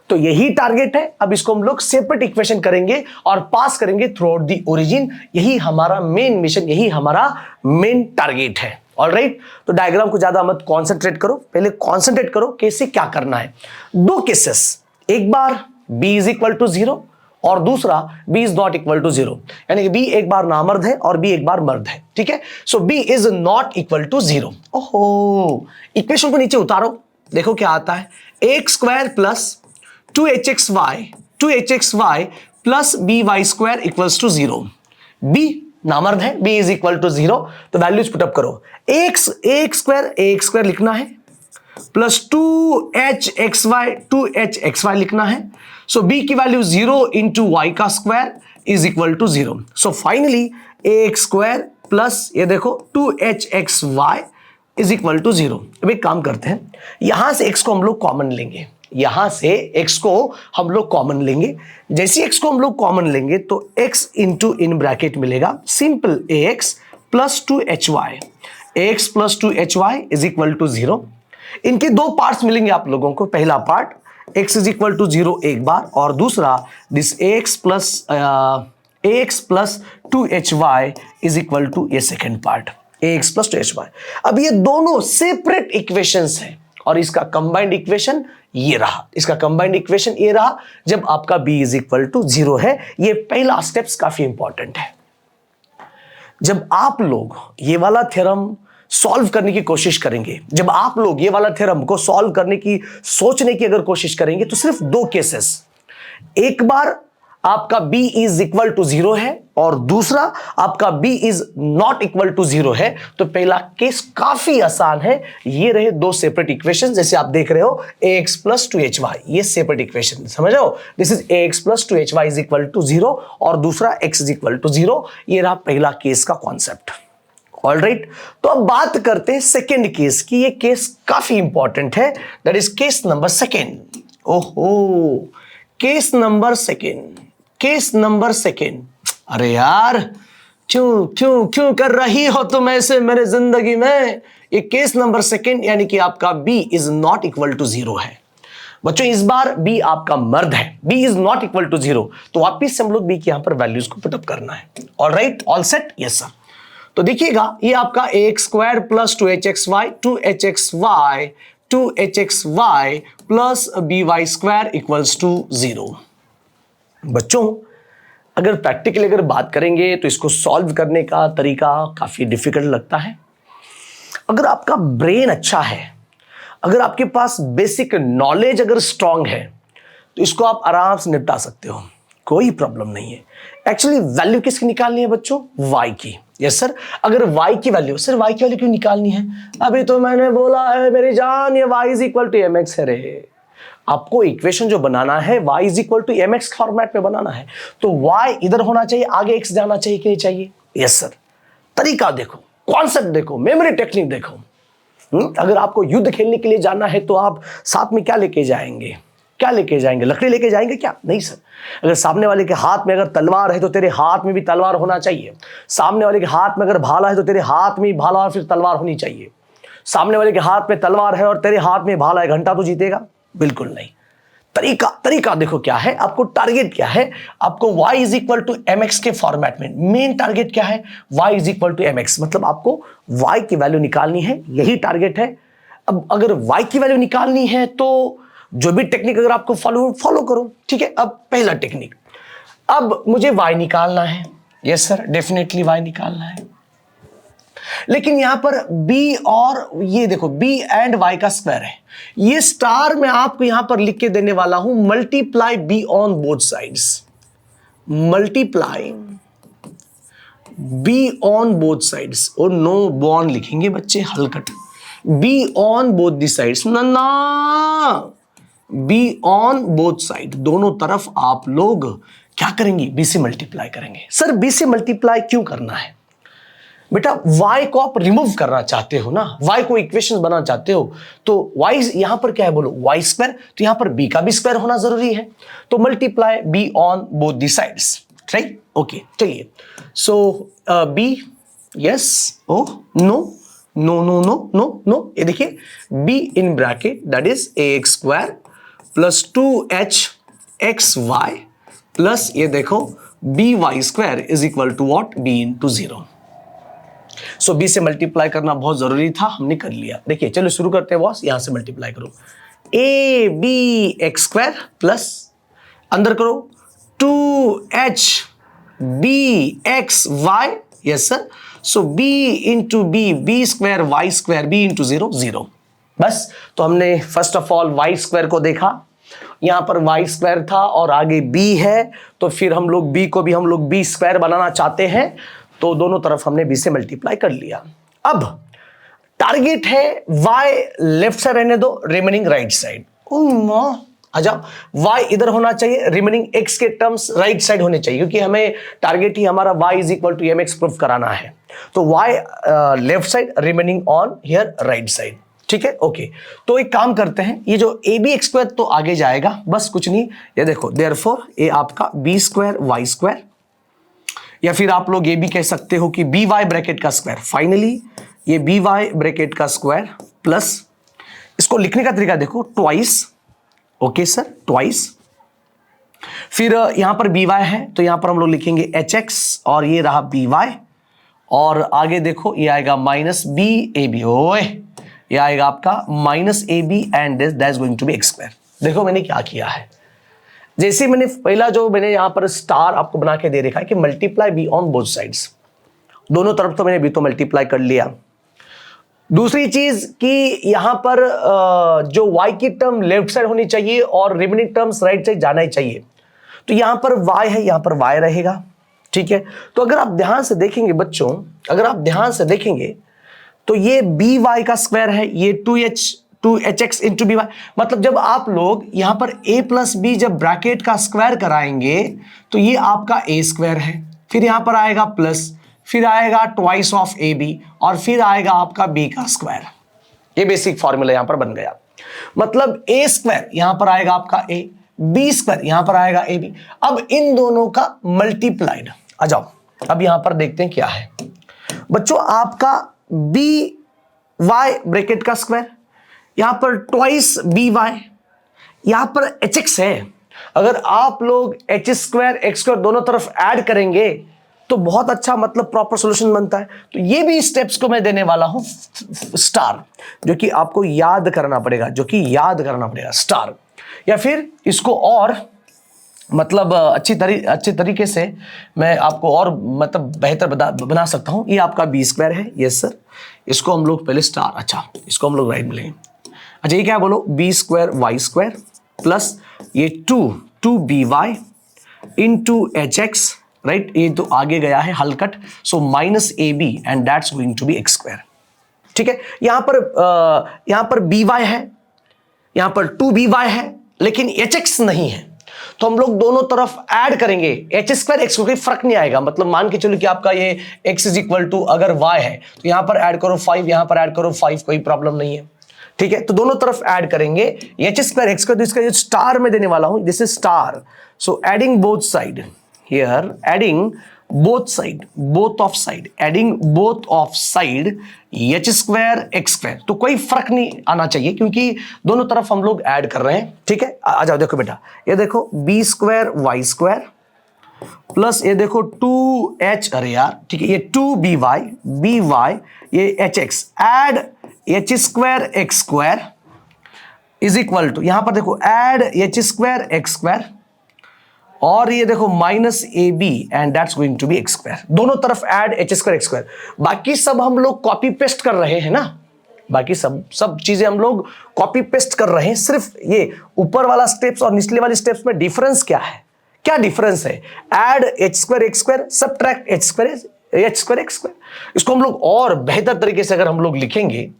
तो यही टारगेट है। अब इसको हम लोग सेपरेट इक्वेशन करेंगे और पास करेंगे थ्रू आउट द ओरिजिन। यही हमारा मेन मिशन, यही हमारा मेन टारगेट है। ऑलराइट, तो डायग्राम को ज्यादा मत कॉन्सेंट्रेट करो, पहले कॉन्सेंट्रेट करो कैसे क्या करना है। दो केसेस, एक बार b इज इक्वल टू 0 और दूसरा b is not equal to 0, यानी कि b एक बार नामर्द है और b एक बार मर्द है। ठीक है, so b is not equal to 0। ओहो, इक्वेशन को नीचे उतारो, देखो क्या आता है, x square plus 2hxy plus by square equals to 0। b नामर्द है, b इज इक्वल टू 0, तो वैल्यूज पुटअप करो। x स्क्वायर लिखना है प्लस 2hxy लिखना है। सो b की वैल्यू 0 इंटू y का square is equal to 0। So finally ax square plus ये देखो 2hxy इज इक्वल टू 0। अब एक काम करते हैं, यहां से x को हम लोग कॉमन लेंगे, यहां से x को हम लोग कॉमन लेंगे। जैसे x को हम लोग कॉमन लेंगे तो x इंटू इन ब्रैकेट मिलेगा simple ax plus 2hy, ax plus 2hy is equal to 0। इनके दो पार्ट्स मिलेंगे आप लोगों को, पहला part x is equal to 0 एक बार, और दूसरा this ax plus 2hy is equal to ये second part ax plus 2hy। अब ये दोनों सेपरेट इक्वेशंस हैं और इसका कंबाइंड इक्वेशन ये रहा, इसका कंबाइंड इक्वेशन ये रहा जब आपका b इज इक्वल टू 0 है। ये पहला स्टेप्स काफी इंपॉर्टेंट है। जब आप लोग ये वाला थ्योरम सॉल्व करने की कोशिश करेंगे, जब आप लोग ये वाला थ्योरम को सॉल्व करने की, सोचने की अगर कोशिश करेंगे, तो सिर्फ दो केसेस, एक बार आपका b इज इक्वल टू 0 है और दूसरा आपका b is not equal to 0 है। तो पहला केस काफी आसान है। ये रहे दो सेपरेट इक्वेशन, जैसे आप देख रहे हो ax प्लस 2hy, ये सेपरेट इक्वेशन समझ रहे हो, this is ax plus 2hy is equal to 0 और दूसरा x इज इक्वल टू 0। ये रहा पहला केस का कॉन्सेप्ट। ऑलराइट, तो अब बात करते हैं सेकेंड केस की। ये केस काफी इंपॉर्टेंट है, that is case number second. ओहो, केस नंबर सेकेंड। अरे यार, क्यों क्यों क्यों कर रही हो तुम ऐसे मेरे जिंदगी में? ये केस नंबर सेकेंड यानी कि आपका b is not equal to 0 है। बच्चों इस बार b आपका मर्द है, b is not equal to 0, तो वापिस से हम लोग b की यहां पर वैल्यूज को पुटअप करना है। All right, all set, yes sir. तो देखिएगा ये आपका ax square plus 2hxy plus by square equals to 0। बच्चों अगर प्रैक्टिकली अगर बात करेंगे तो इसको सॉल्व करने का तरीका काफी डिफिकल्ट लगता है। अगर आपका ब्रेन अच्छा है, अगर आपके पास बेसिक नॉलेज अगर स्ट्रांग है, तो इसको आप आराम से निपटा सकते हो, कोई प्रॉब्लम नहीं है। एक्चुअली वैल्यू किसकी निकालनी है बच्चों? y की। यस सर, अगर y की वैल्यू, सर y की वैल्यू क्यों निकालनी है? अभी तो मैंने बोला है मेरी जान ये y is equal to mx है रे। आपको इक्वेशन जो बनाना है y is equal to mx format में बनाना है, तो y इधर होना चाहिए, आगे x जाना चाहिए कि नहीं चाहिए? Yes sir. तरीका देखो, कॉन्सेप्ट देखो, मेमोरी टेक्निक देखो। अगर आपको युद्ध खेलने के लिए जाना है तो आप साथ में क्या लेके जाएंगे? लकड़ी लेके जाएंगे क्या? नहीं सर। अगर सामने वाले के हाथ में अगर तलवार है तो तेरे हाथ में भी तलवार होना चाहिए। सामने वाले के हाथ में अगर भाला है तो तेरे हाथ में भी भाला और फिर तलवार होनी चाहिए। सामने वाले के हाथ में तलवार है और तेरे हाथ में भाला है, घंटा तो जीतेगा? बिल्कुल नहीं। तरीका देखो क्या है, आपको टारगेट क्या है? आपको y is equal to mx के फॉर्मेट में मेन टारगेट क्या है? y is equal to mx, मतलब आपको y की वैल्यू निकालनी है, यही टारगेट है। अब अगर y की वैल्यू निकालनी है तो जो भी टेक्निक अगर आपको फॉलो करो, ठीक है। अब पहला टेक्निक, अब मुझे y निकालना है। यस सर, डेफिनेटली y निकालना है, लेकिन यहां पर b और ये देखो b एंड y का स्क्वायर है, ये स्टार मैं आपको यहां पर लिख के देने वाला हूं, multiply b on both sides, multiply b on both sides, और नो बॉन्ड लिखेंगे बच्चे, हलकट, b on both the sides, ना b ऑन बोथ साइड, दोनों तरफ आप लोग क्या करेंगे? b से मल्टीप्लाई करेंगे। सर b से मल्टीप्लाई क्यों करना है? बेटा y को आप रिमूव करना चाहते हो ना, y को इक्वेशन बनाना चाहते हो, तो y यहां पर क्या है बोलो? y स्क्वायर, तो यहां पर b का भी स्क्वायर होना जरूरी है, तो multiply b on both the sides, right? Okay, चलिए। So b, yes, oh no no no no no no, ये देखिए b in bracket that is ax square plus 2hxy प्लस ये देखो by square is equal to what? b into 0। So b से multiply करना बहुत जरूरी था, हमने कर लिया। देखिए चलो शुरू करते हैं बॉस, यहां से मल्टीप्लाई करो, a b x square plus अंदर करो 2h b x y, yes sir. So b into b square y square b into 0 0। बस, तो हमने first of all y square को देखा, यहां पर y स्क्वायर था और आगे b है, तो फिर हम लोग b को भी हम लोग b स्क्वायर बनाना चाहते हैं, तो दोनों तरफ हमने b से मल्टीप्लाई कर लिया। अब टारगेट है y लेफ्ट साइड रहने दो, रिमेनिंग राइट साइड। अच्छा, y इधर होना चाहिए, रिमेनिंग x के टर्म्स राइट साइड होने चाहिए, क्योंकि हमें टारगेट ही हमारा y is equal to mx proof कराना है, तो y left side, remaining on here right side, ठीक है। ओके, तो एक काम करते हैं, ये जो ए बी एक्स स्क्वायर तो आगे जाएगा, बस कुछ नहीं, ये देखो देयरफॉर ये आपका बी स्क्वायर वाई स्क्वायर, या फिर आप लोग ये भी कह सकते हो कि बी वाई ब्रैकेट का स्क्वायर, फाइनली ये बी वाई ब्रैकेट का स्क्वायर प्लस, इसको लिखने का तरीका देखो, ट्वाइस, ओके सर, ट्वाइस, फिर यहां पर बी वाई है तो यहां पर हम लोग लिखेंगे एच एक्स, और ये रहा बी वाई, और आगे देखो ये आएगा माइनस बी ए बी, ओए ये आएगा आपका minus A B and that is going to be x square. देखो मैंने क्या किया है, जैसे मैंने पहला जो मैंने यहां पर स्टार आपको बना के दे रखा है कि multiply be on both sides, दोनों तरफ तो मैंने बी तो मल्टीप्लाई कर लिया। दूसरी चीज कि यहां पर जो y की टर्म लेफ्ट साइड होनी चाहिए और रिमेनिंग टर्म्स राइट साइड जाना ही चाहिए, तो यहां पर y है, यहां पर y रहेगा, ठीक है। तो अगर आप ध्यान से देखेंगे बच्चों, अगर आप ध्यान से देखेंगे तो ये बी वाई का स्क्वायर है, ये 2h इंटू बी वाई, मतलब जब आप लोग यहां पर a प्लस बी जब ब्रैकेट का स्क्वायर कराएंगे तो ये आपका a स्क्वायर है, फिर यहां पर आएगा प्लस, फिर आएगा ट्वाइस ऑफ ए बी, और फिर आएगा आपका b का स्क्वायर। ये बेसिक फॉर्मूला यहां पर बन गया। मतलब ए स्क्वायर यहां पर आएगा आपका ए, बी स्क्वायर यहां पर आएगा ए बी। अब इन दोनों का मल्टीप्लाइड, आ जाओ अब यहां पर देखते हैं क्या है बच्चों। आपका बी वाई ब्रैकेट का स्क्वायर, यहां पर ट्वाइस बी वाई, यहां पर एच एक्स है। अगर आप लोग एच स्क्वायर एक्स स्क्वायर दोनों तरफ ऐड करेंगे तो बहुत अच्छा मतलब प्रॉपर सॉल्यूशन बनता है। तो ये भी स्टेप्स को मैं देने वाला हूं स्टार, जो कि आपको याद करना पड़ेगा, स्टार। या फिर इसको और मतलब अच्छी तरीके से मैं आपको और मतलब बेहतर बना सकता हूं। ये आपका बी स्क्वायर है, यस सर, इसको हम लोग पहले स्टार, अच्छा इसको हम लोग राइट में लेंगे। अच्छा ये क्या बोलो, b square Y square plus ये two b y into h x, right. ये तो आगे गया है हलकट, so minus A B and that's going to be x square. ठीक है, यहां पर बी वाई है, यहां पर टू बी वाई है, लेकिन एच एक्स नहीं है। तो हम लोग दोनों तरफ ऐड करेंगे एच स्क्वायर एक्स, कोई फर्क नहीं आएगा। मतलब मान के चलो कि आपका ये x इज इक्वल टू अगर y है तो यहां पर ऐड करो 5, यहां पर ऐड करो 5, कोई प्रॉब्लम नहीं है। ठीक है, तो दोनों तरफ ऐड करेंगे एच स्क्वायर एक्स का, तो इसका स्टार में देने वाला हूं, this is star. So adding both side here, adding both of side H square X square, तो कोई फर्क नहीं आना चाहिए क्योंकि दोनों तरफ हम लोग ऐड कर रहे हैं। ठीक है, आ जाओ देखो बेटा, ये देखो B square Y square plus ये देखो 2h, अरे यार ठीक है, ये 2by ये H X, add H square X square is equal to, यहां पर देखो add H square X square और ये देखो minus A B and that's going to be x square. दोनों तरफ add H square X square. बाकी सब हम लोग कॉपी पेस्ट कर रहे हैं ना, बाकी सब चीजें हम लोग कॉपी पेस्ट कर रहे हैं। सिर्फ ये ऊपर वाला स्टेप्स और निचले वाले स्टेप्स में डिफरेंस क्या है, क्या डिफरेंस है? Add H square X square, subtract H square X square. इसको हम लोग और बेहतर तरीके से अगर हम लोग लिखेंगे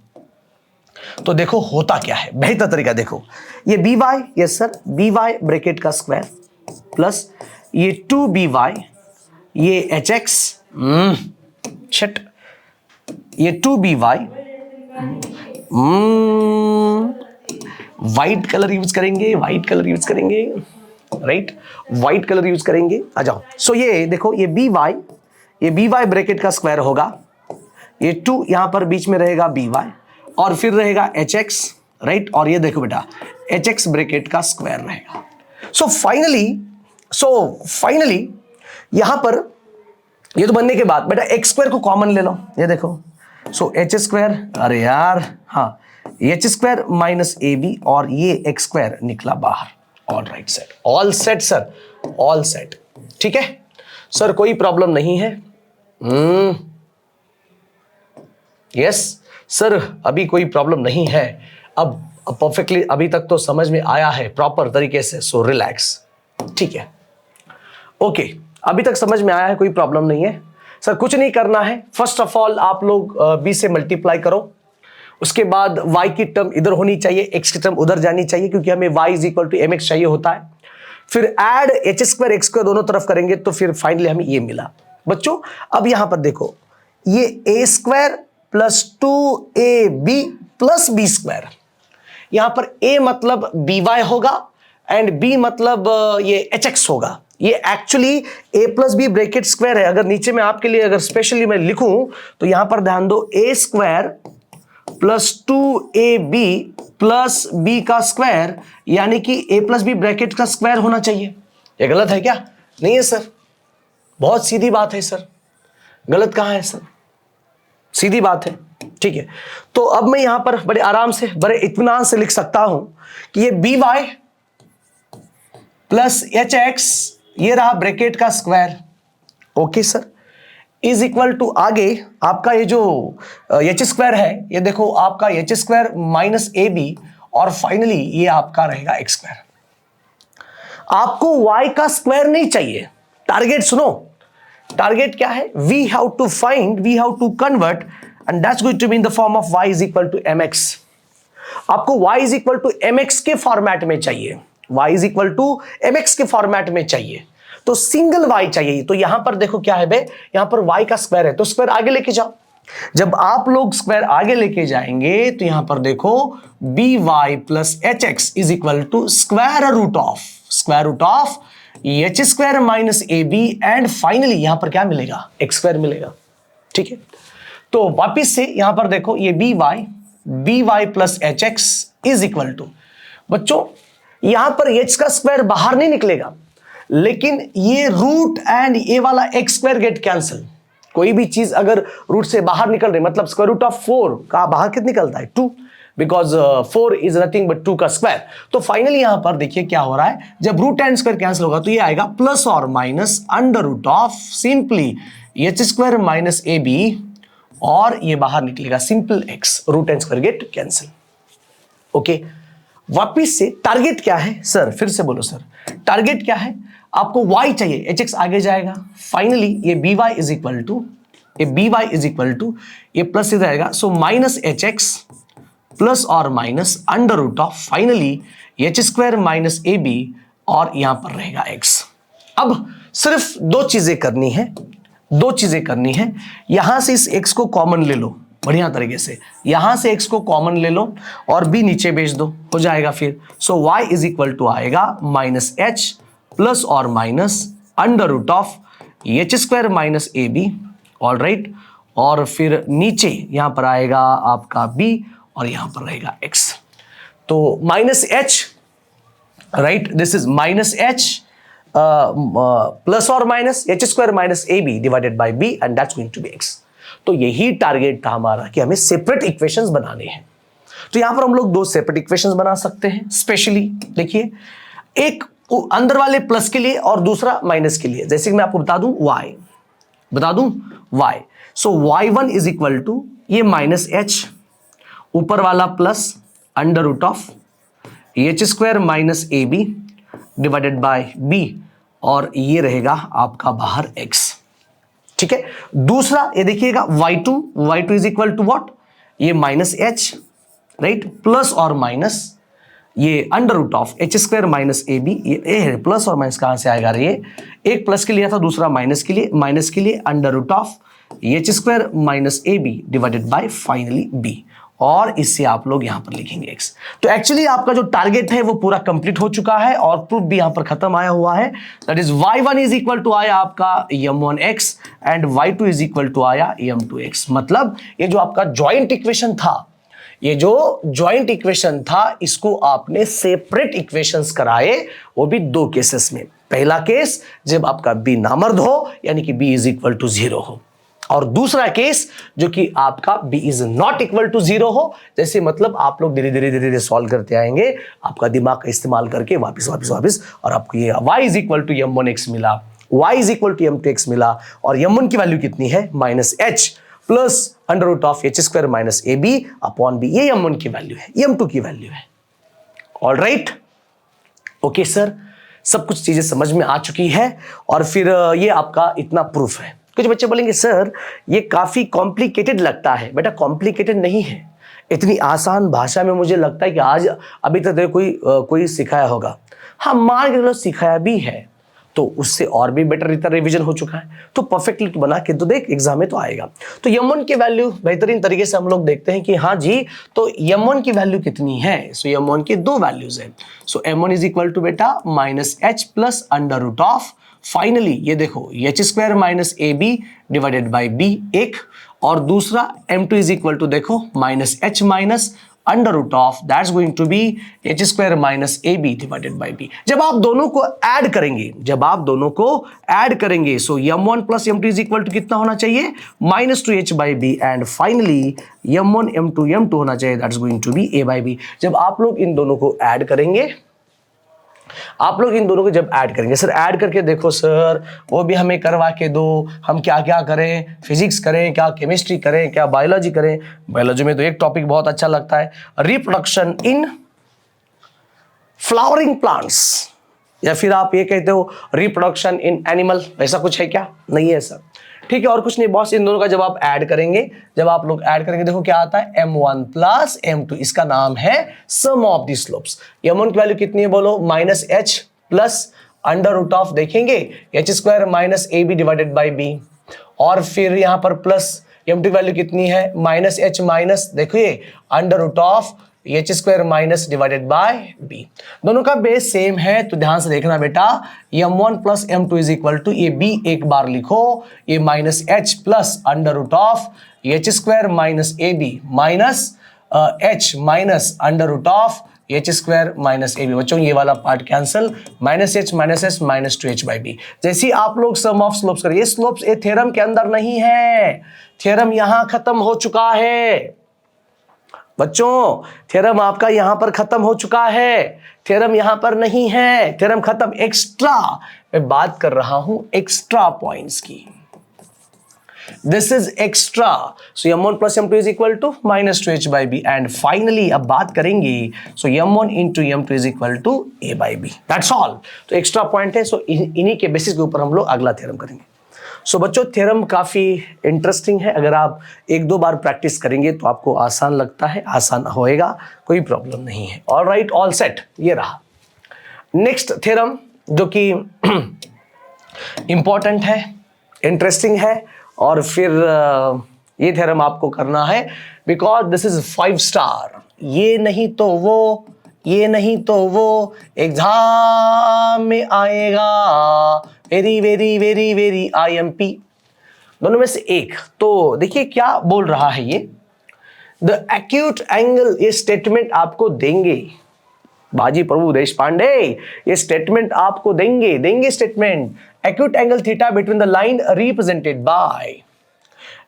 तो देखो होता क्या है, बेहतर तरीका देखो। ये B Y, yes sir, B Y bracket का स्क्वायर प्लस ये 2by, ये एच एक्स, छट, ये 2by, वाइट कलर यूज करेंगे, राइट, वाइट कलर यूज करेंगे। आ जाओ, सो ये देखो ये by ब्रैकेट का स्क्वायर होगा, ये 2 यहां पर बीच में रहेगा by और फिर रहेगा एच एक्स, राइट, और ये देखो बेटा एच एक्स ब्रैकेट का स्क्वायर रहेगा। सो फाइनली यहां पर ये तो बनने के बाद बेटा एक्स स्क्वायर को कॉमन ले लो, ये देखो, सो एच स्क्वायर, अरे यार हाँ, एच स्क्वायर माइनस ए बी और ये एक्स स्क्वायर निकला बाहर। All right set, all set sir, all set. ठीक है सर, कोई प्रॉब्लम नहीं है। यस सर, अभी कोई प्रॉब्लम नहीं है। अब परफेक्टली अभी तक तो समझ में आया है प्रॉपर तरीके से, सो रिलैक्स। ठीक है, ओके, अभी तक समझ में आया है, कोई प्रॉब्लम नहीं है सर। कुछ नहीं करना है, फर्स्ट ऑफ ऑल आप लोग b से मल्टीप्लाई करो, उसके बाद y की टर्म इधर होनी चाहिए, x की टर्म उधर जानी चाहिए क्योंकि हमें y is equal to mx चाहिए होता है। फिर add H square X square दोनों तरफ करेंगे तो फिर फाइनली हमें ये मिला। बच्चों अब यहां पर देखो, ये a square plus 2ab plus B square, यहां पर a मतलब by होगा एंड b मतलब ये एच एक्स होगा। ये actually a plus B bracket square है। अगर नीचे में आपके लिए अगर स्पेशली मैं लिखूं तो यहां पर ध्यान दो, a square plus 2ab plus b का स्क्वायर, यानी कि a प्लस बी ब्रैकेट का स्क्वायर होना चाहिए। ये गलत है क्या? नहीं है सर, बहुत सीधी बात है सर, गलत कहां है सर, सीधी बात है। ठीक है, तो अब मैं यहां पर बड़े आराम से, बड़े इत्मीनान से लिख सकता हूं कि ये B Y plus H X, ये रहा ब्रैकेट का square, okay sir, is equal to आगे आपका ये जो एच स्क्वायर है, ये देखो आपका एच स्क्वायर माइनस ए बी और फाइनली ये आपका रहेगा एक्स स्क्वायर। आपको y का स्क्वायर नहीं चाहिए, टारगेट सुनो, टारगेट क्या है? We have to convert and that's going to be in the form of y is equal to mx। आपको y is equal to mx के फॉर्मेट में चाहिए, y is equal to mx के format में चाहिए, तो सिंगल y चाहिए। तो यहां पर देखो क्या है बे, यहां पर y का स्क्वायर है तो स्क्वायर आगे लेके जाओ, जब आप लोग स्क्वायर आगे लेके जाएंगे तो यहां पर देखो B Y plus H X is equal to square root of H square minus A B and finally यहां पर क्या मिलेगा, एक्स स्क्वायर मिलेगा। ठीक है, तो वापिस से यहां पर देखो ये B Y plus H X is equal to, बच्चों यहां पर एच का स्क्वायर बाहर नहीं निकलेगा, लेकिन ये रूट एंड ये वाला एक्स स्क्वायर गेट कैंसिल। कोई भी चीज अगर रूट से बाहर निकल रही, मतलब स्क्वायर रूट ऑफ 4 का बाहर कितना निकलता है 2, बिकॉज 4 इज नथिंग बट 2 का स्क्वायर। तो फाइनली यहां पर देखिए क्या हो रहा है, जब रूट एंड स्क्वायर कैंसिल होगा तो ये आएगा प्लस और minus under root of simply H square minus A B, और ये बाहर निकलेगा simple X, root and square get cancel. Okay, वापिस से टारगेट क्या है सर, फिर से बोलो सर, टारगेट क्या है, आपको y चाहिए, एच एक्स आगे जाएगा, फाइनली ये B Y is equal to ये प्लस इधर आएगा, so minus H X plus और minus under root of finally H square minus A B, और यहां पर रहेगा x। अब सिर्फ दो चीजें करनी है, यहां से इस x को कॉमन ले लो बढ़िया तरीके से, यहां से x को कॉमन ले लो और b नीचे भेज दो, हो जाएगा फिर। So y is equal to आएगा माइनस एच प्लस और minus under root of H square minus A B, all right, और फिर नीचे यहां पर आएगा आपका b और यहां पर रहेगा x। तो minus H, right, this is minus H plus और minus H square minus A B divided by B and that's going to be x। तो यही टारगेट था हमारा कि हमें सेपरेट इक्वेशंस बनाने हैं। तो यहां पर हम लोग दो सेपरेट इक्वेशंस बना सकते हैं। स्पेशली देखिए, एक अंदर वाले प्लस के लिए और दूसरा माइनस के लिए। जैसे कि मैं आपको बता दूं y, so y1 is equal to ये माइनस एच, ऊपर वाला plus under root of H square minus A B divided by B, और ये रहेगा आपका बाहर x। ठीक है, दूसरा ये देखिएगा y2 is equal to what, ये माइनस एच, राइट, प्लस और माइनस ये under root of H square minus A B, ये प्लस और माइनस कहां से आएगा, ये एक प्लस के लिए था, दूसरा माइनस के लिए under root of H square minus A B divided by finally B, और इससे आप लोग यहां पर लिखेंगे x। तो एक्चुअली आपका जो टारगेट है वो पूरा कंप्लीट हो चुका है और प्रूफ भी यहां पर खत्म आया हुआ है। That is y1 is equal to आया आपका m1x and y2 is equal to आया m2x। मतलब ये जो आपका ज्वाइंट इक्वेशन था, इसको आपने सेपरेट इक्वेशंस कराए, वो भी दो केसेस में। पहला केस जब आपका b नामर्द हो, यानी कि b इज इक्वल टू 0 हो, और दूसरा केस जो कि आपका b is not equal to 0 हो। जैसे मतलब आप लोग धीरे धीरे सॉल्व करते आएंगे, आपका दिमाग का इस्तेमाल करके वापस, और आपको ये y is equal to m1x मिला, y is equal to m2x मिला, और m1 की वैल्यू कितनी है, minus H plus under root of H square minus A B upon B, ये m1 की वैल्यू है, m2 की वैल्यू है। ऑल राइट, ओके सर, सब कुछ चीजें समझ में आ चुकी है। और फिर ये आपका इतना प्रूफ है। कुछ बच्चे बोलेंगे सर ये काफी कॉम्प्लिकेटेड लगता है। बेटा कॉम्प्लिकेटेड नहीं है, इतनी आसान भाषा में मुझे लगता है कि आज अभी तक कोई सिखाया होगा। हाँ, मान के चलो सिखाया भी है तो उससे और भी बेटर इतना रिवीजन हो चुका है, तो परफेक्टली तो बना के तो देख, एग्जाम में तो आएगा। तो m1 की वैल्यू बेहतरीन तरीके से हम लोग देखते हैं कि हाँ जी, तो m1 की वैल्यू कितनी है। सो m1 की दो वैल्यूज है। So m1 is equal to बेटा minus H plus under root of, finally ये देखो H square minus A B divided by B एक, और दूसरा m2 इज इक्वल टू देखो minus H minus under root of that's going to be H square minus A B divided by B. जब आप दोनों को ऐड करेंगे so m1 plus m2 is equal to कितना होना चाहिए, minus two H by B, and finally m1 m2 होना चाहिए, that's going to be a by B. जब आप लोग इन दोनों को ऐड करेंगे, जब ऐड करेंगे, सर ऐड करके देखो सर, वो भी हमें करवा के दो, हम क्या क्या करें, फिजिक्स करें क्या, केमिस्ट्री करें क्या, बायोलॉजी करें। बायोलॉजी में तो एक टॉपिक बहुत अच्छा लगता है, रिप्रोडक्शन इन फ्लावरिंग प्लांट्स, या फिर आप ये कहते हो रिप्रोडक्शन इन एनिमल, ऐसा कुछ है क्या, नहीं है सर, ठीक है। और कुछ नहीं बॉस, इन दोनों का जब आप ऐड करेंगे, देखो क्या आता है, m1 प्लस m2, इसका नाम है सम ऑफ द स्लोप्स। m1 की वैल्यू कितनी है बोलो, minus H plus under root of देखेंगे H square minus A B divided by B, और फिर यहां पर प्लस m2 की वैल्यू कितनी है माइनस एच माइनस देखिए under root of H square minus divided by B. दोनों का बेस सेम है तो ध्यान से देखना बेटा, m1 plus m2 is equal to ये b एक बार लिखो, ये minus h plus under root of H square minus A B minus h minus under root of H square minus A B. बच्चों ये वाला part cancel, minus H minus two H by B. जैसे ही आप लोग sum of slopes करिए, slopes ये theorem के अंदर नहीं है, थ्योरम यहां खत्म हो चुका है बच्चों, थ्योरम आपका यहां पर खत्म हो चुका है, थ्योरम यहां पर नहीं है, थ्योरम खत्म। एक्स्ट्रा मैं बात कर रहा हूं एक्स्ट्रा पॉइंट्स की, this is extra. So m1 plus m2 is equal to minus two H by B and finally अब बात करेंगे so m1 into m2 is equal to a by B, that's all. तो extra point है, so इन्हीं के basis के ऊपर हम लोग अगला थ्योरम करेंगे। सो बच्चों थ्योरम काफी इंटरेस्टिंग है, अगर आप एक दो बार प्रैक्टिस करेंगे तो आपको आसान लगता है, आसान होएगा, कोई प्रॉब्लम नहीं है। ऑल राइट, ऑल सेट, ये रहा नेक्स्ट थ्योरम जो कि इंपॉर्टेंट है, इंटरेस्टिंग है, और फिर ये थ्योरम आपको करना है बिकॉज दिस इज 5 स्टार। ये नहीं तो वो, ये नहीं तो वो एग्जाम में आएगा, very very very very IMP, दोनों में से एक। तो देखिए क्या बोल रहा है ये, द एक्यूट एंगल, ये स्टेटमेंट आपको देंगे बाजी प्रभु देश पांडे, ये स्टेटमेंट आपको देंगे statement, acute angle theta between the line represented by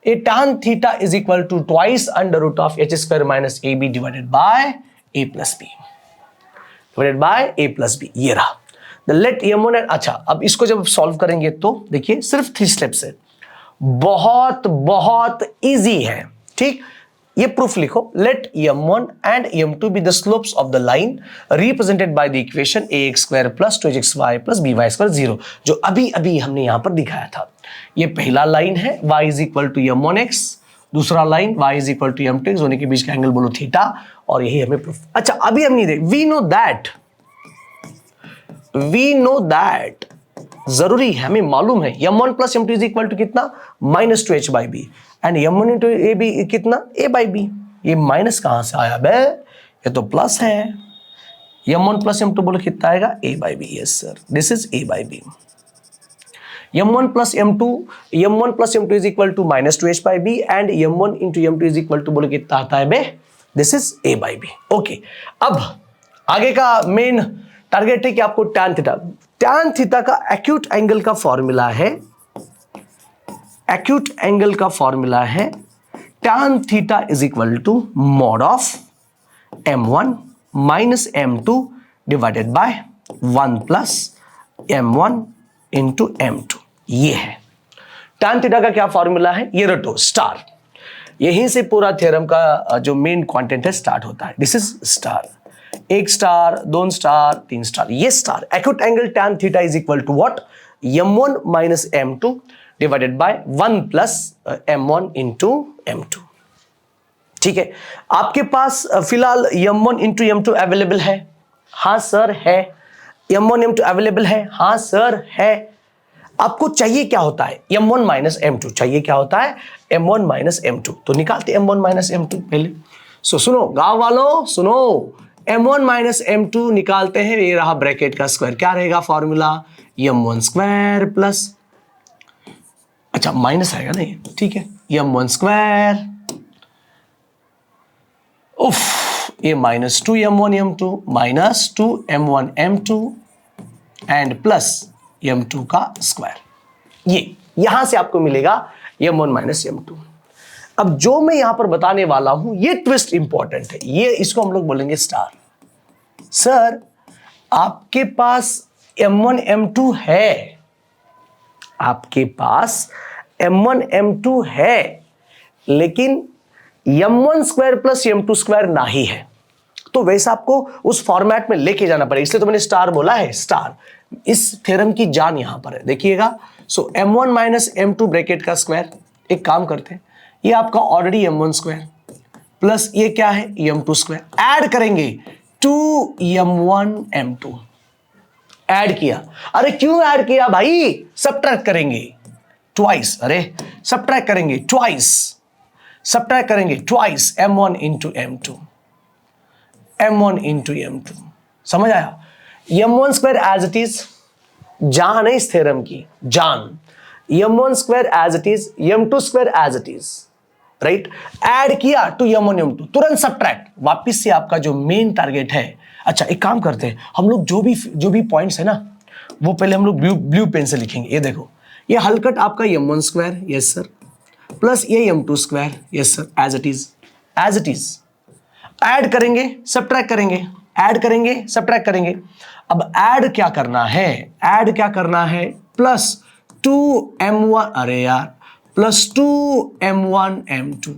A tan theta is equal to twice under root of H square minus A B divided by A plus B, divided by A plus B. ये रहा the late m1 and, अच्छा अब इसको जब solve करेंगे तो देखिए सिर्फ 3 स्टेप्स है, बहुत बहुत इजी है, ठीक। ये प्रूफ लिखो, let m1 and m2 be the slopes of the line represented by the equation ax square plus 2xy plus by square 0, जो अभी अभी हमने यहां पर दिखाया था। ये पहला लाइन है y is equal to m1x, दूसरा line y is equal to m2x, दोनों के बीच का एंगल बोलो थीटा, और यही हमें प्रूफ। अच्छा अभी हम नहीं देख, वी नो दैट जरूरी है, हमें मालूम है m1 plus m2 is equal to कितना minus two H by B, and m1 into A B कितना a बाई बी। ये माइनस कहां से आया बे, ये तो प्लस है, m1 प्लस m2 बोलो कितना आएगा a by B, yes sir this is a by B. m1 plus m2 is equal to minus two H by B and m1 into m2 is equal to बोलो कितना आता है बे, this is a by B. Okay, अब आगे का main target है कि आपको tan थीटा का एक्यूट एंगल का फॉर्मूला है, एक्यूट एंगल का फॉर्मूला है tan theta is equal to mod of m1 minus m2 divided by 1 plus m1 into m2। ये है tan थीटा का क्या फॉर्मूला है, ये रटो स्टार, यहीं से पूरा थ्योरम का जो मेन कंटेंट है स्टार्ट होता है। This is star, 1 star 2 star 3 star, ये star. Acute angle tan theta is equal to what, m1 minus m2 divided by 1 plus m1 into m2। ठीक है, आपके पास फिलहाल m1 इंटू m2 अवेलेबल है, हाँ सर है, m1 m2 अवेलेबल है, हाँ सर है। आपको चाहिए क्या होता है, m1 माइनस m2 चाहिए क्या होता है, m1 माइनस m2, तो निकालते m1 माइनस m2 पहले। सुनो गांव वालों सुनो, m1 माइनस m2 निकालते हैं, ये रहा ब्रैकेट का स्क्वायर, क्या रहेगा फॉर्मूला, m1 स्क्वायर प्लस, अच्छा माइनस आएगा नहीं, ठीक है, m1 स्क्वायर, उफ ये minus 2m1 m2 minus 2m1 m2 and plus m2 का स्क्वायर, ये यहां से आपको मिलेगा m1 माइनस m2। अब जो मैं यहां पर बताने वाला हूं ये ट्विस्ट इंपॉर्टेंट है, ये इसको हम लोग बोलेंगे स्टार। सर आपके पास m1 m2 है, आपके पास m1 m2 है, लेकिन m1 square plus m2 square नहीं है, तो वैसा आपको उस फॉर्मेट में लेके जाना पड़ेगा, इसलिए तो मैंने स्टार बोला है। स्टार इस थ्योरम की जान यहां पर है, देखिएगा। सो m1 माइनस m2 ब्रैकेट का स्क्वायर, एक काम करते हैं, ये आपका ऑलरेडी m1 स्क्वायर प्लस ये क्या है m2 स्क्वायर, ऐड करेंगे 2m1 m2, ऐड किया। अरे क्यों ऐड किया भाई, सब्ट्रैक्ट करेंगे ट्वाइस, अरे सब्ट्रैक्ट करेंगे ट्वाइस, सब्ट्रैक्ट करेंगे twice m1 into m2, m1 into m2, समझ आया? m1 square as it is, जान है इस थ्योरम की, जान, m1 square as it is, m2 square as it is, right? Add किया टू m1 m2, तुरंत सब्ट्रैक्ट, वापिस से आपका जो मेन टारगेट है। अच्छा एक काम करते हैं हम लोग, जो भी पॉइंट्स है ना वो पहले हम लोग ब्लू पेन से लिखेंगे। ये देखो, ये हलकट आपका m1 square, yes sir, plus ये m2 square, yes sir, as it is, as it is. Add करेंगे सब्ट्रैक्ट करेंगे, ऐड करेंगे सब्ट्रैक्ट करेंगे। अब ऐड क्या करना है, ऐड क्या करना है, प्लस 2m1, अरे यार, प्लस 2m1 m2,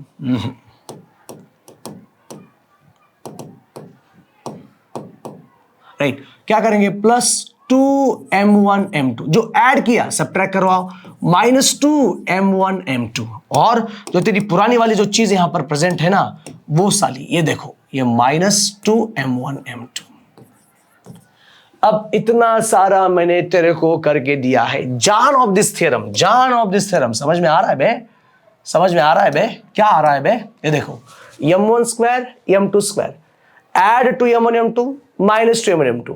राइट? क्या करेंगे, प्लस 2m1 m2, जो ऐड किया सब्ट्रैक्ट करवाओ, माइनस 2m1 m2, और जो तेरी पुरानी वाली जो चीज यहां पर प्रेजेंट है ना वो साली, ये देखो, ये माइनस 2m1 m2। अब इतना सारा मैंने तेरे को करके दिया है, जान ऑफ दिस थ्योरम, जान ऑफ दिस थ्योरम, समझ में आ रहा है बे? समझ में आ रहा है बे? क्या आ रहा है बे? ये देखो, m1 square m2 square add two m1 m2 minus 2m1 m2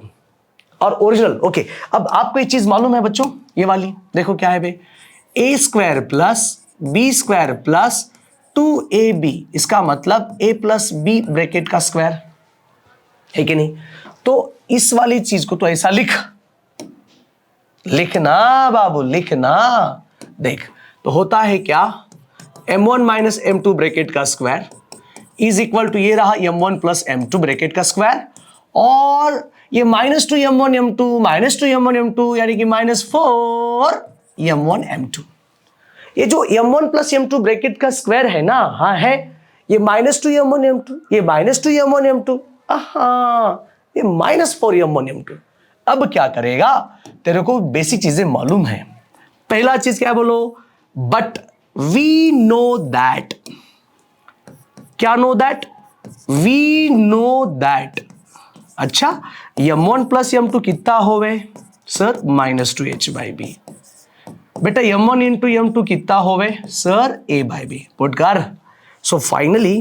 और ओरिजिनल। ओके, अब आपको ये चीज मालूम है बच्चों, ये वाली देखो क्या है बे, a square plus b square plus 2ab, इसका मतलब a प्लस b ब्रैकेट का स्क्वायर है कि नहीं? तो इस वाली चीज को तो ऐसा लिखना बाबू, लिखना। देख तो होता है क्या, m1 माइनस m2 ब्रैकेट का स्क्वायर इज इक्वल टू, ये रहा m1 प्लस m2 ब्रैकेट का स्क्वायर, और ये minus 2m1 m2 minus 2m1 m2 यानी कि माइनस 4m1 m2। ये जो m1 प्लस m2 ब्रैकेट का स्क्वायर है ना, हाँ है, ये माइनस 2m1 m2, ये माइनस 2m1 m2, हाँ ये माइनस 4m1 m2। अब क्या करेगा, तेरे को बेसिक चीजें मालूम है। पहला चीज क्या बोलो, बट वी नो दैट, क्या know that, we know that. अच्छा, m1 प्लस m2 कितना होवे सर, माइनस 2h/b। बेटा m1 इंटू m2 कितना होवे सर, a/b। पुट कर। So finally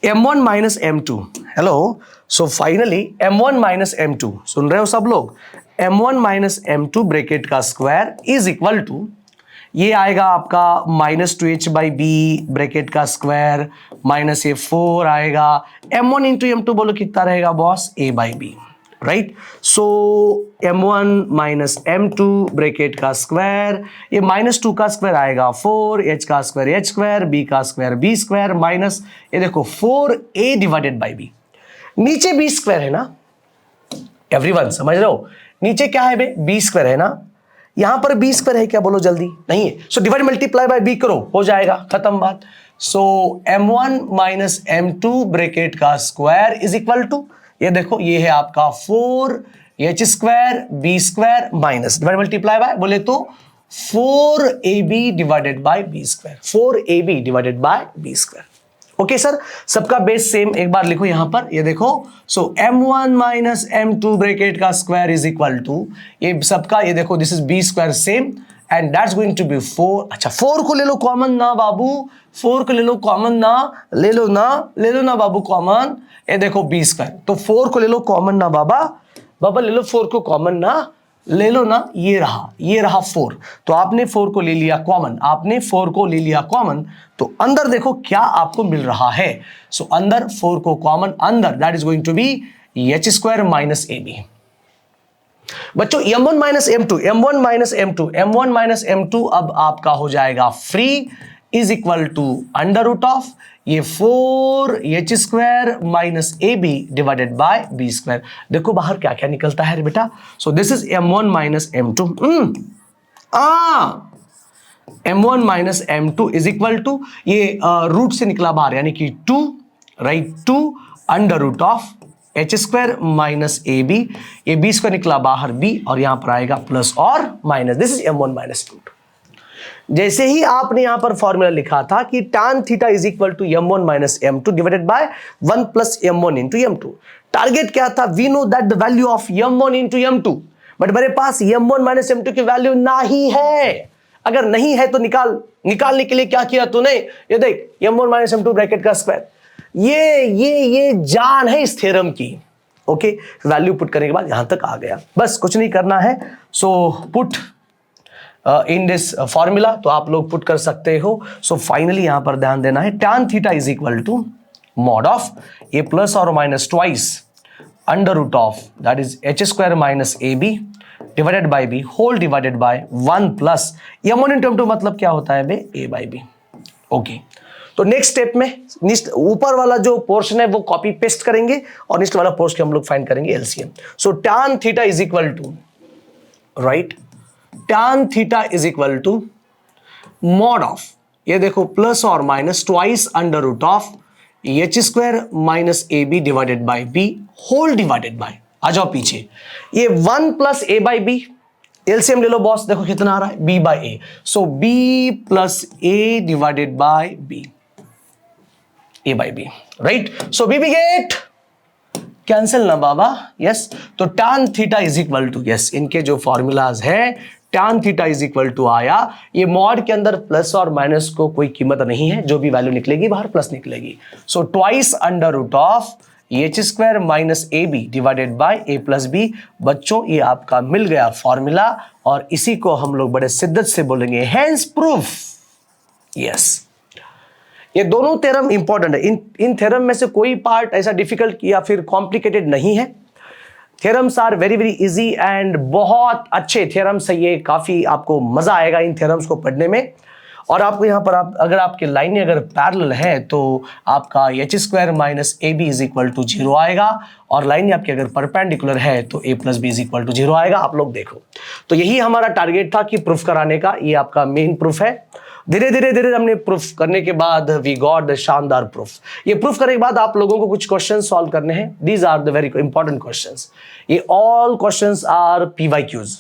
m1 minus m2, hello, so finally m1 minus m2, सुन रहे हो सब लोग, m1 माइनस m2 ब्रैकेट का स्क्वायर इज इक्वल टू, ये आएगा आपका माइनस 2h/b ब्रैकेट का स्क्वायर माइनस ये 4 आएगा, m1 इंटू m2 बोलो कितना रहेगा बॉस, a/b, राइट? सो m1 माइनस m2 ब्रैकेट का स्क्वायर, ये माइनस 2 का स्क्वायर आएगा 4, h का स्क्वायर h स्क्वायर, b का स्क्वायर b स्क्वायर, माइनस ये देखो 4a डिवाइडेड बाई b, नीचे b स्क्वायर है ना, एवरीवन समझ रहे हो? नीचे क्या है बे, b स्क्वायर है ना, यहां पर b स्क्वायर है क्या, बोलो जल्दी, नहीं है, so divide multiply by b करो, हो जाएगा, खत्म बात। सो m1 माइनस m2 ब्रैकेट का स्क्वायर इज इक्वल टू, ये देखो ये है आपका 4h square b square minus divide multiply by, बोले तो 4ab divided by b square, 4ab divided by b square. Okay sir, सबका बेस सेम, एक बार लिखो यहां पर, ये देखो, सो m1 माइनस m2 ब्रैकेट का स्क्वायर इज इक्वल टू, ये सबका ये देखो, this is b square same and that's going to be 4। अच्छा 4 को ले लो कॉमन ना बाबू, 4 को ले लो कॉमन ना, ले लो ना बाबू कॉमन, ये देखो b स्क्वायर, तो 4 को ले लो कॉमन ना बाबा ले लो 4 को कॉमन ना, ले लो ना, ये रहा 4, तो आपने 4 को ले लिया कॉमन, आपने 4 को ले लिया कॉमन, तो अंदर देखो क्या आपको मिल रहा है, सो अंदर 4 को कॉमन, अंदर that is going to be h square minus ab। बच्चों m1 minus m2, m1 minus m2, m1 minus m2 अब आपका हो जाएगा free, is equal to under root of ये 4h square minus ab divided by b square. देखो बाहर क्या क्या निकलता है बेटा, so this is m1 minus m2, m1 minus m2 is equal to ये रूट से निकला बाहर यानी कि 2, right, 2 under root of h square minus ab, ये b स्क्वायर निकला बाहर b, और यहां पर आएगा प्लस और minus, this is m1 minus m2। जैसे ही आपने यहां पर फॉर्मूला लिखा था कि tan theta is equal to m1 minus m2 divided by 1 plus m1 into m2, target क्या था, we know that the value of m1 into m2, but मेरे पास m1 माइनस m2 की वैल्यू नहीं है। अगर नहीं है तो निकालने के लिए क्या किया तूने, ये देख m1 माइनस m2 ब्रैकेट का स्क्वायर, ये जान है इस थ्योरम की। ओके, वैल्यू पुट करने के बाद यहां तक आ गया, बस कुछ नहीं करना है। So put in this formula, तो आप लोग पुट कर सकते हो। सो फाइनली यहां पर ध्यान देना है, tan theta is equal to mod of a plus or minus twice under root of that is h square minus ab divided by b whole divided by 1 plus m1 into m2 मतलब क्या होता है बे, a by b। Okay, तो next step में ऊपर वाला जो portion है वो कॉपी पेस्ट करेंगे और नेक्स्ट वाला पोर्शन हम लोग फाइंड करेंगे LCM. So tan theta is equal to, right, tan theta is equal to mod of, ये देखो प्लस और minus twice under root of H square minus A B divided by B whole divided by, आ जाओ पीछे, ये 1 plus A by B, LCM ले लो boss, देखो कितना आ रहा है, B by A, so B plus A divided by B, A by B, right. So b b get cancel ना बाबा, यस। तो tan theta is equal to, yes, इनके जो फॉर्मूलाज है tan theta is equal to आया, ये mod के अंदर प्लस और माइनस को कोई कीमत नहीं है, जो भी वैल्यू निकलेगी बाहर प्लस निकलेगी। So twice under root of H square minus A B divided by a plus b. बच्चों ये आपका मिल गया फॉर्मूला, और इसी को हम लोग बड़े शिद्दत से बोलेंगे हेंस प्रूफ। यस, ये दोनों थ्योरम इंपॉर्टेंट है, इन थ्योरम में से कोई पार्ट ऐसा डिफिकल्ट या फिर कॉम्प्लिकेटेड नहीं है। Theorems are very very easy and बहुत अच्छे थ्योरम्स है ये, काफी आपको मजा आएगा इन थ्योरम्स को पढ़ने में। और आपको यहाँ पर अगर आपकी लाइनें अगर पैरेलल है तो आपका H square minus A B is equal to 0 आएगा, और लाइनें आपकी अगर परपेंडिकुलर है तो A plus B is equal to 0 आएगा। आप लोग देखो, तो यही हमारा टारगेट था कि प्रूफ कराने का, ये आपका मेन प्रूफ है। धीरे धीरे हमने प्रूफ करने के बाद वी गॉट द शानदार प्रूफ। ये प्रूफ करने के बाद आप लोगों को कुछ क्वेश्चन सॉल्व करने हैं, these are the very important questions. ये ऑल क्वेश्चंस आर पीवाईक्यूज।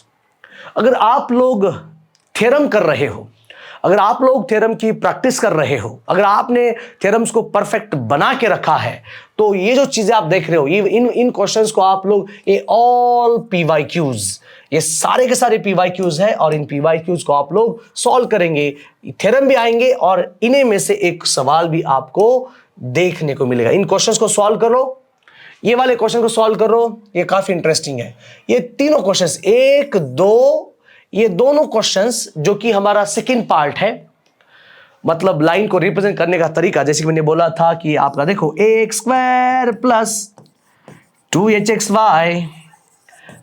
अगर आप लोग थ्योरम कर रहे हो, अगर आप लोग थ्योरम की प्रैक्टिस कर रहे हो, अगर आपने थ्योरम्स को परफेक्ट बना के रखा है, तो ये जो चीजें आप देख रहे हो, ये इन क्वेश्चंस को आप लोग, ये ऑल पीवाईक्यूज, ये सारे के सारे पीवाईक्यूज है, और इन पीवाईक्यूज को आप लोग सॉल्व करेंगे, थ्योरम भी आएंगे, और इन्हीं में से एक सवाल भी आपको देखने को मिलेगा। इन क्वेश्चंस को सॉल्व करो, ये वाले क्वेश्चन को सॉल्व करो, ये काफी इंटरेस्टिंग है। ये तीनों क्वेश्चंस, 1 2, ये दोनों क्वेश्चंस जो कि हमारा सेकंड पार्ट है, मतलब लाइन को रिप्रेजेंट करने का तरीका, जैसे कि मैंने बोला था कि आपका देखो x square plus 2hx y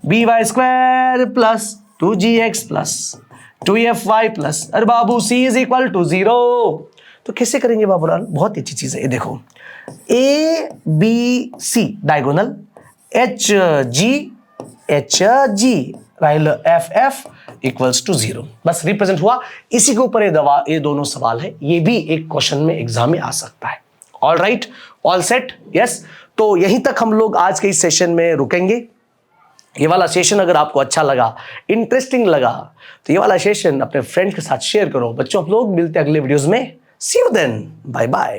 b y square plus 2gx plus 2fy plus, अरे बाबू c इज इक्वल टू 0। तो कैसे करेंगे बाबूलाल, बहुत अच्छी चीज है, ये देखो a b c diagonal, h g राइल एफ एफ इक्वल्स टू 0, बस रिप्रेजेंट हुआ। इसी के ऊपर ये दोनों सवाल है, ये भी एक क्वेश्चन में एग्जाम में आ सकता है। All right, all set, yes. तो यहीं तक हम लोग आज के इस सेशन में रुकेंगे। ये वाला सेशन अगर आपको अच्छा लगा, इंटरेस्टिंग लगा, तो ये वाला सेशन अपने फ्रेंड के साथ शेयर करो। बच्चों, हम लोग मिलते हैं अगले वीडियोस में। सी यू देन, बाय बाय।